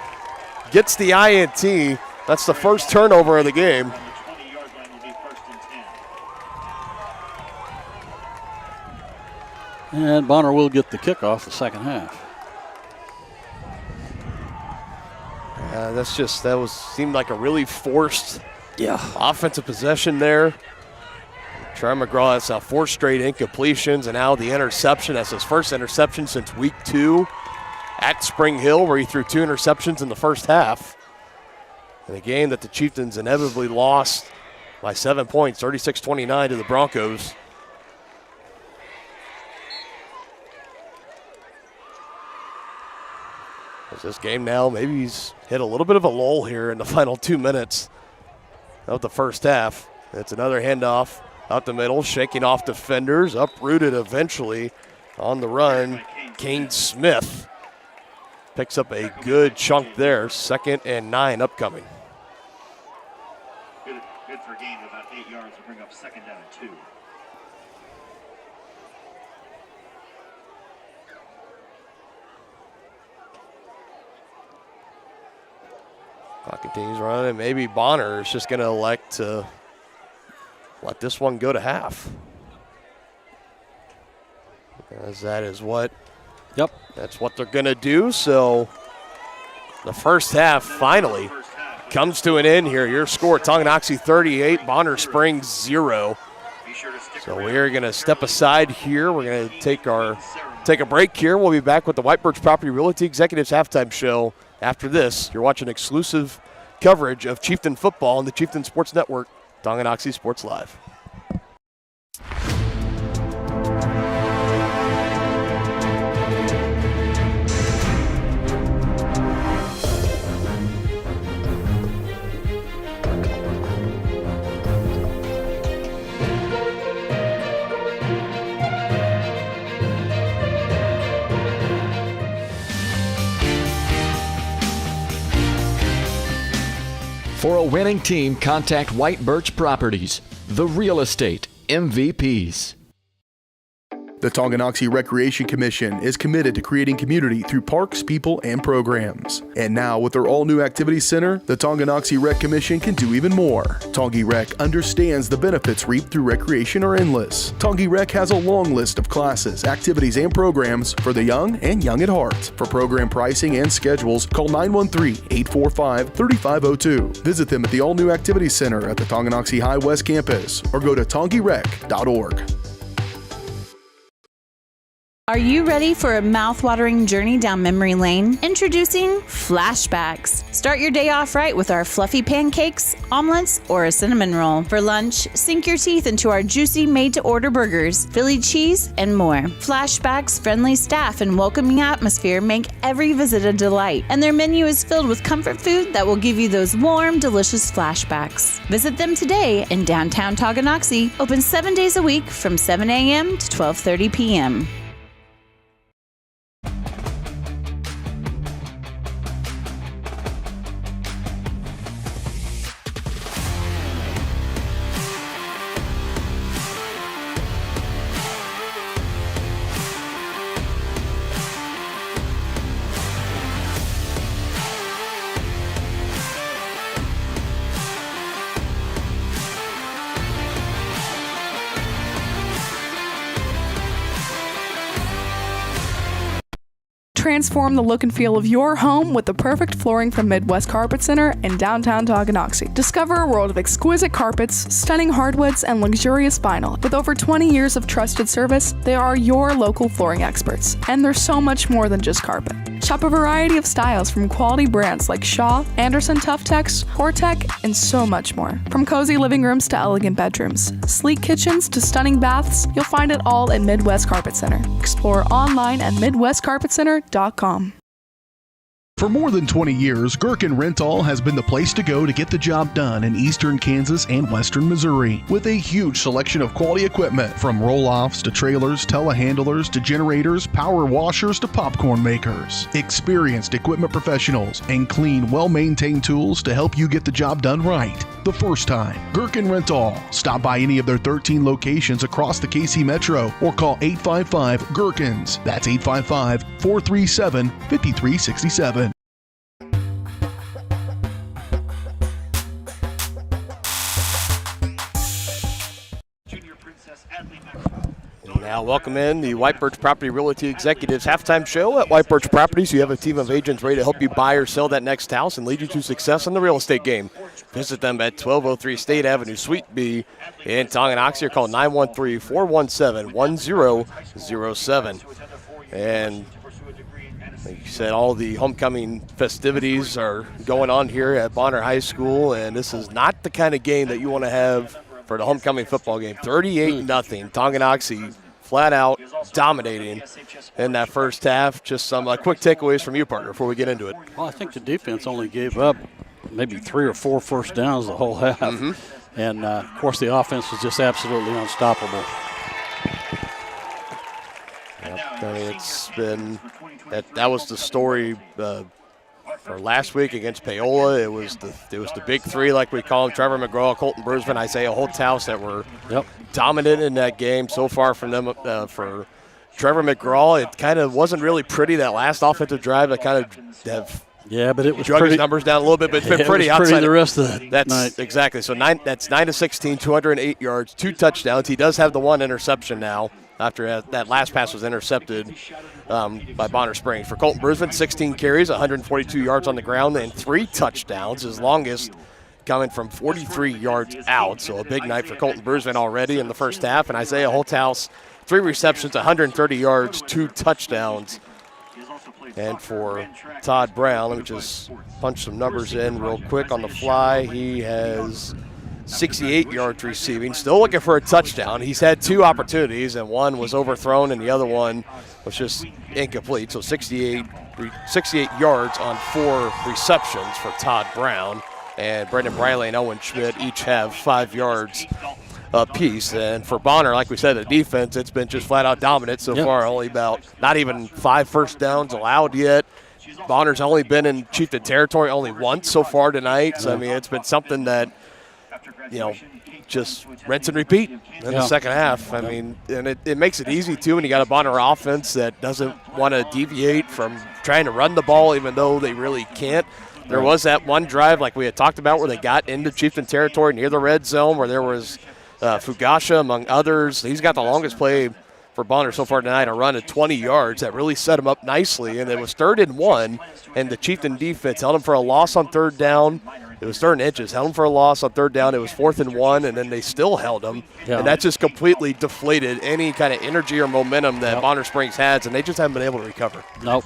gets the INT. That's the first turnover of the game. And Bonner will get the kickoff the second half. Seemed like a really forced offensive possession there. Trey McGraw has 4 straight incompletions, and now the interception. That's his first interception since week 2 at Spring Hill, where he threw 2 interceptions in the first half. In a game that the Chieftains inevitably lost by 7 points, 36-29 to the Broncos. As this game now, maybe he's hit a little bit of a lull here in the final 2 minutes of the first half. It's another handoff out the middle, shaking off defenders, uprooted eventually on the run. Kane Smith picks up a good chunk there. 2nd and 9 upcoming. Good for a gain of about 8 yards to bring up 2nd down and 2. Clock continues running. Maybe Bonner is just going to elect to let this one go to half. Because that is what that's what they're going to do. So the first half finally comes to an end here. Your score, Tonganoxie 38, Bonner Springs 0. So we are going to step aside here. We're going to take a break here. We'll be back with the White Birch Property Realty Executives Halftime Show. After this, you're watching exclusive coverage of Chieftain football on the Chieftain Sports Network, Tonganoxie Sports Live. For a winning team, contact White Birch Properties, the real estate MVPs. The Tonganoxie Recreation Commission is committed to creating community through parks, people, and programs. And now, with their all-new activity center, the Tonganoxie Rec Commission can do even more. Tongi Rec understands the benefits reaped through recreation are endless. Tongi Rec has a long list of classes, activities, and programs for the young and young at heart. For program pricing and schedules, call 913-845-3502. Visit them at the all-new activity center at the Tonganoxie High West campus or go to tongirec.org. Are you ready for a mouth-watering journey down memory lane? Introducing Flashbacks. Start your day off right with our fluffy pancakes, omelets, or a cinnamon roll. For lunch, sink your teeth into our juicy made-to-order burgers, Philly cheese, and more. Flashbacks' friendly staff and welcoming atmosphere make every visit a delight, and their menu is filled with comfort food that will give you those warm, delicious flashbacks. Visit them today in downtown Tonganoxie, open 7 days a week from 7 a.m. to 12:30 p.m. Transform the look and feel of your home with the perfect flooring from Midwest Carpet Center in downtown Tonganoxie. Discover a world of exquisite carpets, stunning hardwoods, and luxurious vinyl. With over 20 years of trusted service, they are your local flooring experts. And they're so much more than just carpet. Shop a variety of styles from quality brands like Shaw, Anderson Tuftex, Hortec, and so much more. From cozy living rooms to elegant bedrooms, sleek kitchens to stunning baths, you'll find it all at Midwest Carpet Center. Explore online at MidwestCarpetCenter.com. For more than 20 years, Gherkin Rental has been the place to go to get the job done in eastern Kansas and western Missouri. With a huge selection of quality equipment, from roll-offs to trailers, telehandlers to generators, power washers to popcorn makers. Experienced equipment professionals and clean, well-maintained tools to help you get the job done right the first time. Gherkin Rental. Stop by any of their 13 locations across the KC Metro or call 855-GHERKINS. That's 855-437-5367. Now welcome in the White Birch Property Realty Executives halftime show at White Birch Properties. You have a team of agents ready to help you buy or sell that next house and lead you to success in the real estate game. Visit them at 1203 State Avenue, Suite B in Tonganoxie, or call 913-417-1007. And like you said, all the homecoming festivities are going on here at Bonner High School, and this is not the kind of game that you want to have for the homecoming football game. 38-0, Tonganoxie flat out dominating in that first half. Just some quick takeaways from you, partner, before we get into it. Well, I think the defense only gave up maybe 3 or 4 first downs the whole half. And, of course, the offense was just absolutely unstoppable. Yep, I mean, it's been that was the story for last week against Paola. It was the big three, like we call them: Trevor McGraw, Colton Bruisman, Isaiah Holthouse, that were dominant in that game. So far from them, for Trevor McGraw, it kind of wasn't really pretty. That last offensive drive, that kind of have but it was drug his numbers down a little bit, but it's been pretty outside the rest of the that's night. Exactly. So that's 9 to 16, 208 yards, 2 touchdowns. He does have the 1 interception now, after that last pass was intercepted by Bonner Springs. For Colton Bruisman, 16 carries, 142 yards on the ground, and 3 touchdowns, his longest coming from 43 yards out. So a big night for Colton Bruisman already in the first half. And Isaiah Holthouse, 3 receptions, 130 yards, 2 touchdowns. And for Todd Brown, let me just punch some numbers in real quick on the fly. He has 68 yards receiving, still looking for a touchdown. He's had 2 opportunities, and one was overthrown and the other one was just incomplete. So 68 yards on 4 receptions for Todd Brown. And Brendan Briley and Owen Schmidt each have 5 yards apiece. And for Bonner, like we said, the defense, it's been just flat out dominant so far. Only about not even 5 first downs allowed yet. Bonner's only been in Chieftain territory only once so far tonight. So I mean, it's been something that, you know, just rinse and repeat in the second half. I mean, and it makes it easy, too, when you got a Bonner offense that doesn't want to deviate from trying to run the ball, even though they really can't. There was that one drive, like we had talked about, where they got into Chieftain territory near the red zone, where there was Fugasha, among others. He's got the longest play for Bonner so far tonight, a run of 20 yards that really set him up nicely. And it was 3rd and 1, and the Chieftain defense held him for a loss on 3rd down. It was 3rd and inches, held him for a loss on 3rd down. It was 4th and 1, and then they still held him. And that just completely deflated any kind of energy or momentum that Bonner Springs has, and they just haven't been able to recover. Nope.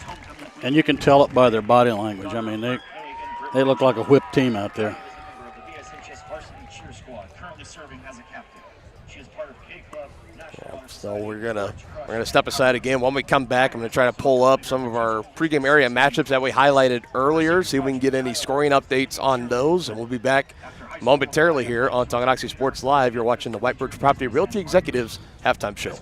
And you can tell it by their body language. I mean, they look like a whipped team out there. So we're gonna step aside again. When we come back, I'm gonna try to pull up some of our pregame area matchups that we highlighted earlier, see if we can get any scoring updates on those, and we'll be back momentarily here on Tonganoxie Sports Live. You're watching the White Birch Property Realty Executives halftime show.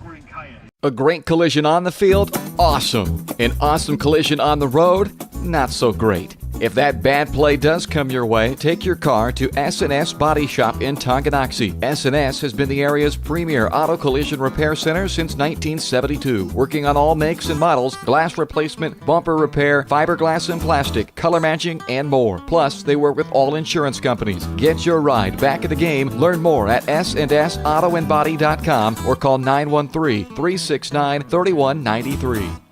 A great collision on the field? Awesome. An awesome collision on the road? Not so great. If that bad play does come your way, take your car to S&S Body Shop in Tonganoxie. S&S has been the area's premier auto collision repair center since 1972, working on all makes and models, glass replacement, bumper repair, fiberglass and plastic, color matching, and more. Plus, they work with all insurance companies. Get your ride back in the game. Learn more at S&SAutoandBody.com or call 913-369-3193.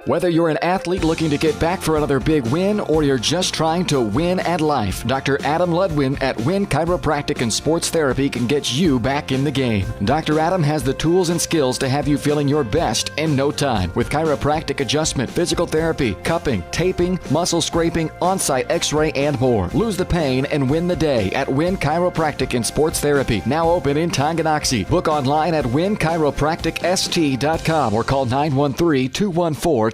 Whether you're an athlete looking to get back for another big win or you're just trying to win at life, Dr. Adam Ludwin at Win Chiropractic and Sports Therapy can get you back in the game. Dr. Adam has the tools and skills to have you feeling your best in no time with chiropractic adjustment, physical therapy, cupping, taping, muscle scraping, on-site x-ray, and more. Lose the pain and win the day at Win Chiropractic and Sports Therapy, now open in Tonganoxie. Book online at winchiropracticst.com or call 913-214-1020.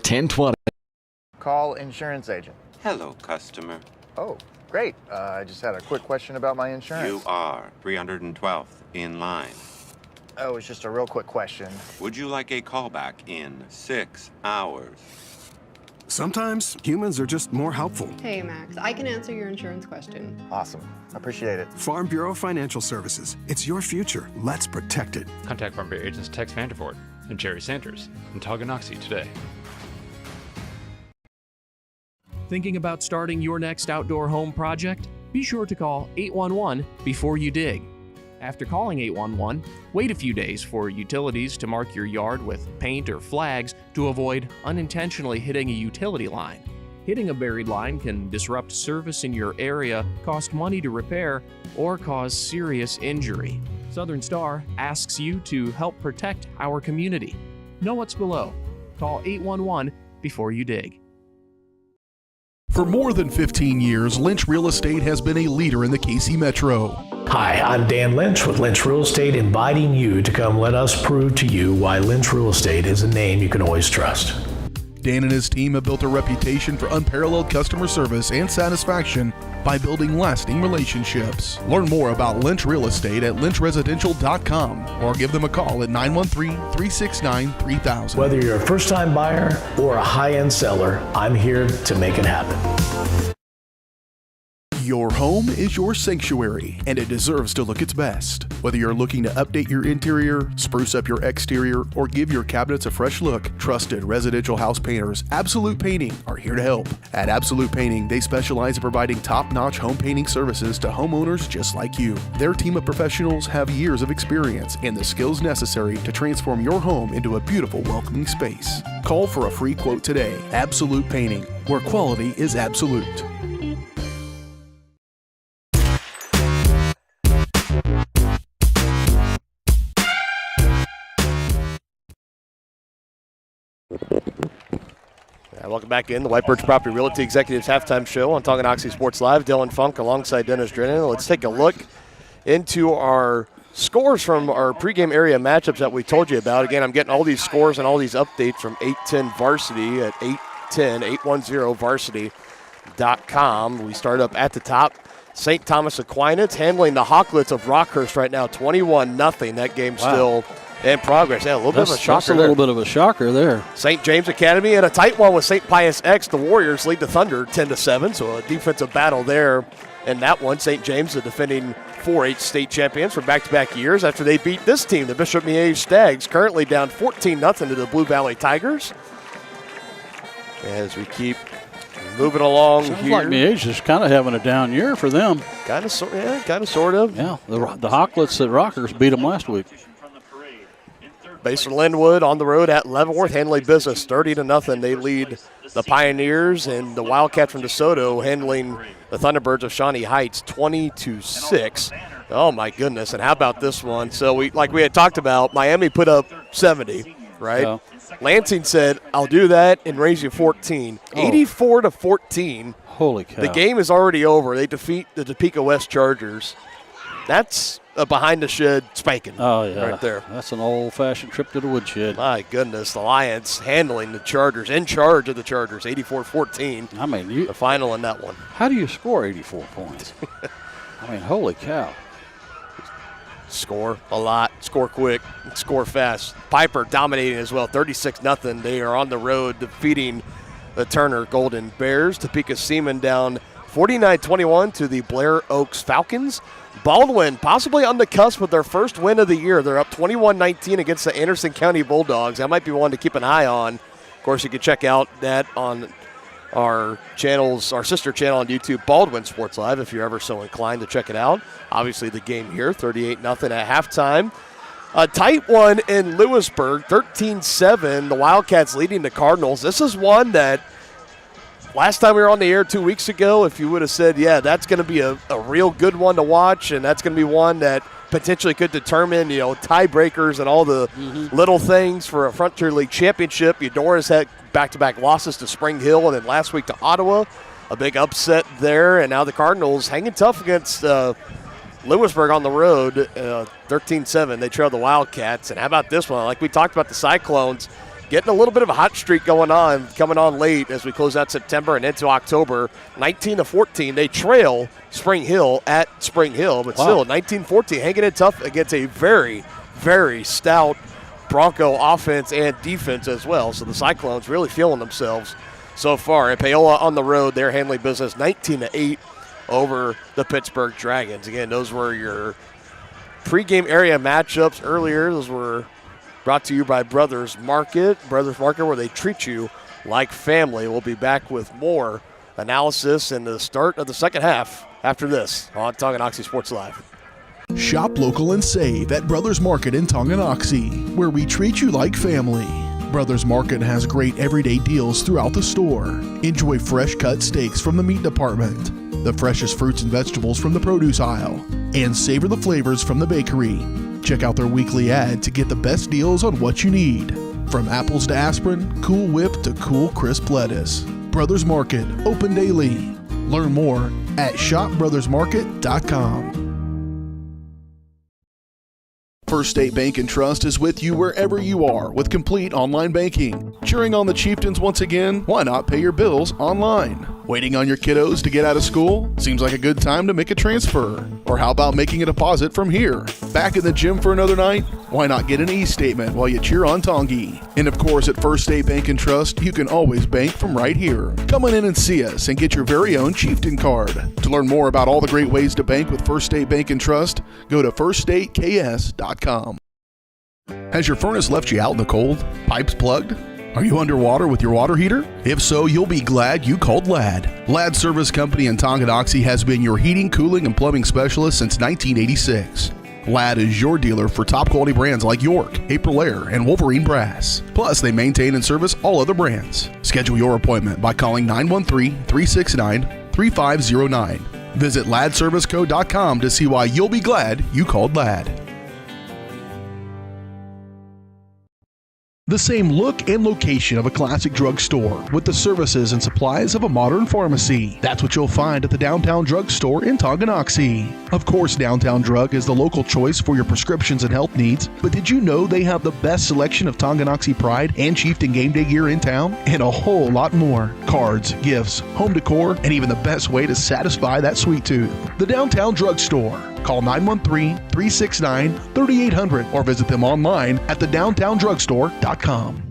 Call insurance agent. Hello, customer. Oh, great. I just had a quick question about my insurance. You are 312th in line. Oh, it's just a real quick question. Would you like a callback in 6 hours? Sometimes humans are just more helpful. Hey, Max, I can answer your insurance question. Awesome. Appreciate it. Farm Bureau Financial Services. It's your future. Let's protect it. Contact Farm Bureau agents Tex Vandervoort and Jerry Sanders in Tonganoxie today. Thinking about starting your next outdoor home project? Be sure to call 811 before you dig. After calling 811, wait a few days for utilities to mark your yard with paint or flags to avoid unintentionally hitting a utility line. Hitting a buried line can disrupt service in your area, cost money to repair, or cause serious injury. Southern Star asks you to help protect our community. Know what's below. Call 811 before you dig. For more than 15 years, Lynch Real Estate has been a leader in the KC Metro. Hi, I'm Dan Lynch with Lynch Real Estate, inviting you to come let us prove to you why Lynch Real Estate is a name you can always trust. Dan and his team have built a reputation for unparalleled customer service and satisfaction by building lasting relationships. Learn more about Lynch Real Estate at lynchresidential.com or give them a call at 913-369-3000. Whether you're a first-time buyer or a high-end seller, I'm here to make it happen. Your home is your sanctuary, and it deserves to look its best. Whether you're looking to update your interior, spruce up your exterior, or give your cabinets a fresh look, trusted residential house painters Absolute Painting are here to help. At Absolute Painting, they specialize in providing top-notch home painting services to homeowners just like you. Their team of professionals have years of experience and the skills necessary to transform your home into a beautiful, welcoming space. Call for a free quote today. Absolute Painting, where quality is absolute. Welcome back in the White Birch Property Realty Executives Halftime Show on Tonganoxie Sports Live. Dylan Funk alongside Dennis Drennan. Let's take a look into our scores from our pregame area matchups that we told you about. Again, I'm getting all these scores and all these updates from 810 Varsity at 810-810varsity.com. We start up at the top. St. Thomas Aquinas handling the Hawklets of Rockhurst right now, 21-0. That game still in progress. Yeah, a little bit of a shocker. That's a little bit of a shocker there. St. James Academy and a tight one with St. Pius X. The Warriors lead the Thunder 10-7, so a defensive battle there in that one. St. James, the defending 4-H state champions for back-to-back years after they beat this team, the Bishop Miege Stags, currently down 14-0 to the Blue Valley Tigers. As we keep moving along Sounds here. like Miege is kind of having a down year for them. Kind of, sort of. Yeah, the Hawklets at Rockers beat them last week. Basin Linwood on the road at Leavenworth, handling business 30-0. They lead the Pioneers, and the Wildcats from DeSoto handling the Thunderbirds of Shawnee Heights 20-6. Oh my goodness! And how about this one? So we had talked about, Miami put up 70, right? Yeah. Lansing said, "I'll do that and raise you 14." 84-14. Holy cow! The game is already over. They defeat the Topeka West Chargers. That's a behind-the-shed spanking right there. That's an old-fashioned trip to the woodshed. My goodness, the Lions handling the Chargers, in charge of the Chargers, 84-14. I mean, the final in that one. How do you score 84 points? I mean, holy cow. Score a lot, score quick, score fast. Piper dominating as well, 36-0. They are on the road defeating the Turner Golden Bears. Topeka Seaman down 49-21 to the Blair Oaks Falcons. Baldwin possibly on the cusp with their first win of the year. They're up 21-19 against the Anderson County Bulldogs. That might be one to keep an eye on. Of course, you can check out that on our channels, our sister channel on YouTube, Baldwin Sports Live, if you're ever so inclined to check it out. Obviously, the game here, 38-0 at halftime. A tight one in Lewisburg, 13-7. The Wildcats leading the Cardinals. This is one that last time we were on the air 2 weeks ago, if you would have said, yeah, that's going to be a real good one to watch, and that's going to be one that potentially could determine, tiebreakers and all the little things for a Frontier League championship. Eudora's had back-to-back losses to Spring Hill and then last week to Ottawa. A big upset there, and now the Cardinals hanging tough against Lewisburg on the road, 13-7. They trailed the Wildcats. And how about this one? Like we talked about the Cyclones, getting a little bit of a hot streak coming on late as we close out September and into October. 19-14, they trail Spring Hill at Spring Hill, but still 19-14, hanging it tough against a very, very stout Bronco offense and defense as well. So the Cyclones really feeling themselves so far. And Paola on the road, they're handling business 19-8 over the Pittsburgh Dragons. Again, those were your pregame area matchups earlier. Those were brought to you by Brothers Market. Brothers Market, where they treat you like family. We'll be back with more analysis and the start of the second half after this on Tonganoxie Sports Live. Shop local and save at Brothers Market in Tonganoxie, where we treat you like family. Brothers Market has great everyday deals throughout the store. Enjoy fresh cut steaks from the meat department, the freshest fruits and vegetables from the produce aisle, and savor the flavors from the bakery. Check out their weekly ad to get the best deals on what you need. From apples to aspirin, Cool Whip to cool crisp lettuce. Brothers Market, open daily. Learn more at shopbrothersmarket.com. First State Bank & Trust is with you wherever you are with complete online banking. Cheering on the Chieftains once again? Why not pay your bills online? Waiting on your kiddos to get out of school? Seems like a good time to make a transfer. Or how about making a deposit from here? Back in the gym for another night? Why not get an e-statement while you cheer on Tongi? And of course, at First State Bank & Trust, you can always bank from right here. Come on in and see us and get your very own Chieftain card. To learn more about all the great ways to bank with First State Bank & Trust, go to firststateks.com. Has your furnace left you out in the cold? Pipes plugged? Are you underwater with your water heater? If so, you'll be glad you called Ladd. Ladd Service Company in Tonganoxie has been your heating, cooling, and plumbing specialist since 1986. Ladd is your dealer for top quality brands like York, Aprilaire, and Wolverine Brass. Plus, they maintain and service all other brands. Schedule your appointment by calling 913-369-3509. Visit laddserviceco.com to see why you'll be glad you called Ladd. The same look and location of a classic drugstore with the services and supplies of a modern pharmacy. That's what you'll find at the Downtown Drug Store in Tonganoxie. Of course, Downtown Drug is the local choice for your prescriptions and health needs, but did you know they have the best selection of Tonganoxie Pride and Chieftain Game Day gear in town? And a whole lot more. Cards, gifts, home decor, and even the best way to satisfy that sweet tooth. The Downtown Drug Store. Call 913-369-3800 or visit them online at thedowntowndrugstore.com.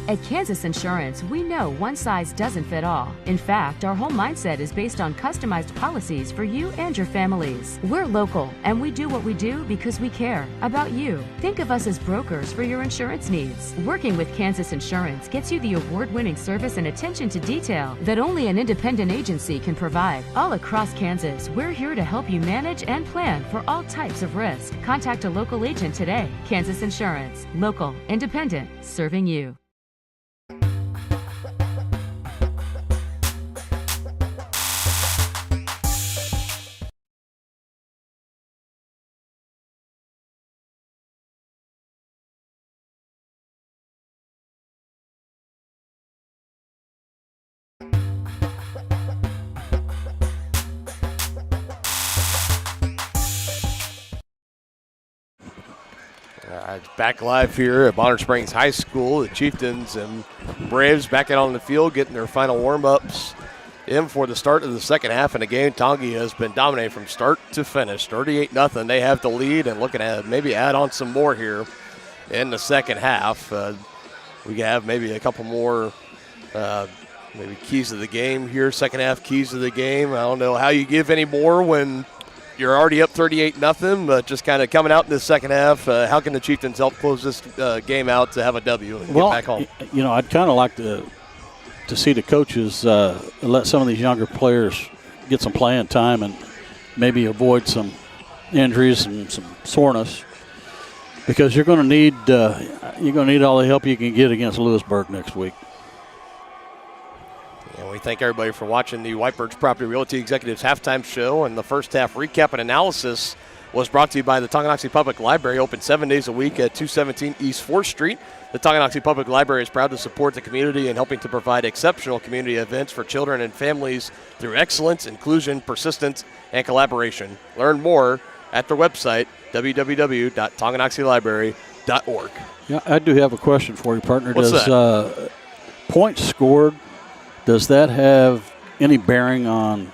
At Kansas Insurance, we know one size doesn't fit all. In fact, our whole mindset is based on customized policies for you and your families. We're local, and we do what we do because we care about you. Think of us as brokers for your insurance needs. Working with Kansas Insurance gets you the award-winning service and attention to detail that only an independent agency can provide. All across Kansas, we're here to help you manage and plan for all types of risk. Contact a local agent today. Kansas Insurance. Local, independent, serving you. Back live here at Bonner Springs High School. The Chieftains and Braves back out on the field, getting their final warm-ups in for the start of the second half. And the game, Tongi has been dominating from start to finish. 38-0. They have the lead and looking at maybe add on some more here in the second half. We have maybe a couple more maybe keys to the game here, second half keys to the game. I don't know how you give any more when you're already up 38-0, but just kind of coming out in the second half. How can the Chieftains help close this game out to have a W and get back home? You know, I'd kind of like to see the coaches let some of these younger players get some playing time and maybe avoid some injuries and some soreness, because you're going to need all the help you can get against Lewisburg next week. And we thank everybody for watching the White Birch Property Realty Executives Halftime Show. And the first half recap and analysis was brought to you by the Tonganoxie Public Library, open 7 days a week at 217 East 4th Street. The Tonganoxie Public Library is proud to support the community and helping to provide exceptional community events for children and families through excellence, inclusion, persistence, and collaboration. Learn more at their website, www.tonganoxielibrary.org. Yeah, I do have a question for you, partner. What's that? Points scored, does that have any bearing on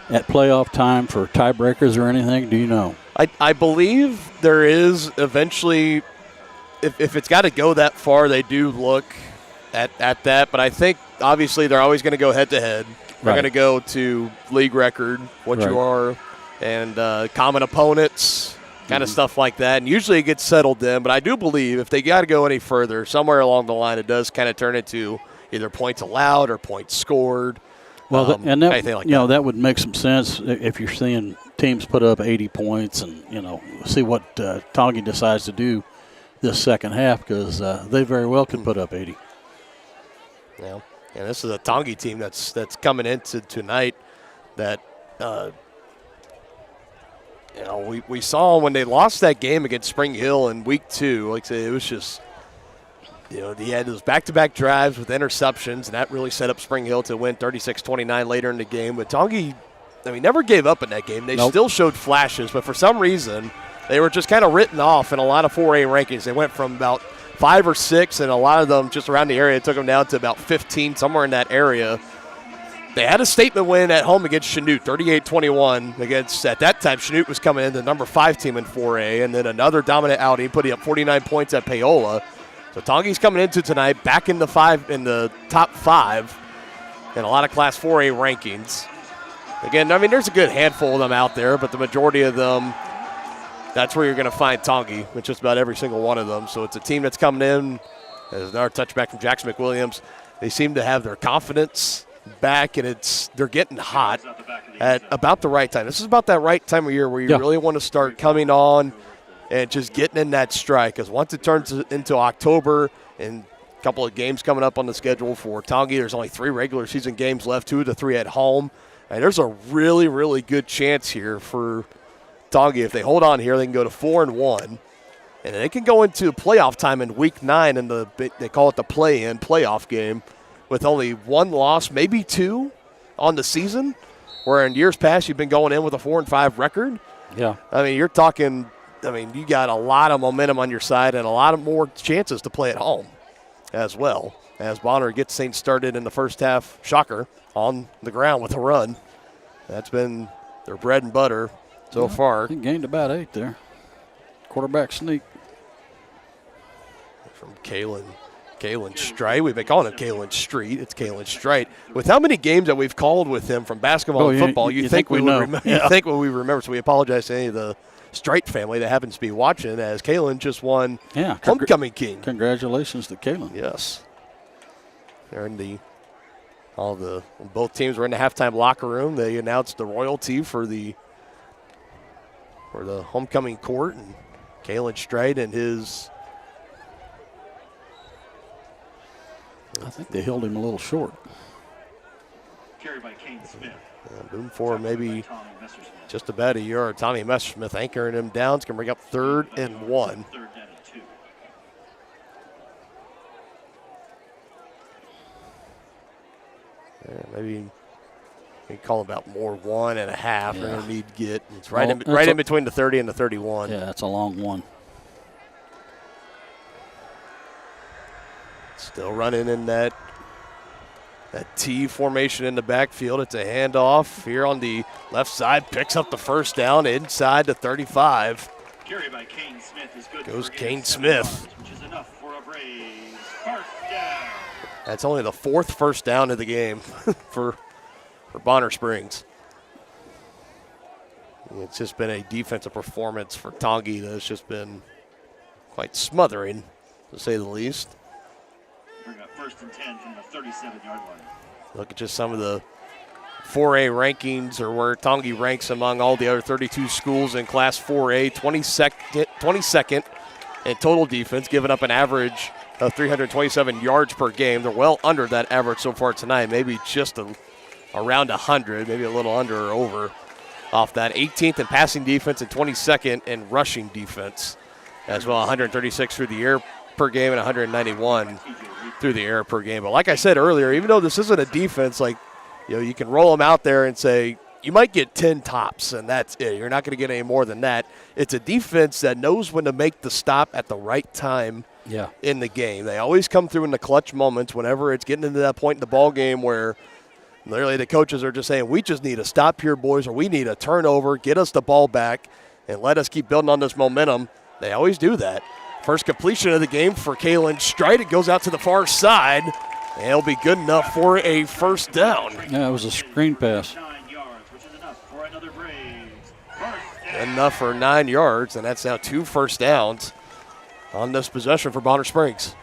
at playoff time for tiebreakers or anything? Do you know? I believe there is eventually, if it's got to go that far, they do look at that. But I think, obviously, they're always going to go head-to-head. They're going to go to league record, what you are, and common opponents, kind of stuff like that. And usually it gets settled then. But I do believe if they got to go any further, somewhere along the line, it does kind of turn into either points allowed or points scored. Well, and that, anything like that. That would make some sense if you're seeing teams put up 80 points and, see what Tongi decides to do this second half, because they very well could put up 80. Yeah, and this is a Tongi team that's coming into tonight that, we saw when they lost that game against Spring Hill in week 2. Like I say, it was just, he had those back-to-back drives with interceptions, and that really set up Spring Hill to win 36-29 later in the game. But Tongi, never gave up in that game. They still showed flashes, but for some reason, they were just kind of written off in a lot of 4A rankings. They went from about 5 or 6, and a lot of them just around the area took them down to about 15, somewhere in that area. They had a statement win at home against Chanute, 38-21 against, at that time, Chanute was coming in the number 5 team in 4A, and then another dominant outing, putting up 49 points at Paola. So Tongi's coming into tonight back in the top 5 in a lot of Class 4A rankings. Again, there's a good handful of them out there, but the majority of them, that's where you're going to find Tongi with just about every single one of them. So it's a team that's coming in. There's another touchback from Jackson McWilliams. They seem to have their confidence back, and they're getting hot at about the right time. This is about that right time of year where you really want to start coming on and just getting in that strike, because once it turns into October and a couple of games coming up on the schedule for Tongi, there's only 3 regular season games left, 2 of the 3 at home. And there's a really, really good chance here for Tongi. If they hold on here, they can go to 4-1. And they can go into playoff time in week 9, and they call it the play-in playoff game, with only 1 loss, maybe 2 on the season, where in years past you've been going in with a 4-5 record. Yeah. You're talking, you got a lot of momentum on your side and a lot of more chances to play at home as well, as Bonner gets things started in the first half, shocker, on the ground with a run. That's been their bread and butter so far. He gained about 8 there. Quarterback sneak. From Kalen Strite. We've been calling him Kalen Street. It's Kalen Strite. With how many games that we've called with him from basketball and football, you think we would remember. You think what we remember. So we apologize to any of the Strite family that happens to be watching, as Kalen just won Homecoming King. Congratulations to Kalen. Yes. They're in both teams were in the halftime locker room. They announced the royalty for the homecoming court, and Kalen Strite and his. I think they held him a little short. Carried by Kane Smith. Boom for maybe just about a yard. Tommy Messersmith anchoring him down. It's going to bring up 3rd and 1. Maybe we call about more 1.5. We're going to need to get. It's right in between the 30 and the 31. Yeah, that's a long one. Still running in that T formation in the backfield. It's a handoff here on the left side. Picks up the first down inside the 35. Carried by Kane Smith is good. Goes Kane Smith. Which is enough for a Braves first down. That's only the 4th first down of the game for Bonner Springs. It's just been a defensive performance for Tongi that's just been quite smothering, to say the least. Bring up 1st and 10 from the 37-yard line. Look at just some of the 4A rankings, or where Tonganoxie ranks among all the other 32 schools in Class 4A, 22nd in total defense, giving up an average of 327 yards per game. They're well under that average so far tonight, maybe just around 100, maybe a little under or over off that. 18th in passing defense and 22nd in rushing defense as well. 136 through the air per game and 191 through the air per game. But like I said earlier, even though this isn't a defense, like, you can roll them out there and say you might get 10 tops and that's it. You're not going to get any more than that. It's a defense that knows when to make the stop at the right time in the game. They always come through in the clutch moments whenever it's getting into that point in the ball game where literally the coaches are just saying, we just need a stop here, boys, or we need a turnover, get us the ball back, and let us keep building on this momentum. They always do that. First completion of the game for Kalen Stride. It goes out to the far side, and it'll be good enough for a first down. Yeah, it was a screen pass. Enough for 9 yards, and that's now 2 first downs on this possession for Bonner Springs.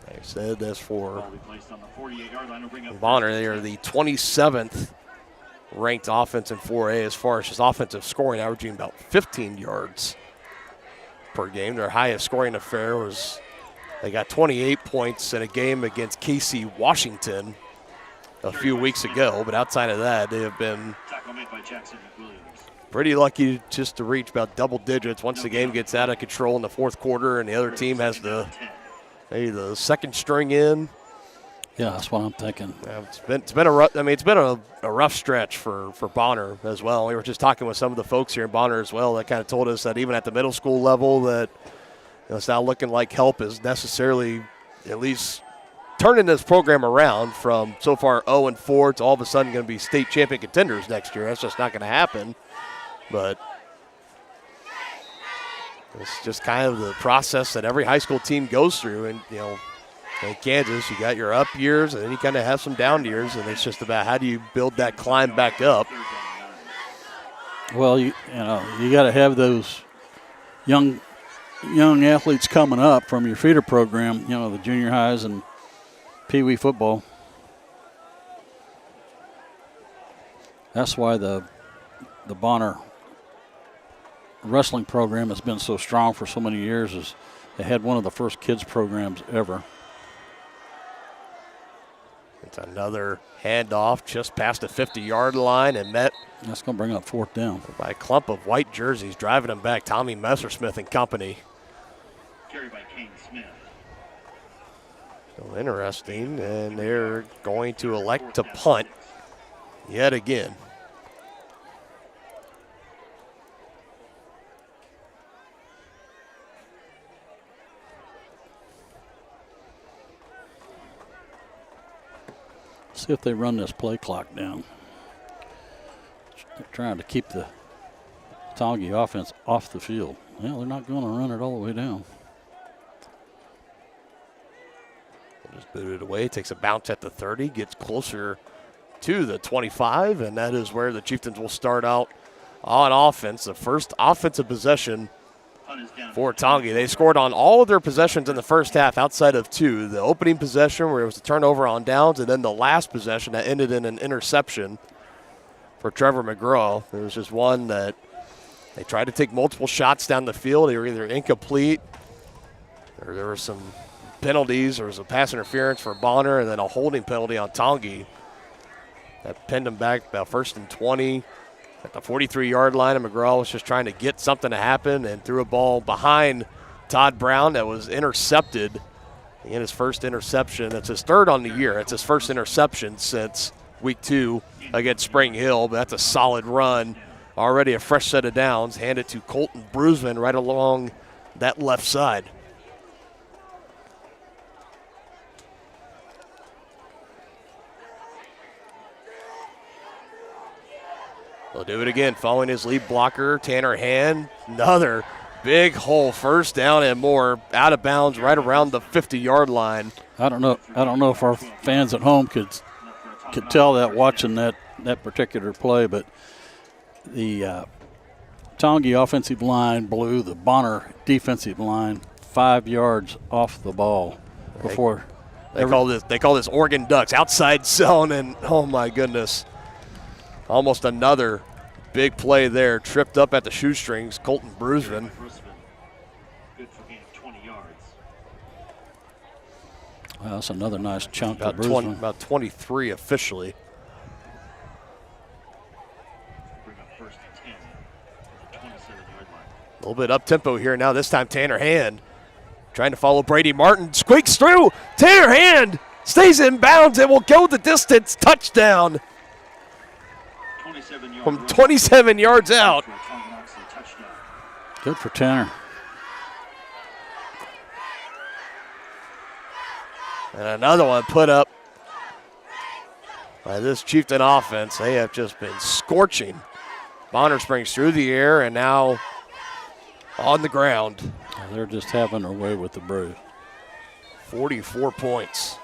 Like I said, that's for Bonner. They are the 27th ranked offense in 4A as far as just offensive scoring, averaging about 15 yards per game. Their highest scoring affair was they got 28 points in a game against KC Washington a few weeks ago, but outside of that, they have been pretty lucky just to reach about double digits once the game gets out of control in the fourth quarter and the other team has maybe the second string in. Yeah, that's what I'm thinking. Yeah, it's been a rough stretch for Bonner as well. We were just talking with some of the folks here in Bonner as well that kind of told us that even at the middle school level that it's not looking like help is necessarily at least turning this program around from so far 0-4 to all of a sudden going to be state champion contenders next year. That's just not going to happen. But it's just kind of the process that every high school team goes through. And, in Kansas, you got your up years and then you kind of have some down years, and it's just about how do you build that climb back up. Well, you got to have those young athletes coming up from your feeder program, the junior highs and Pee Wee football. That's why the Bonner wrestling program has been so strong for so many years. Is they had one of the first kids programs ever. It's another handoff just past the 50-yard line and met. That's going to bring up fourth down. By a clump of white jerseys driving them back. Tommy Messersmith and company. Carried by Kane Smith. So interesting, and they're going to elect to punt yet again. See if they run this play clock down. They're trying to keep the Tonganoxie offense off the field. Well, they're not going to run it all the way down. Just boot it away, takes a bounce at the 30, gets closer to the 25, and that is where the Chieftains will start out on offense. The first offensive possession for Tonganoxie. They scored on all of their possessions in the first half outside of two. The opening possession where it was a turnover on downs, and then the last possession that ended in an interception for Trevor McGraw. There was just one that they tried to take multiple shots down the field. They were either incomplete or there were some penalties. There was a pass interference for Bonner and then a holding penalty on Tonganoxie that pinned him back about 1st and 20. At the 43-yard line, and McGraw was just trying to get something to happen and threw a ball behind Todd Brown that was intercepted. Again, his first interception. That's his third on the year. It's his first interception since week 2 against Spring Hill, but that's a solid run. Already a fresh set of downs. Handed to Colton Brusman right along that left side. He'll do it again, following his lead blocker, Tanner Hand. Another big hole, first down and more, out of bounds, right around the 50-yard line. I don't know if our fans at home could tell that watching that particular play, but the Tonganoxie offensive line blew the Bonner defensive line 5 yards off the ball before. They call this Oregon Ducks outside zone, and oh my goodness, almost another big play there. Tripped up at the shoestrings, Colton Brusman. Good for gain of 20 yards. Well, that's another nice chunk About to Brusman. About 23 officially. Bring up first and 10 at the 27-yard line. A little bit up tempo here now. This time Tanner Hand trying to follow Brady Martin. Squeaks through. Tanner Hand stays in bounds and will go the distance. Touchdown. 27-yard From 27 yards out. for a Tonganoxie touchdown. Good for Tanner. And another one put up by this Chieftain offense. They have just been scorching. Bonner Springs through the air and now on the ground. They're just having their way with the Brew. 44 points.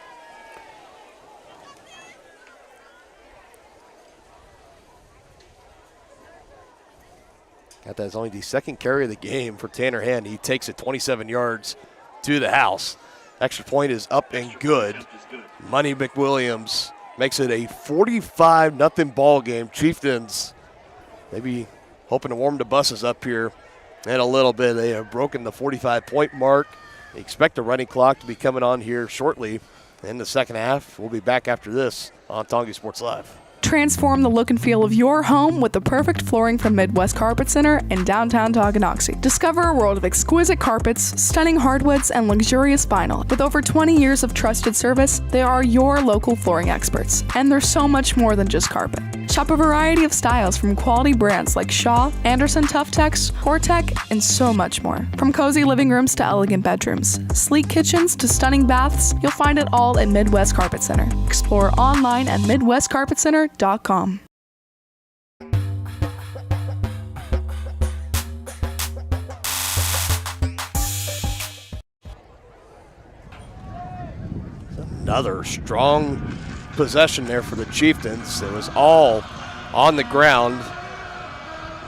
That's only the second carry of the game for Tanner Hand. He takes it 27 yards to the house. Extra point is up and good. Money McWilliams makes it a 45-0 ball game. Chieftains maybe hoping to warm the buses up here in a little bit. They have broken the 45-point mark. They expect the running clock to be coming on here shortly in the second half. We'll be back after this on Tongi Sports Live. Transform the look and feel of your home with the perfect flooring from Midwest Carpet Center in downtown Tonganoxie. Discover a world of exquisite carpets, stunning hardwoods, and luxurious vinyl. With over 20 years of trusted service, they are your local flooring experts. And they're so much more than just carpet. Shop a variety of styles from quality brands like Shaw, Anderson Tuftex, Hortec, and so much more. From cozy living rooms to elegant bedrooms, sleek kitchens to stunning baths, you'll find it all at Midwest Carpet Center. Explore online at MidwestCarpetCenter.com. Another strong possession there for the Chieftains. It was all on the ground.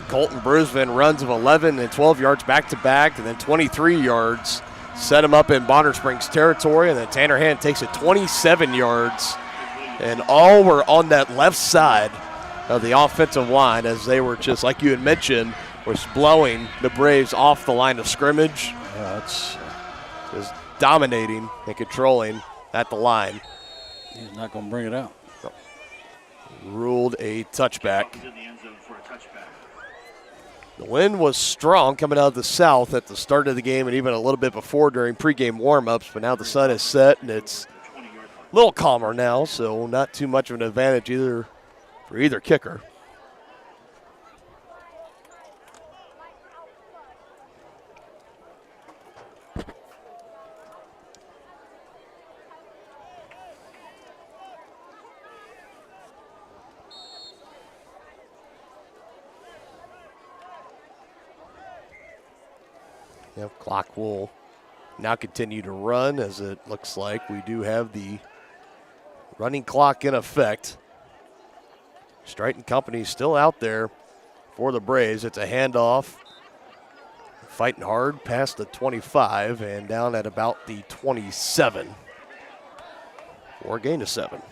Colton Brusman runs of 11 and 12 yards back to back, and then 23 yards set him up in Bonner Springs territory, and then Tanner Hand takes it 27 yards. And all were on that left side of the offensive line as they were just, like you had mentioned, was blowing the Braves off the line of scrimmage. That's just dominating and controlling at the line. He's not going to bring it out. Ruled a touchback. The wind was strong coming out of the south at the start of the game and even a little bit before during pregame warm-ups, but now the sun is set and it's a little calmer now, so not too much of an advantage either for either kicker. Yep, clock will now continue to run as it looks like we do have the running clock in effect. Strait & Company still out there for the Braves. It's a handoff. Fighting hard past the 25 and down at about the 27 for a gain of 7.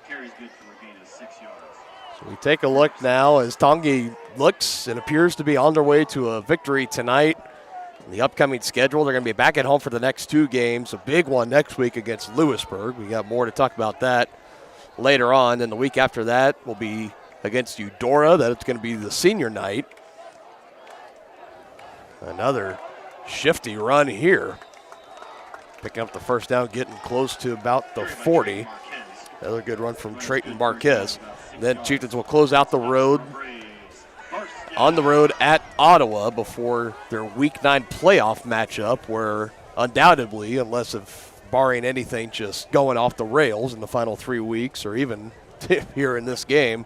Carries good for a gain of 6 yards. So we take a look now as Tongi looks and appears to be on their way to a victory tonight. In the upcoming schedule, they're going to be back at home for the next 2 games. A big one next week against Lewisburg. We got more to talk about that later on. Then the week after that will be against Eudora. That's going to be the senior night. Another shifty run here. Picking up the first down, getting close to about the 40. Another good run from Trayton Marquez. Then Chieftains will close out the road on the road at Ottawa before their Week 9 playoff matchup, where undoubtedly, unless if barring anything just going off the rails in the final 3 weeks or even here in this game,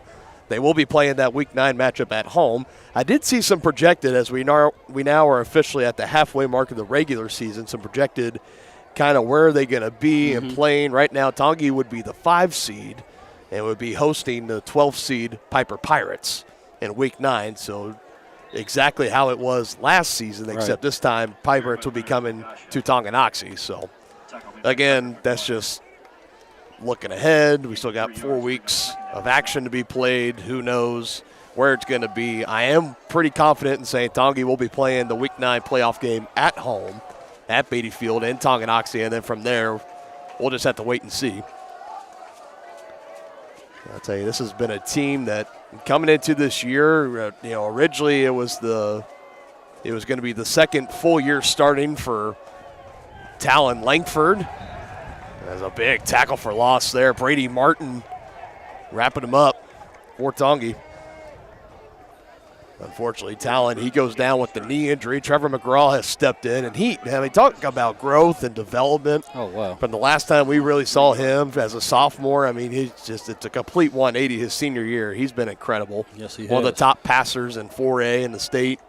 they will be playing that Week 9 matchup at home. I did see some projected, as we now are officially at the halfway mark of the regular season, some projected kind of where are they going to be and playing. Right now, Tongi would be the 5 seed and would be hosting the 12 seed Piper Pirates in Week 9. So exactly how it was last season, except this time Pirates will be coming to Tonganoxie. So, again, that's just looking ahead. We still got 4 weeks of action to be played. Who knows where it's going to be. I am pretty confident in saying Tongi will be playing the Week 9 playoff game at home at Beatty Field in Tonganoxie, and then from there, we'll just have to wait and see. I'll tell you, this has been a team that coming into this year, originally it was going to be the second full year starting for Talon Langford. There's a big tackle for loss there. Brady Martin wrapping him up for Tongi. Unfortunately, Talon, he goes down with the knee injury. Trevor McGraw has stepped in, and talk about growth and development. Oh, wow. From the last time we really saw him as a sophomore, it's a complete 180 his senior year. He's been incredible. Yes, he has. One of the top passers in 4A in the state.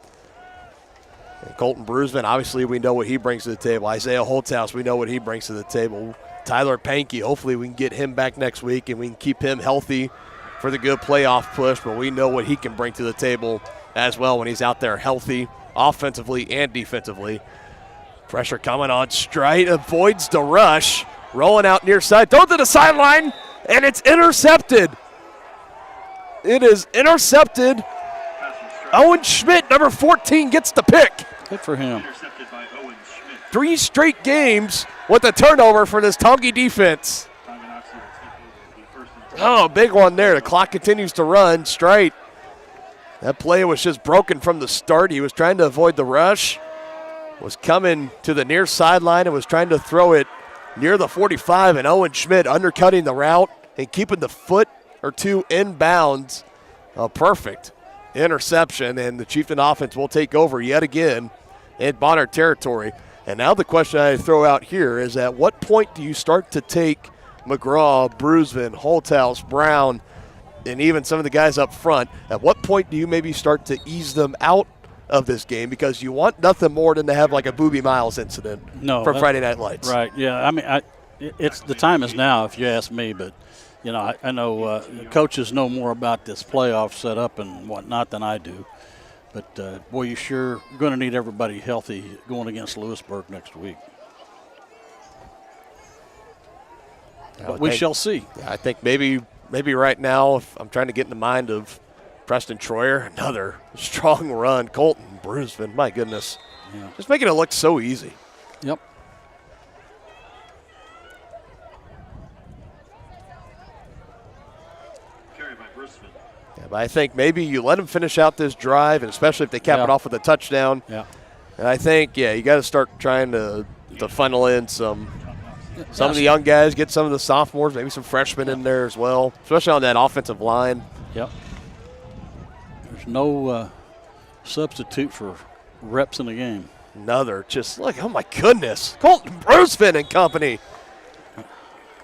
And Colton Brusman, obviously we know what he brings to the table. Isaiah Holthouse, we know what he brings to the table. Tyler Pankey, hopefully we can get him back next week and we can keep him healthy for the good playoff push, but we know what he can bring to the table as well when he's out there healthy, offensively and defensively. Pressure coming on Strite, avoids the rush, rolling out near side, throw to the sideline, and it's intercepted. It is intercepted. Owen Schmidt, number 14, gets the pick. Good for him. 3 straight games with a turnover for this Tongi defense. Oh, big one there. The clock continues to run. Strite. That play was just broken from the start. He was trying to avoid the rush. Was coming to the near sideline and was trying to throw it near the 45. And Owen Schmidt undercutting the route and keeping the foot or two in bounds. A perfect interception. And the Chieftain offense will take over yet again in Bonner territory. And now the question I throw out here is, at what point do you start to take McGraw, Brusman, Holthouse, Brown, and even some of the guys up front, at what point do you maybe start to ease them out of this game? Because you want nothing more than to have like a Boobie Miles incident from Friday Night Lights. Right, yeah. It's the time is now, if you ask me. But, I know coaches know more about this playoff setup and whatnot than I do. But, boy, you sure going to need everybody healthy going against Lewisburg next week. But we shall see. I think maybe right now, if I'm trying to get in the mind of Preston Troyer, another strong run. Colton Brusman, my goodness. Yeah. Just making it look so easy. Yep. Yeah, but I think maybe you let them finish out this drive, and especially if they cap it off with a touchdown. Yeah. And I think, you got to start trying to funnel in some of the young guys, get some of the sophomores, maybe some freshmen in there as well, especially on that offensive line. Yep. There's no substitute for reps in the game. Another, just look, oh my goodness, Colton Brusman and company.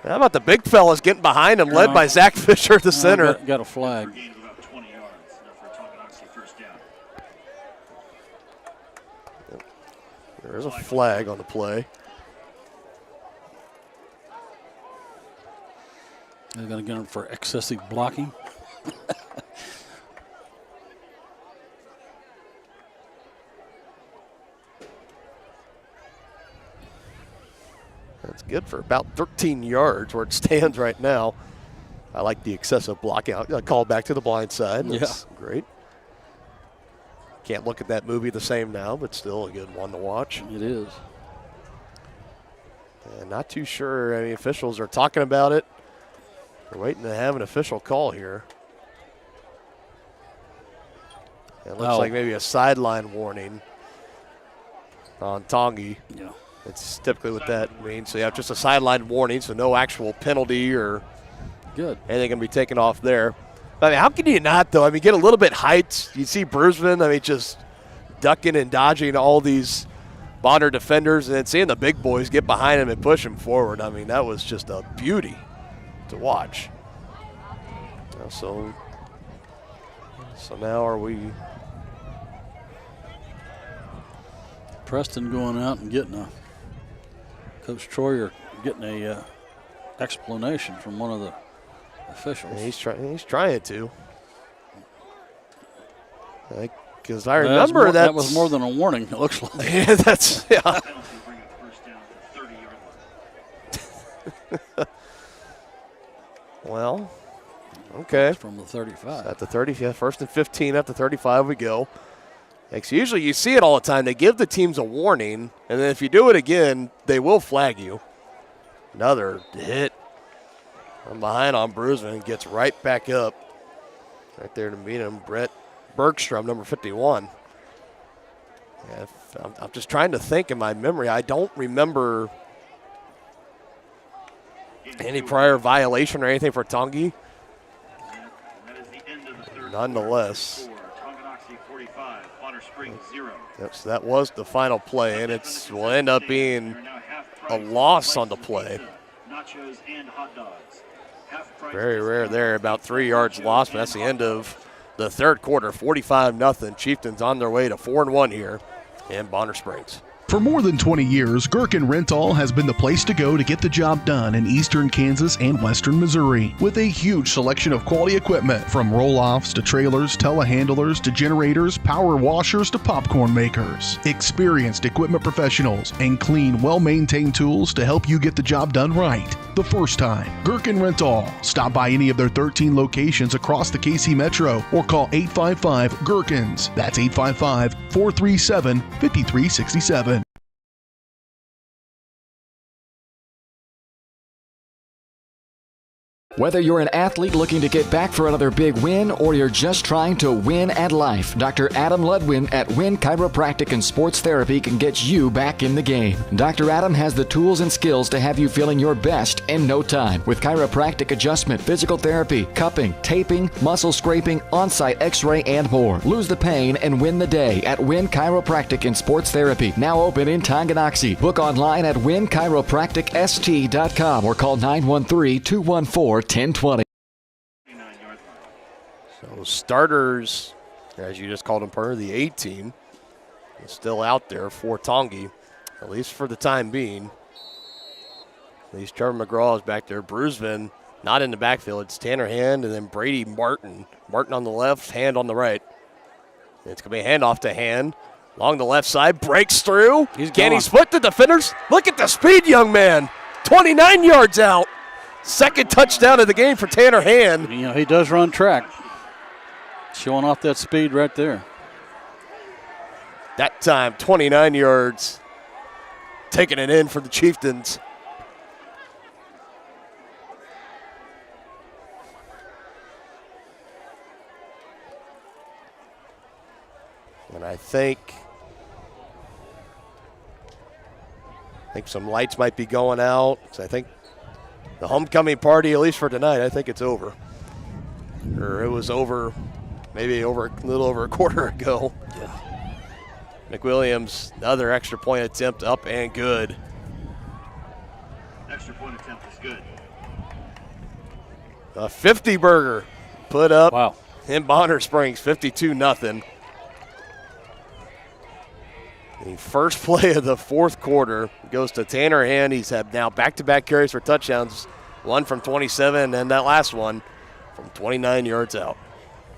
How about the big fellas getting behind him, led by Zach Fisher at the center. Got a flag. There's a flag on the play. They're going to get him for excessive blocking. That's good for about 13 yards where it stands right now. I like the excessive blocking. I'll call back to the blind side. That's great. Can't look at that movie the same now, but still a good one to watch. It is. And not too sure. Officials are talking about it. We're waiting to have an official call here. It looks like maybe a sideline warning on Tongi. Yeah. It's typically what that means. So you have just a sideline warning, so no actual penalty or anything can be taken off there. How can you not, though? Get a little bit height. You see Brusman, just ducking and dodging all these Bonner defenders, and then seeing the big boys get behind him and push him forward. That was just a beauty to watch. So now are we? Preston going out and getting Coach Troyer getting a explanation from one of the officials. Yeah, he's trying to. I think because I remember that was more than a warning, it looks like. Yeah, that's, yeah. Well, okay. From the 35. At the 30, yeah, 1st and 15 at the 35 we go. So usually you see it all the time. They give the teams a warning, and then if you do it again, they will flag you. Another hit from behind on Brusman, gets right back up. Right there to meet him, Brett Bergstrom, number 51. Yeah, I'm just trying to think in my memory. I don't remember any prior violation or anything for Tongi. Nonetheless. So that was the final play, and it will end up being a loss on the play. Very rare there, about 3 yards lost, but that's the end of the third quarter, 45-0. Chieftains on their way to 4-1 here in Bonner Springs. For more than 20 years, Gherkin Rental has been the place to go to get the job done in eastern Kansas and western Missouri. With a huge selection of quality equipment, from roll-offs to trailers, telehandlers to generators, power washers to popcorn makers. Experienced equipment professionals and clean, well-maintained tools to help you get the job done right the first time. Gherkin Rental. Stop by any of their 13 locations across the KC Metro or call 855-GHERKINS. That's 855-437-5367. Whether you're an athlete looking to get back for another big win or you're just trying to win at life, Dr. Adam Ludwin at Win Chiropractic and Sports Therapy can get you back in the game. Dr. Adam has the tools and skills to have you feeling your best in no time with chiropractic adjustment, physical therapy, cupping, taping, muscle scraping, on-site x-ray, and more. Lose the pain and win the day at Win Chiropractic and Sports Therapy, now open in Tonganoxie. Book online at winchiropracticst.com or call 913-214-1020. So starters, as you just called them, part of the A team, is still out there for Tongi, at least for the time being. At least Trevor McGraw is back there. Brusman not in the backfield. It's Tanner Hand and then Brady Martin. Martin on the left, Hand on the right. It's going to be a handoff to Hand. Along the left side, breaks through. Can he split the defenders? Look at the speed, young man. 29 yards out. Second touchdown of the game for Tanner Hand. You know, he does run track. Showing off that speed right there. That time, 29 yards. Taking it in for the Chieftains. And I think some lights might be going out. So I think the homecoming party, at least for tonight, I think it's over. Or it was over, maybe a little over a quarter ago. Yeah. McWilliams, another extra point attempt, up and good. Extra point attempt is good. A 50-burger put up wow. in Bonner Springs, 52-0. The first play of the fourth quarter goes to Tanner Hand. He's had now back-to-back carries for touchdowns, one from 27 and that last one from 29 yards out.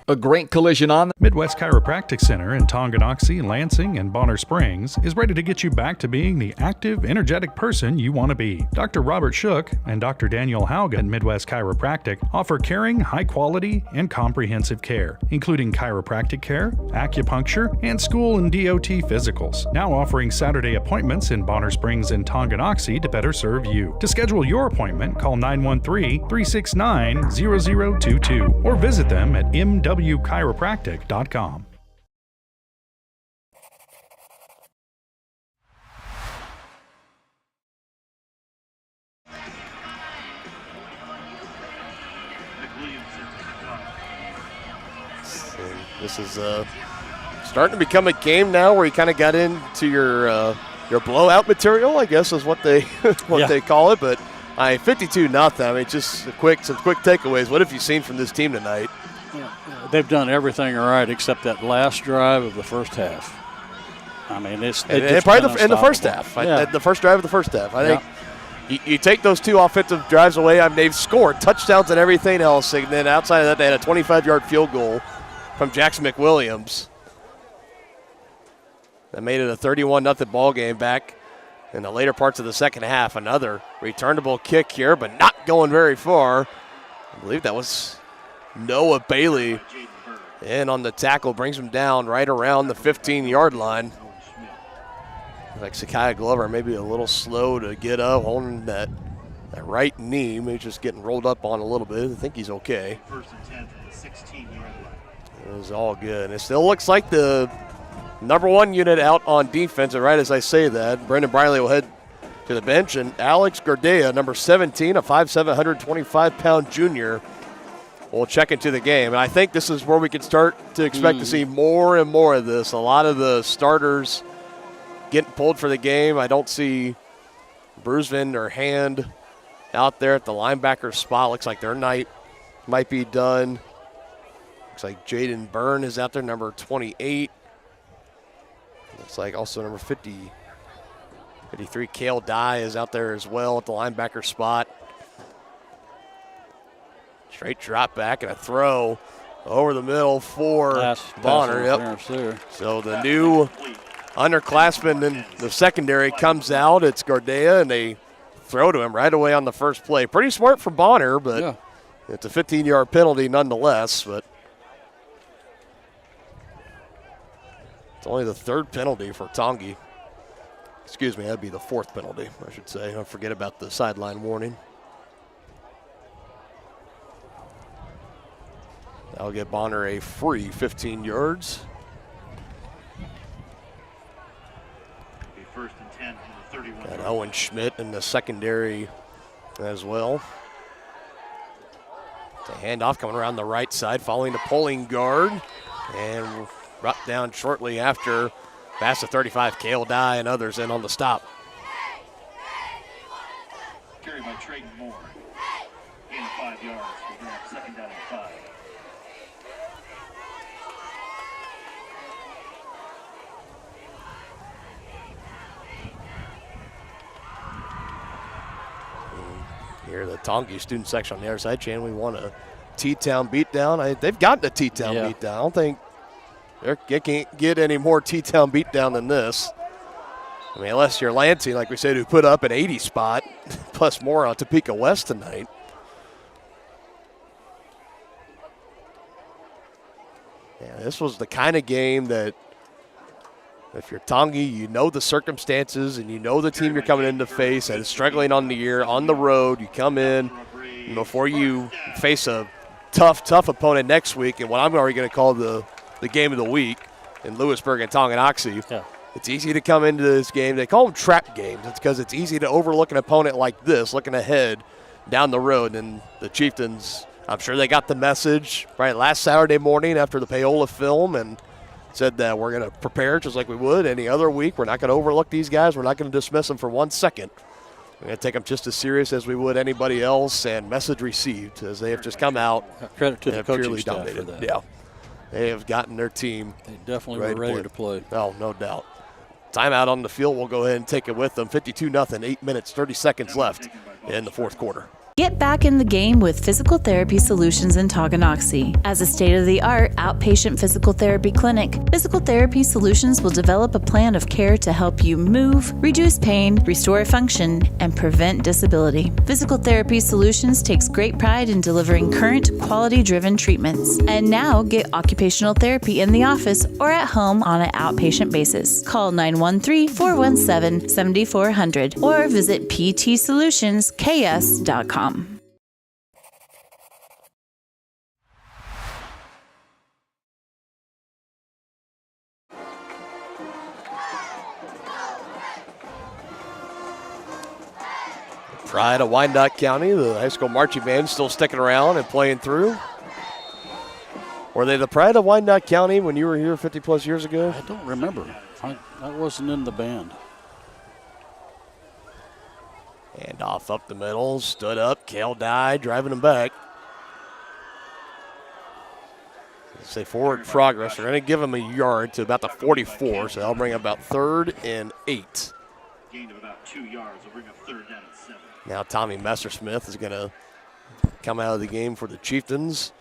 A great collision on the Midwest Chiropractic Center in Tonganoxie, Lansing, and Bonner Springs is ready to get you back to being the active, energetic person you want to be. Dr. Robert Shook and Dr. Daniel Haugen at Midwest Chiropractic offer caring, high quality, and comprehensive care, including chiropractic care, acupuncture, and school and DOT physicals. Now offering Saturday appointments in Bonner Springs and Tonganoxie to better serve you. To schedule your appointment, call 913-369-0022 or visit them at mwchiropractic.com. This is starting to become a game now where you kind of got into your blowout material, I guess is what they they call it. But 52-0. I mean, just some quick takeaways. What have you seen from this team tonight? They've done everything right except that last drive of the first half. I mean, it's probably in the first half. The first drive of the first half. I think you take those two offensive drives away. I mean, they've scored touchdowns and everything else. And then outside of that, they had a 25-yard field goal from Jackson McWilliams. That made it a 31-0 ball game back in the later parts of the second half. Another returnable kick here, but not going very far. I believe that was Noah Bailey in on the tackle, brings him down right around the 15-yard line. Like Sakai Glover, maybe a little slow to get up, holding that right knee, maybe just getting rolled up on a little bit. I think he's okay. First and 10 from the 16-yard line. It was all good. It still looks like the number one unit out on defense, and right as I say that, Brendan Briley will head to the bench, and Alex Gordea, number 17, a 5'7", 125-pound junior, will check into the game. And I think this is where we can start to expect to see more and more of this. A lot of the starters getting pulled for the game. I don't see Brusvin or Hand out there at the linebacker spot. Looks like their night might be done. Looks like Jaden Byrne is out there, number 28. Looks like also number 53, Cale Dye is out there as well at the linebacker spot. Straight drop back and a throw over the middle for Bonner. Yep. So the new underclassman in the secondary comes out. It's Gordea, and they throw to him right away on the first play. Pretty smart for Bonner, but it's a 15-yard penalty nonetheless. But it's only the third penalty for Tongi. Excuse me, that'd be the fourth penalty, I should say. Don't forget about the sideline warning. That'll get Bonner a free 15 yards. First and 10 from the 31. Got Owen Schmidt in the secondary as well. It's a handoff coming around the right side, following the pulling guard. And brought down shortly after. Past the 35, Cale Dye and others in on the stop. Carried by Trayton Moore. Gain of 5 yards. We'll bring up second down and 5. Here, the Tongi student section on the other side, Chan, we want a T-Town beatdown. They've gotten a T-Town beatdown. I don't think they can't get any more T-Town beatdown than this. I mean, unless you're Lansing, like we said, who put up an 80 spot, plus more on Topeka West tonight. Yeah, this was the kind of game that if you're Tongi, you know the circumstances and you know the team you're coming in to face that is struggling on the year, on the road. You come in before you face a tough opponent next week, and what I'm already going to call the game of the week in Lewisburg and Tonganoxie. Yeah. It's easy to come into this game. They call them trap games. It's because it's easy to overlook an opponent like this, looking ahead down the road. And the Chieftains, I'm sure they got the message right last Saturday morning after the Paola film and said that we're going to prepare just like we would any other week. We're not going to overlook these guys. We're not going to dismiss them for 1 second. We're going to take them just as serious as we would anybody else, and message received as they have just come out. Credit to the coaching staff dominated. for that. Yeah. They have gotten their team. They definitely were ready to play. Oh, no doubt. Timeout on the field. We'll go ahead and take it with them. 52-0, 8 minutes, 30 seconds left in the fourth quarter. Get back in the game with Physical Therapy Solutions in Tonganoxie. As a state-of-the-art outpatient physical therapy clinic, Physical Therapy Solutions will develop a plan of care to help you move, reduce pain, restore function, and prevent disability. Physical Therapy Solutions takes great pride in delivering current, quality-driven treatments. And now get occupational therapy in the office or at home on an outpatient basis. Call 913-417-7400 or visit ptsolutionsks.com. Pride of Wyandotte County, the high school marching band still sticking around and playing through. Were they the Pride of Wyandotte County when you were here 50 plus years ago? I don't remember. I wasn't in the band. And off up the middle, stood up, Cale Dye driving them back. Say forward progress. They're going to give them a yard to about the 44, so they'll bring about 3rd and 8. Gain of about 2 yards. We'll bring up 3rd down and 7. Now Tommy Messersmith is going to come out of the game for the Chieftains.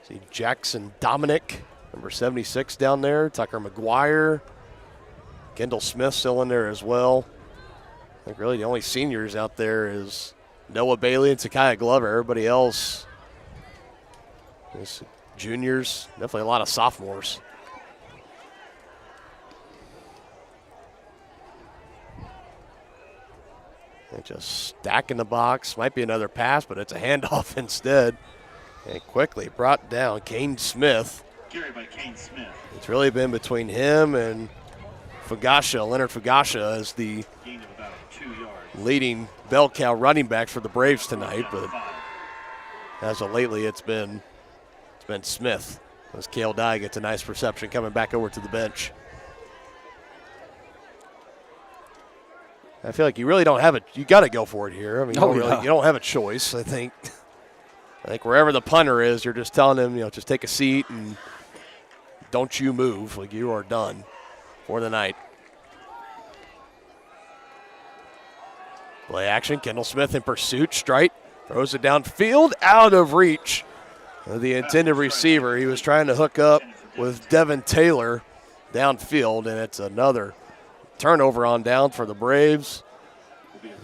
See Jackson Dominic, number 76 down there. Tucker McGuire, Kendall Smith still in there as well. I think really the only seniors out there is Noah Bailey and Sakiah Glover. Everybody else is juniors, definitely a lot of sophomores. And just stacking the box. Might be another pass, but it's a handoff instead. And quickly brought down Kane Smith. Carried by Kane Smith. It's really been between him and Fugasha, Leonard Fugasha, as the Gain of about 2 yards. leading bell cow running back for the Braves tonight. But as of lately, it's been Smith. As Cale Dye gets a nice reception coming back over to the bench. I feel like you really don't have it. You got to go for it here. I mean, you don't have a choice. I think wherever the punter is, you're just telling him, just take a seat and don't you move. Like, you are done for the night. Play action. Kendall Smith in pursuit. Strike. Throws it downfield. Out of reach of the intended receiver. He was trying to hook up with Devin Taylor downfield, and it's another turnover on down for the Braves.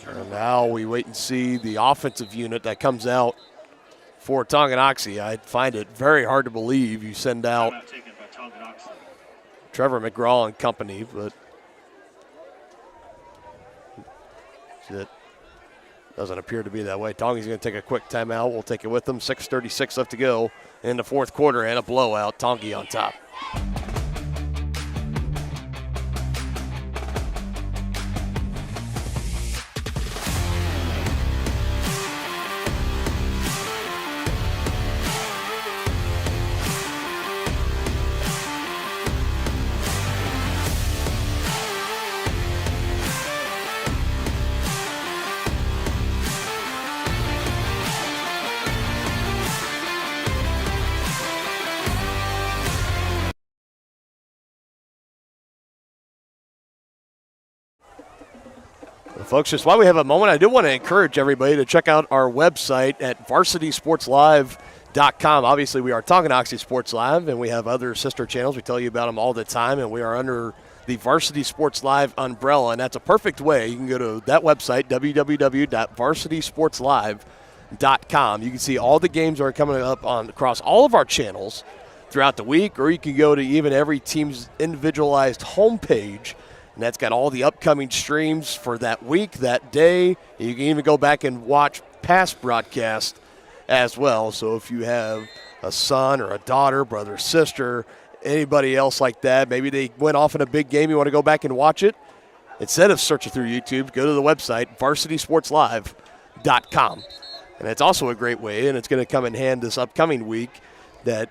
And now we wait and see the offensive unit that comes out for Tonganoxie. I find it very hard to believe you send out Trevor McGraw and company, but it doesn't appear to be that way. Tongie's going to take a quick timeout. We'll take it with them. 6:36 left to go in the fourth quarter, and a blowout. Tongie on top. Folks, just while we have a moment, I do want to encourage everybody to check out our website at varsitysportslive.com. Obviously, we are Tonganoxie Sports Live, and we have other sister channels. We tell you about them all the time, and we are under the Varsity Sports Live umbrella, and that's a perfect way. You can go to that website, www.varsitysportslive.com. You can see all the games that are coming up across all of our channels throughout the week, or you can go to even every team's individualized homepage. And that's got all the upcoming streams for that week, that day. You can even go back and watch past broadcasts as well. So if you have a son or a daughter, brother, sister, anybody else like that, maybe they went off in a big game, you want to go back and watch it, instead of searching through YouTube, go to the website, varsitysportslive.com. And it's also a great way, and it's going to come in hand this upcoming week, that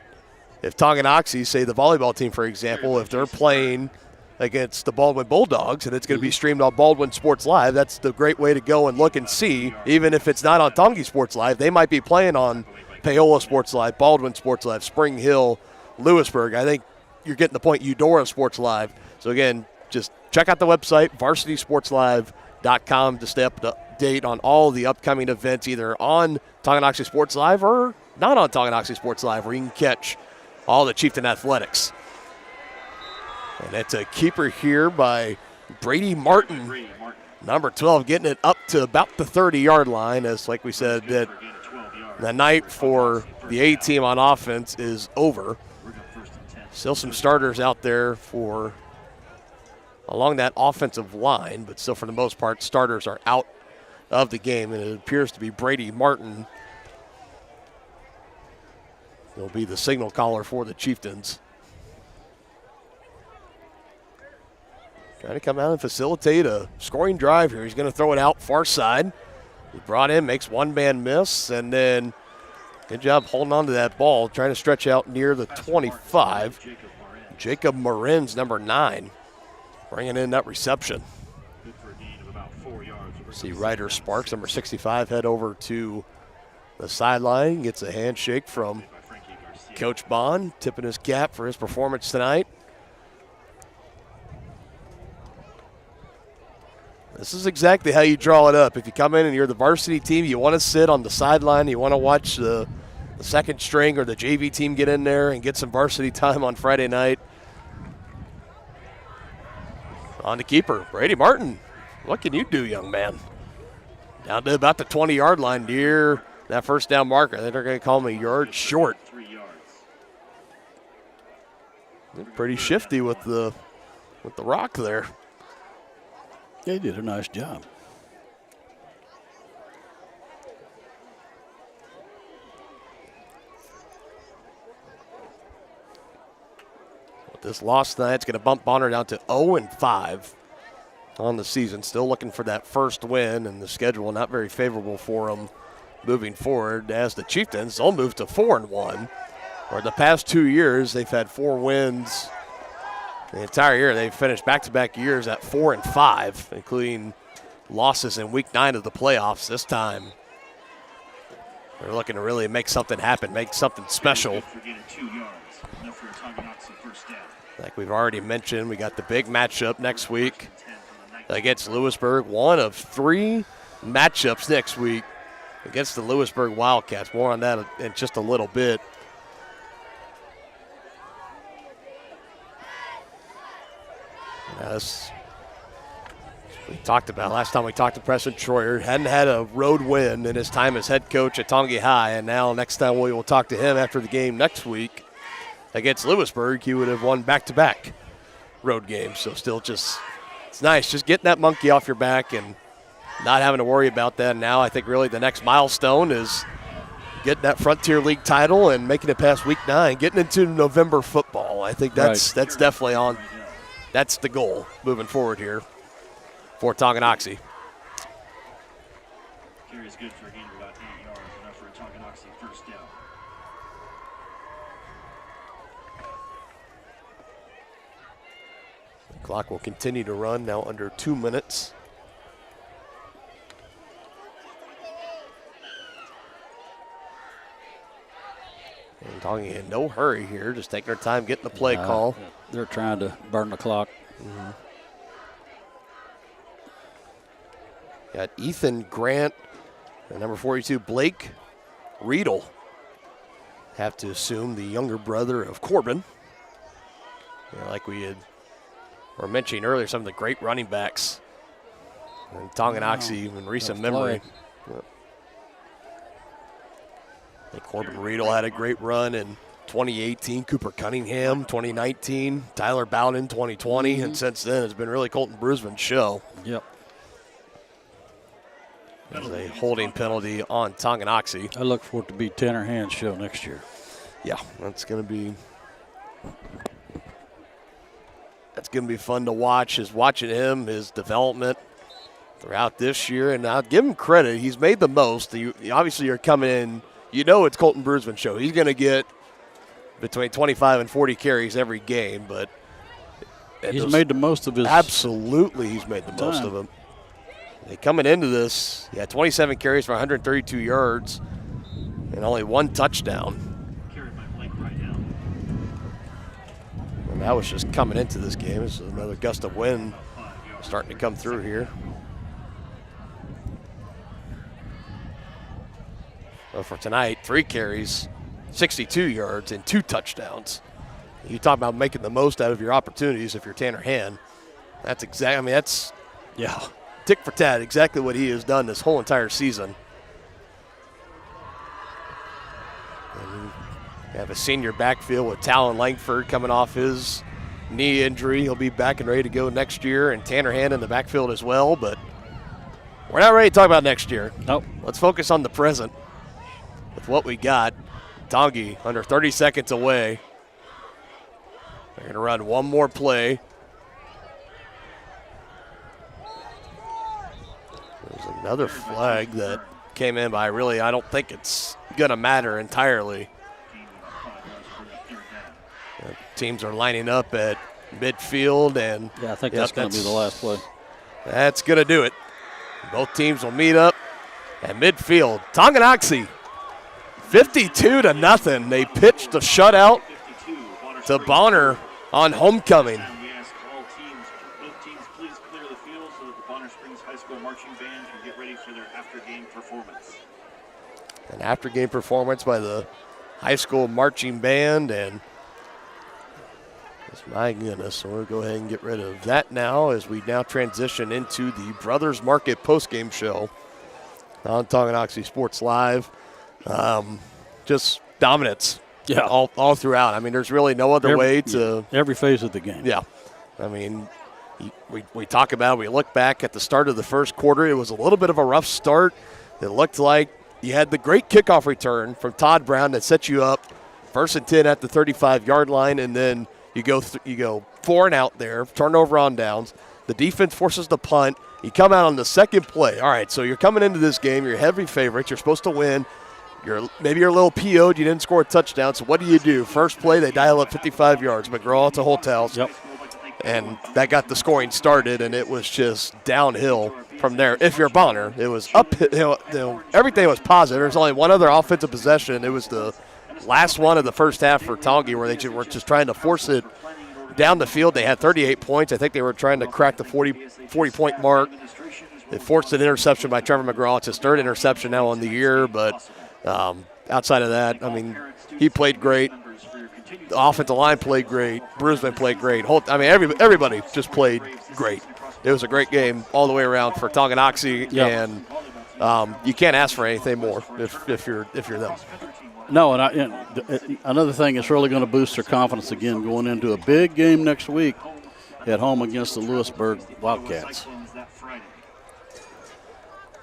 if Tonganoxie, say the volleyball team, for example, if they're playing against the Baldwin Bulldogs, and it's going to be streamed on Baldwin Sports Live, that's the great way to go and look and see. Even if it's not on Tongie Sports Live, they might be playing on Paola Sports Live, Baldwin Sports Live, Spring Hill, Lewisburg. I think you're getting the point, Eudora Sports Live. So again, just check out the website, varsitysportslive.com, to stay up to date on all the upcoming events, either on Tonganoxie Sports Live or not on Tonganoxie Sports Live, where you can catch all the Chieftain athletics. And it's a keeper here by Brady Martin, number 12, getting it up to about the 30-yard line. As, like we said, that the night for the A team on offense is over. Still some starters out there along that offensive line, but still for the most part, starters are out of the game, and it appears to be Brady Martin will be the signal caller for the Chieftains. Trying to come out and facilitate a scoring drive here. He's going to throw it out far side. He brought in, makes one man miss, and then good job holding on to that ball, trying to stretch out near the 25. Jacob Marin's number 9, bringing in that reception. See Ryder Sparks, number 65, head over to the sideline, gets a handshake from Coach Bond, tipping his cap for his performance tonight. This is exactly how you draw it up. If you come in and you're the varsity team, you want to sit on the sideline, you want to watch the second string or the JV team get in there and get some varsity time on Friday night. On the keeper, Brady Martin. What can you do, young man? Down to about the 20-yard line near that first down marker. They're going to call him a yard short. They're pretty shifty with the rock there. They did a nice job. With this loss tonight, it's going to bump Bonner down to 0-5 on the season. Still looking for that first win, and the schedule not very favorable for them moving forward. As the Chieftains, they'll move to 4-1. Where the past 2 years, they've had 4 wins the entire year. They've finished back-to-back years at 4-5, including losses in Week 9 of the playoffs. This time, they're looking to really make something happen, make something special. Like we've already mentioned, we got the big matchup next week against Lewisburg. One of 3 matchups next week against the Lewisburg Wildcats. More on that in just a little bit. As we talked about last time we talked to Preston Troyer, hadn't had a road win in his time as head coach at Tonganoxie High, and now next time we will talk to him after the game next week against Lewisburg, he would have won back-to-back road games. So still just, it's nice just getting that monkey off your back and not having to worry about that. Now I think really the next milestone is getting that Frontier League title and making it past Week 9, getting into November football. I think that's definitely on. That's the goal moving forward here for Tonganoxie. Carry is good for a gain of about 8 yards, enough for a Tonganoxie first down. The clock will continue to run now under 2 minutes. And talking in no hurry here, just taking their time getting the play call. They're trying to burn the clock. Mm-hmm. Got Ethan Grant and number 42, Blake Riedel. Have to assume the younger brother of Corbin. Like we were mentioning earlier, some of the great running backs in Tonganoxie in recent memory. Yep. I think Corbin Riedel had a great run in 2018, Cooper Cunningham 2019, Tyler Bowden 2020, and since then it's been really Colton Brusman's show. Yep. There's a holding penalty on Tonganoxie. I look for it to be Tanner Hand's show next year. Yeah, that's going to be fun to watch. Is watching him, his development throughout this year, and I'll give him credit. He's made the most. Obviously, you're coming in. You know it's Colton Brusman's show. He's going to get between 25 and 40 carries every game, but he's made the most of his. Absolutely, he's made the most of them. Coming into this, 27 carries for 132 yards and only 1 touchdown. And that was just coming into this game. This is another gust of wind starting to come through here. Well, for tonight, 3 carries, 62 yards, and 2 touchdowns. You talk about making the most out of your opportunities if you're Tanner Hand. That's exactly, I mean, that's, tick for tat, exactly what he has done this whole entire season. And you have a senior backfield with Talon Langford coming off his knee injury. He'll be back and ready to go next year, and Tanner Hand in the backfield as well, but we're not ready to talk about next year. Nope. Let's focus on the present with what we got. Tongi under 30 seconds away. They're going to run one more play. There's another flag that came in, but I don't think it's going to matter entirely. Teams are lining up at midfield, and I think that's going to be the last play. That's going to do it. Both teams will meet up at midfield. Tonganoxie, 52-0. They pitched a shutout to Bonner on homecoming. We ask both teams please clear the field so that the Bonner Springs High School marching band can get ready for their after-game performance. An after-game performance by the high school marching band, and My goodness, so we'll go ahead and get rid of that now as we now transition into the Brothers Market postgame show on Tonganoxie Sports Live. Just dominance all throughout. I mean, there's really no other way to – every phase of the game. Yeah. I mean, we talk about it. We look back at the start of the first quarter. It was a little bit of a rough start. It looked like you had the great kickoff return from Todd Brown that set you up 1st and 10 at the 35-yard line, and then – You go 4 and out there, turnover on downs. The defense forces the punt. You come out on the second play. All right, so you're coming into this game. You're heavy favorites. You're supposed to win. Maybe you're a little PO'd. You didn't score a touchdown. So what do? First play, they dial up 55 yards. McGraw to Holthouse. Yep. And that got the scoring started, and it was just downhill from there. If you're Bonner, it was uphill. Everything was positive. There's only one other offensive possession. It was the last one of the first half for Tongi where they were just trying to force it down the field. They had 38 points. I think they were trying to crack the 40-point mark. They forced an interception by Trevor McGraw. It's his 3rd interception now on the year, but outside of that, I mean, he played great. The offensive line played great. Brusman played great. Everybody just played great. It was a great game all the way around for Tonganoxie, and you can't ask for anything more if you're them. No, and another thing is really going to boost their confidence again going into a big game next week at home against the Lewisburg Wildcats.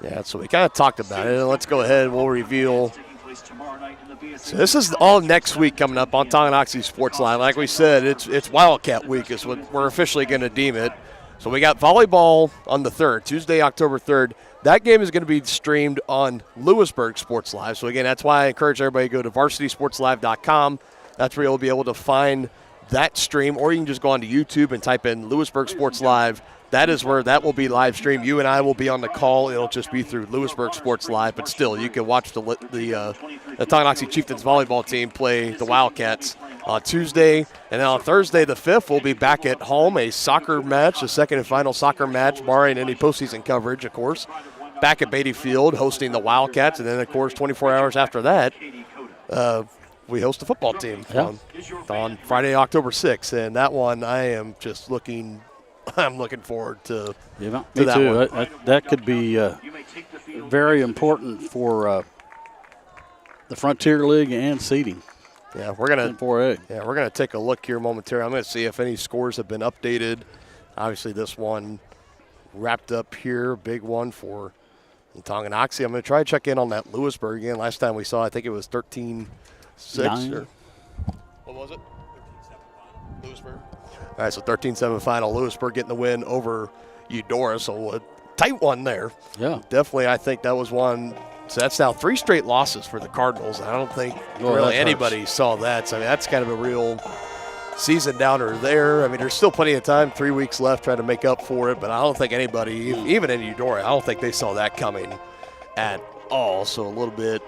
Yeah, so we kind of talked about it. Let's go ahead and we'll reveal. So this is all next week coming up on Tonganoxie Sports Line. Like we said, it's Wildcat Week is what we're officially going to deem it. So we got volleyball on the 3rd, Tuesday, October 3rd. That game is going to be streamed on Lewisburg Sports Live. So, again, that's why I encourage everybody to go to varsitysportslive.com. That's where you'll be able to find that stream, or you can just go onto YouTube and type in Lewisburg Sports Live. That is where that will be live streamed. You and I will be on the call. It'll just be through Lewisburg Sports Live, but still, you can watch the Tonganoxie Chieftains volleyball team play the Wildcats on Tuesday. And then on Thursday, the 5th, we'll be back at home, a soccer match, the second and final soccer match, barring any postseason coverage, of course, back at Beatty Field hosting the Wildcats. And then, of course, 24 hours after that, we host the football team on Friday, October 6th. And that one, I am just looking forward to, me that too. one. That could be very important for the Frontier League and seeding. Yeah, we're gonna 4A. Yeah, we're gonna take a look here momentarily. I'm gonna see if any scores have been updated. Obviously, this one wrapped up here, big one for Tonganoxie. I'm gonna try to check in on that Lewisburg again. Last time we saw, I think it was 13-6. Or what was it? 13-7 Lewisburg. All right, so 13-7 final. Lewisburg getting the win over Eudora. So a tight one there. Yeah, definitely. I think that was one. So that's now 3 straight losses for the Cardinals. I don't think really anybody saw that. So, I mean, that's kind of a real season downer there. I mean, there's still plenty of time, 3 weeks left, trying to make up for it. But I don't think anybody, even in Eudora, I don't think they saw that coming at all. So a little bit,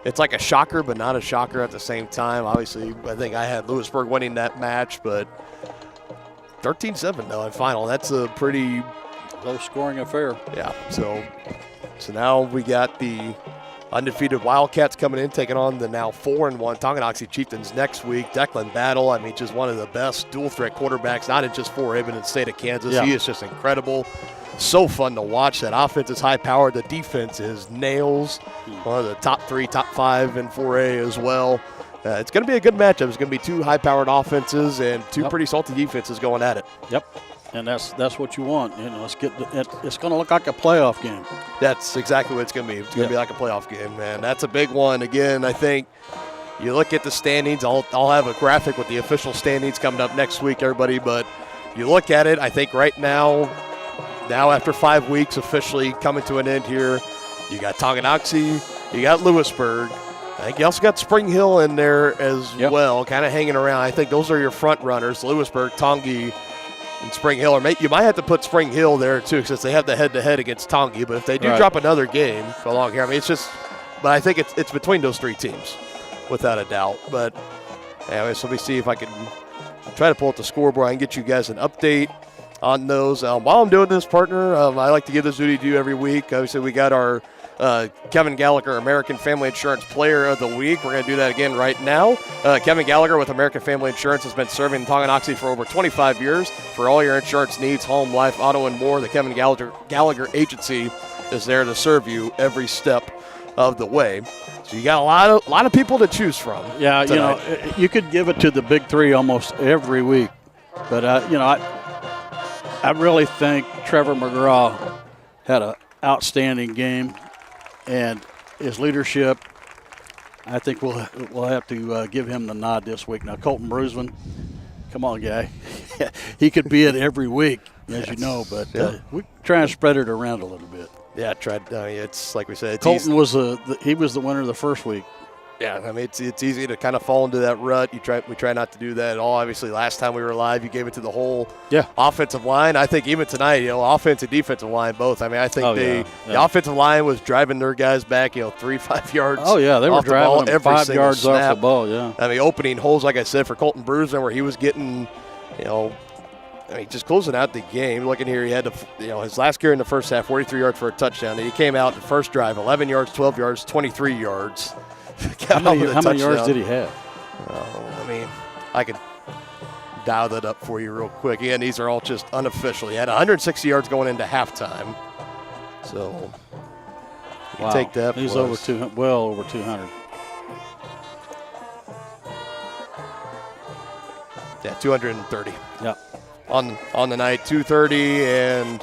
it's like a shocker, but not a shocker at the same time. Obviously, I think I had Lewisburg winning that match, but 13-7 though in final. That's a pretty low-scoring affair. Yeah, so now we got the undefeated Wildcats coming in, taking on the now 4-1 Tonganoxie Chieftains next week. Declan Battle, I mean, just one of the best dual-threat quarterbacks, not in just 4A, but in the state of Kansas. Yeah. He is just incredible. So fun to watch. That offense is high-powered. The defense is nails. One of the top 3, top 5 in 4A as well. It's going to be a good matchup. It's going to be 2 high-powered offenses and 2 pretty salty defenses going at it. Yep. And that's what you want. You know, it's going to look like a playoff game. That's exactly what it's going to be. It's going to be like a playoff game, man. That's a big one. Again, I think you look at the standings. I'll have a graphic with the official standings coming up next week, everybody. But you look at it, I think right now after 5 weeks officially coming to an end here, you got Tonganoxie, you got Lewisburg. I think you also got Spring Hill in there as well, kind of hanging around. I think those are your front runners, Lewisburg, Tongi, and Spring Hill. Or you might have to put Spring Hill there too, since they have the head-to-head against Tongi. But if they do drop another game along here, I mean, it's just – but I think it's between those 3 teams, without a doubt. But anyway, so let me see if I can try to pull up the scoreboard. I can get you guys an update on those. While I'm doing this, partner, I like to give this duty to you every week. Obviously, we got our Kevin Gallagher, American Family Insurance Player of the Week. We're going to do that again right now. Kevin Gallagher with American Family Insurance has been serving Tonganoxie for over 25 years. For all your insurance needs, home, life, auto, and more, the Kevin Gallagher Agency is there to serve you every step of the way. So you got a lot of people to choose from. Yeah, tonight. you could give it to the big three almost every week. But, I really think Trevor McGraw had an outstanding game. And his leadership, I think we'll have to give him the nod this week. Now, Colton Brusman, come on, guy. He could be it every week, as you know, but we try and spread it around a little bit. Yeah, it's like we said. Colton was he was the winner the first week. Yeah, I mean, it's easy to kind of fall into that rut. We try not to do that at all. Obviously, last time we were live, you gave it to the whole offensive line. I think even tonight, offensive, defensive line, both. I mean, I think the offensive line was driving their guys back, 3-5 yards. Oh, yeah, they were driving them 5 yards snap. off the ball, yeah. I mean, opening holes, like I said, for Colton Brusman, where he was getting, just closing out the game. Looking here, he had his last carry in the first half, 43 yards for a touchdown. And he came out the first drive, 11 yards, 12 yards, 23 yards. How many yards did he have? I could dial that up for you real quick. Again, these are all just unofficial. He had 160 yards going into halftime. So, you take that. He's over 200, well over 200. Yeah, 230. Yeah. On the night, 230, and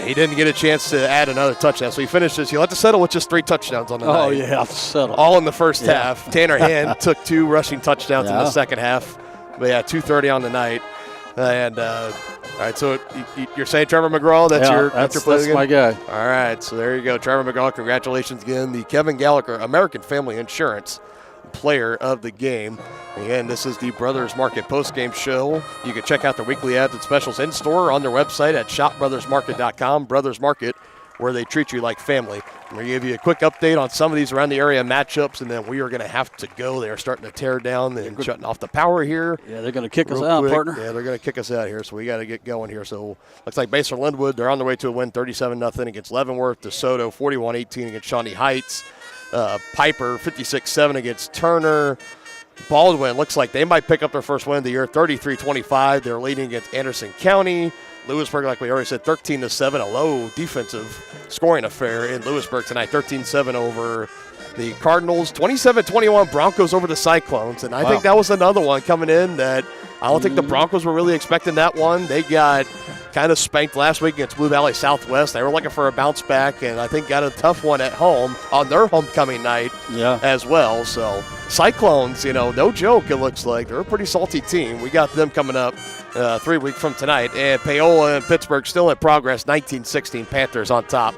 he didn't get a chance to add another touchdown. So he finished this. He'll have to settle with just 3 touchdowns on the night. Oh, yeah, settle. All in the first half. Tanner Hand took 2 rushing touchdowns in the second half. But, 230 on the night. And, all right, so you're saying Trevor McGraw, that's your play again? That's my guy. All right, so there you go. Trevor McGraw, congratulations again. The Kevin Gallagher American Family Insurance Player of the Game. Again, this is the Brothers Market post-game show. You can check out their weekly ads and specials in-store or on their website at shopbrothersmarket.com. Brothers Market, where they treat you like family. I'm going to give you a quick update on some of these around the area matchups, and then we are going to have to go. They are starting to tear down and shutting off the power here. Yeah, they're going to kick us out, partner. Yeah, they're going to kick us out here, so we got to get going here. So looks like Basel Linwood, they're on their way to a win 37-0 against Leavenworth. DeSoto 41-18 against Shawnee Heights. Piper 56-7 against Turner. Baldwin looks like they might pick up their first win of the year, 33-25. They're leading against Anderson County. Lewisburg, like we already said, 13-7, a low defensive scoring affair in Lewisburg tonight, 13-7 over the Cardinals. 27-21 Broncos over the Cyclones, and I think that was another one coming in that I don't think the Broncos were really expecting that one. They got kind of spanked last week against Blue Valley Southwest. They were looking for a bounce back, and I think got a tough one at home on their homecoming night as well. So Cyclones, no joke, it looks like. They're a pretty salty team. We got them coming up 3 weeks from tonight. And Paola and Pittsburgh still in progress, 19-16 Panthers on top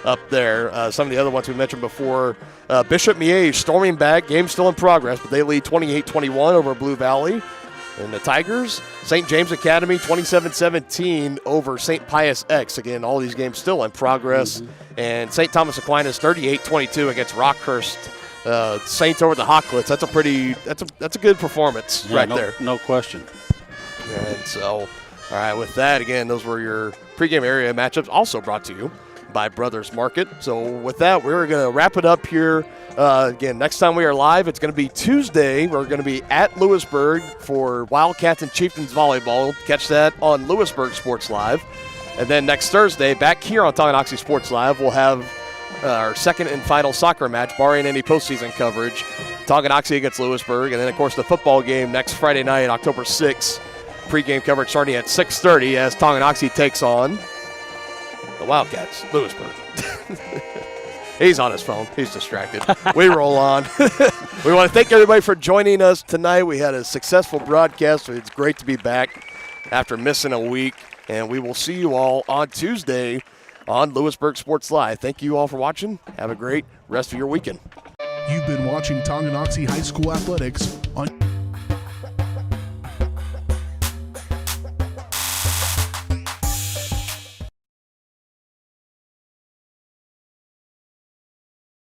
up there. Some of the other ones we mentioned before, Bishop Miege storming back. Game still in progress, but they lead 28-21 over Blue Valley. And the Tigers, St. James Academy, 27-17 over St. Pius X. Again, all these games still in progress. And St. Thomas Aquinas, 38-22 against Rockhurst. Saints over the Hawklets. That's a good performance there. No question. And so, all right, with that, again, those were your pregame area matchups, also brought to you by Brothers Market. So with that, we're going to wrap it up here. Again, next time we are live, it's going to be Tuesday. We're going to be at Lewisburg for Wildcats and Chieftains volleyball. Catch that on Lewisburg Sports Live. And then next Thursday, back here on Tonganoxie Sports Live, we'll have our second and final soccer match, barring any postseason coverage. Tonganoxie against Lewisburg. And then, of course, the football game next Friday night, October 6th. Pregame coverage starting at 6:30 as Tonganoxie takes on the Wildcats, Lewisburg. He's on his phone. He's distracted. We roll on. We want to thank everybody for joining us tonight. We had a successful broadcast. It's great to be back after missing a week. And we will see you all on Tuesday on Lewisburg Sports Live. Thank you all for watching. Have a great rest of your weekend. You've been watching Tonganoxie High School Athletics on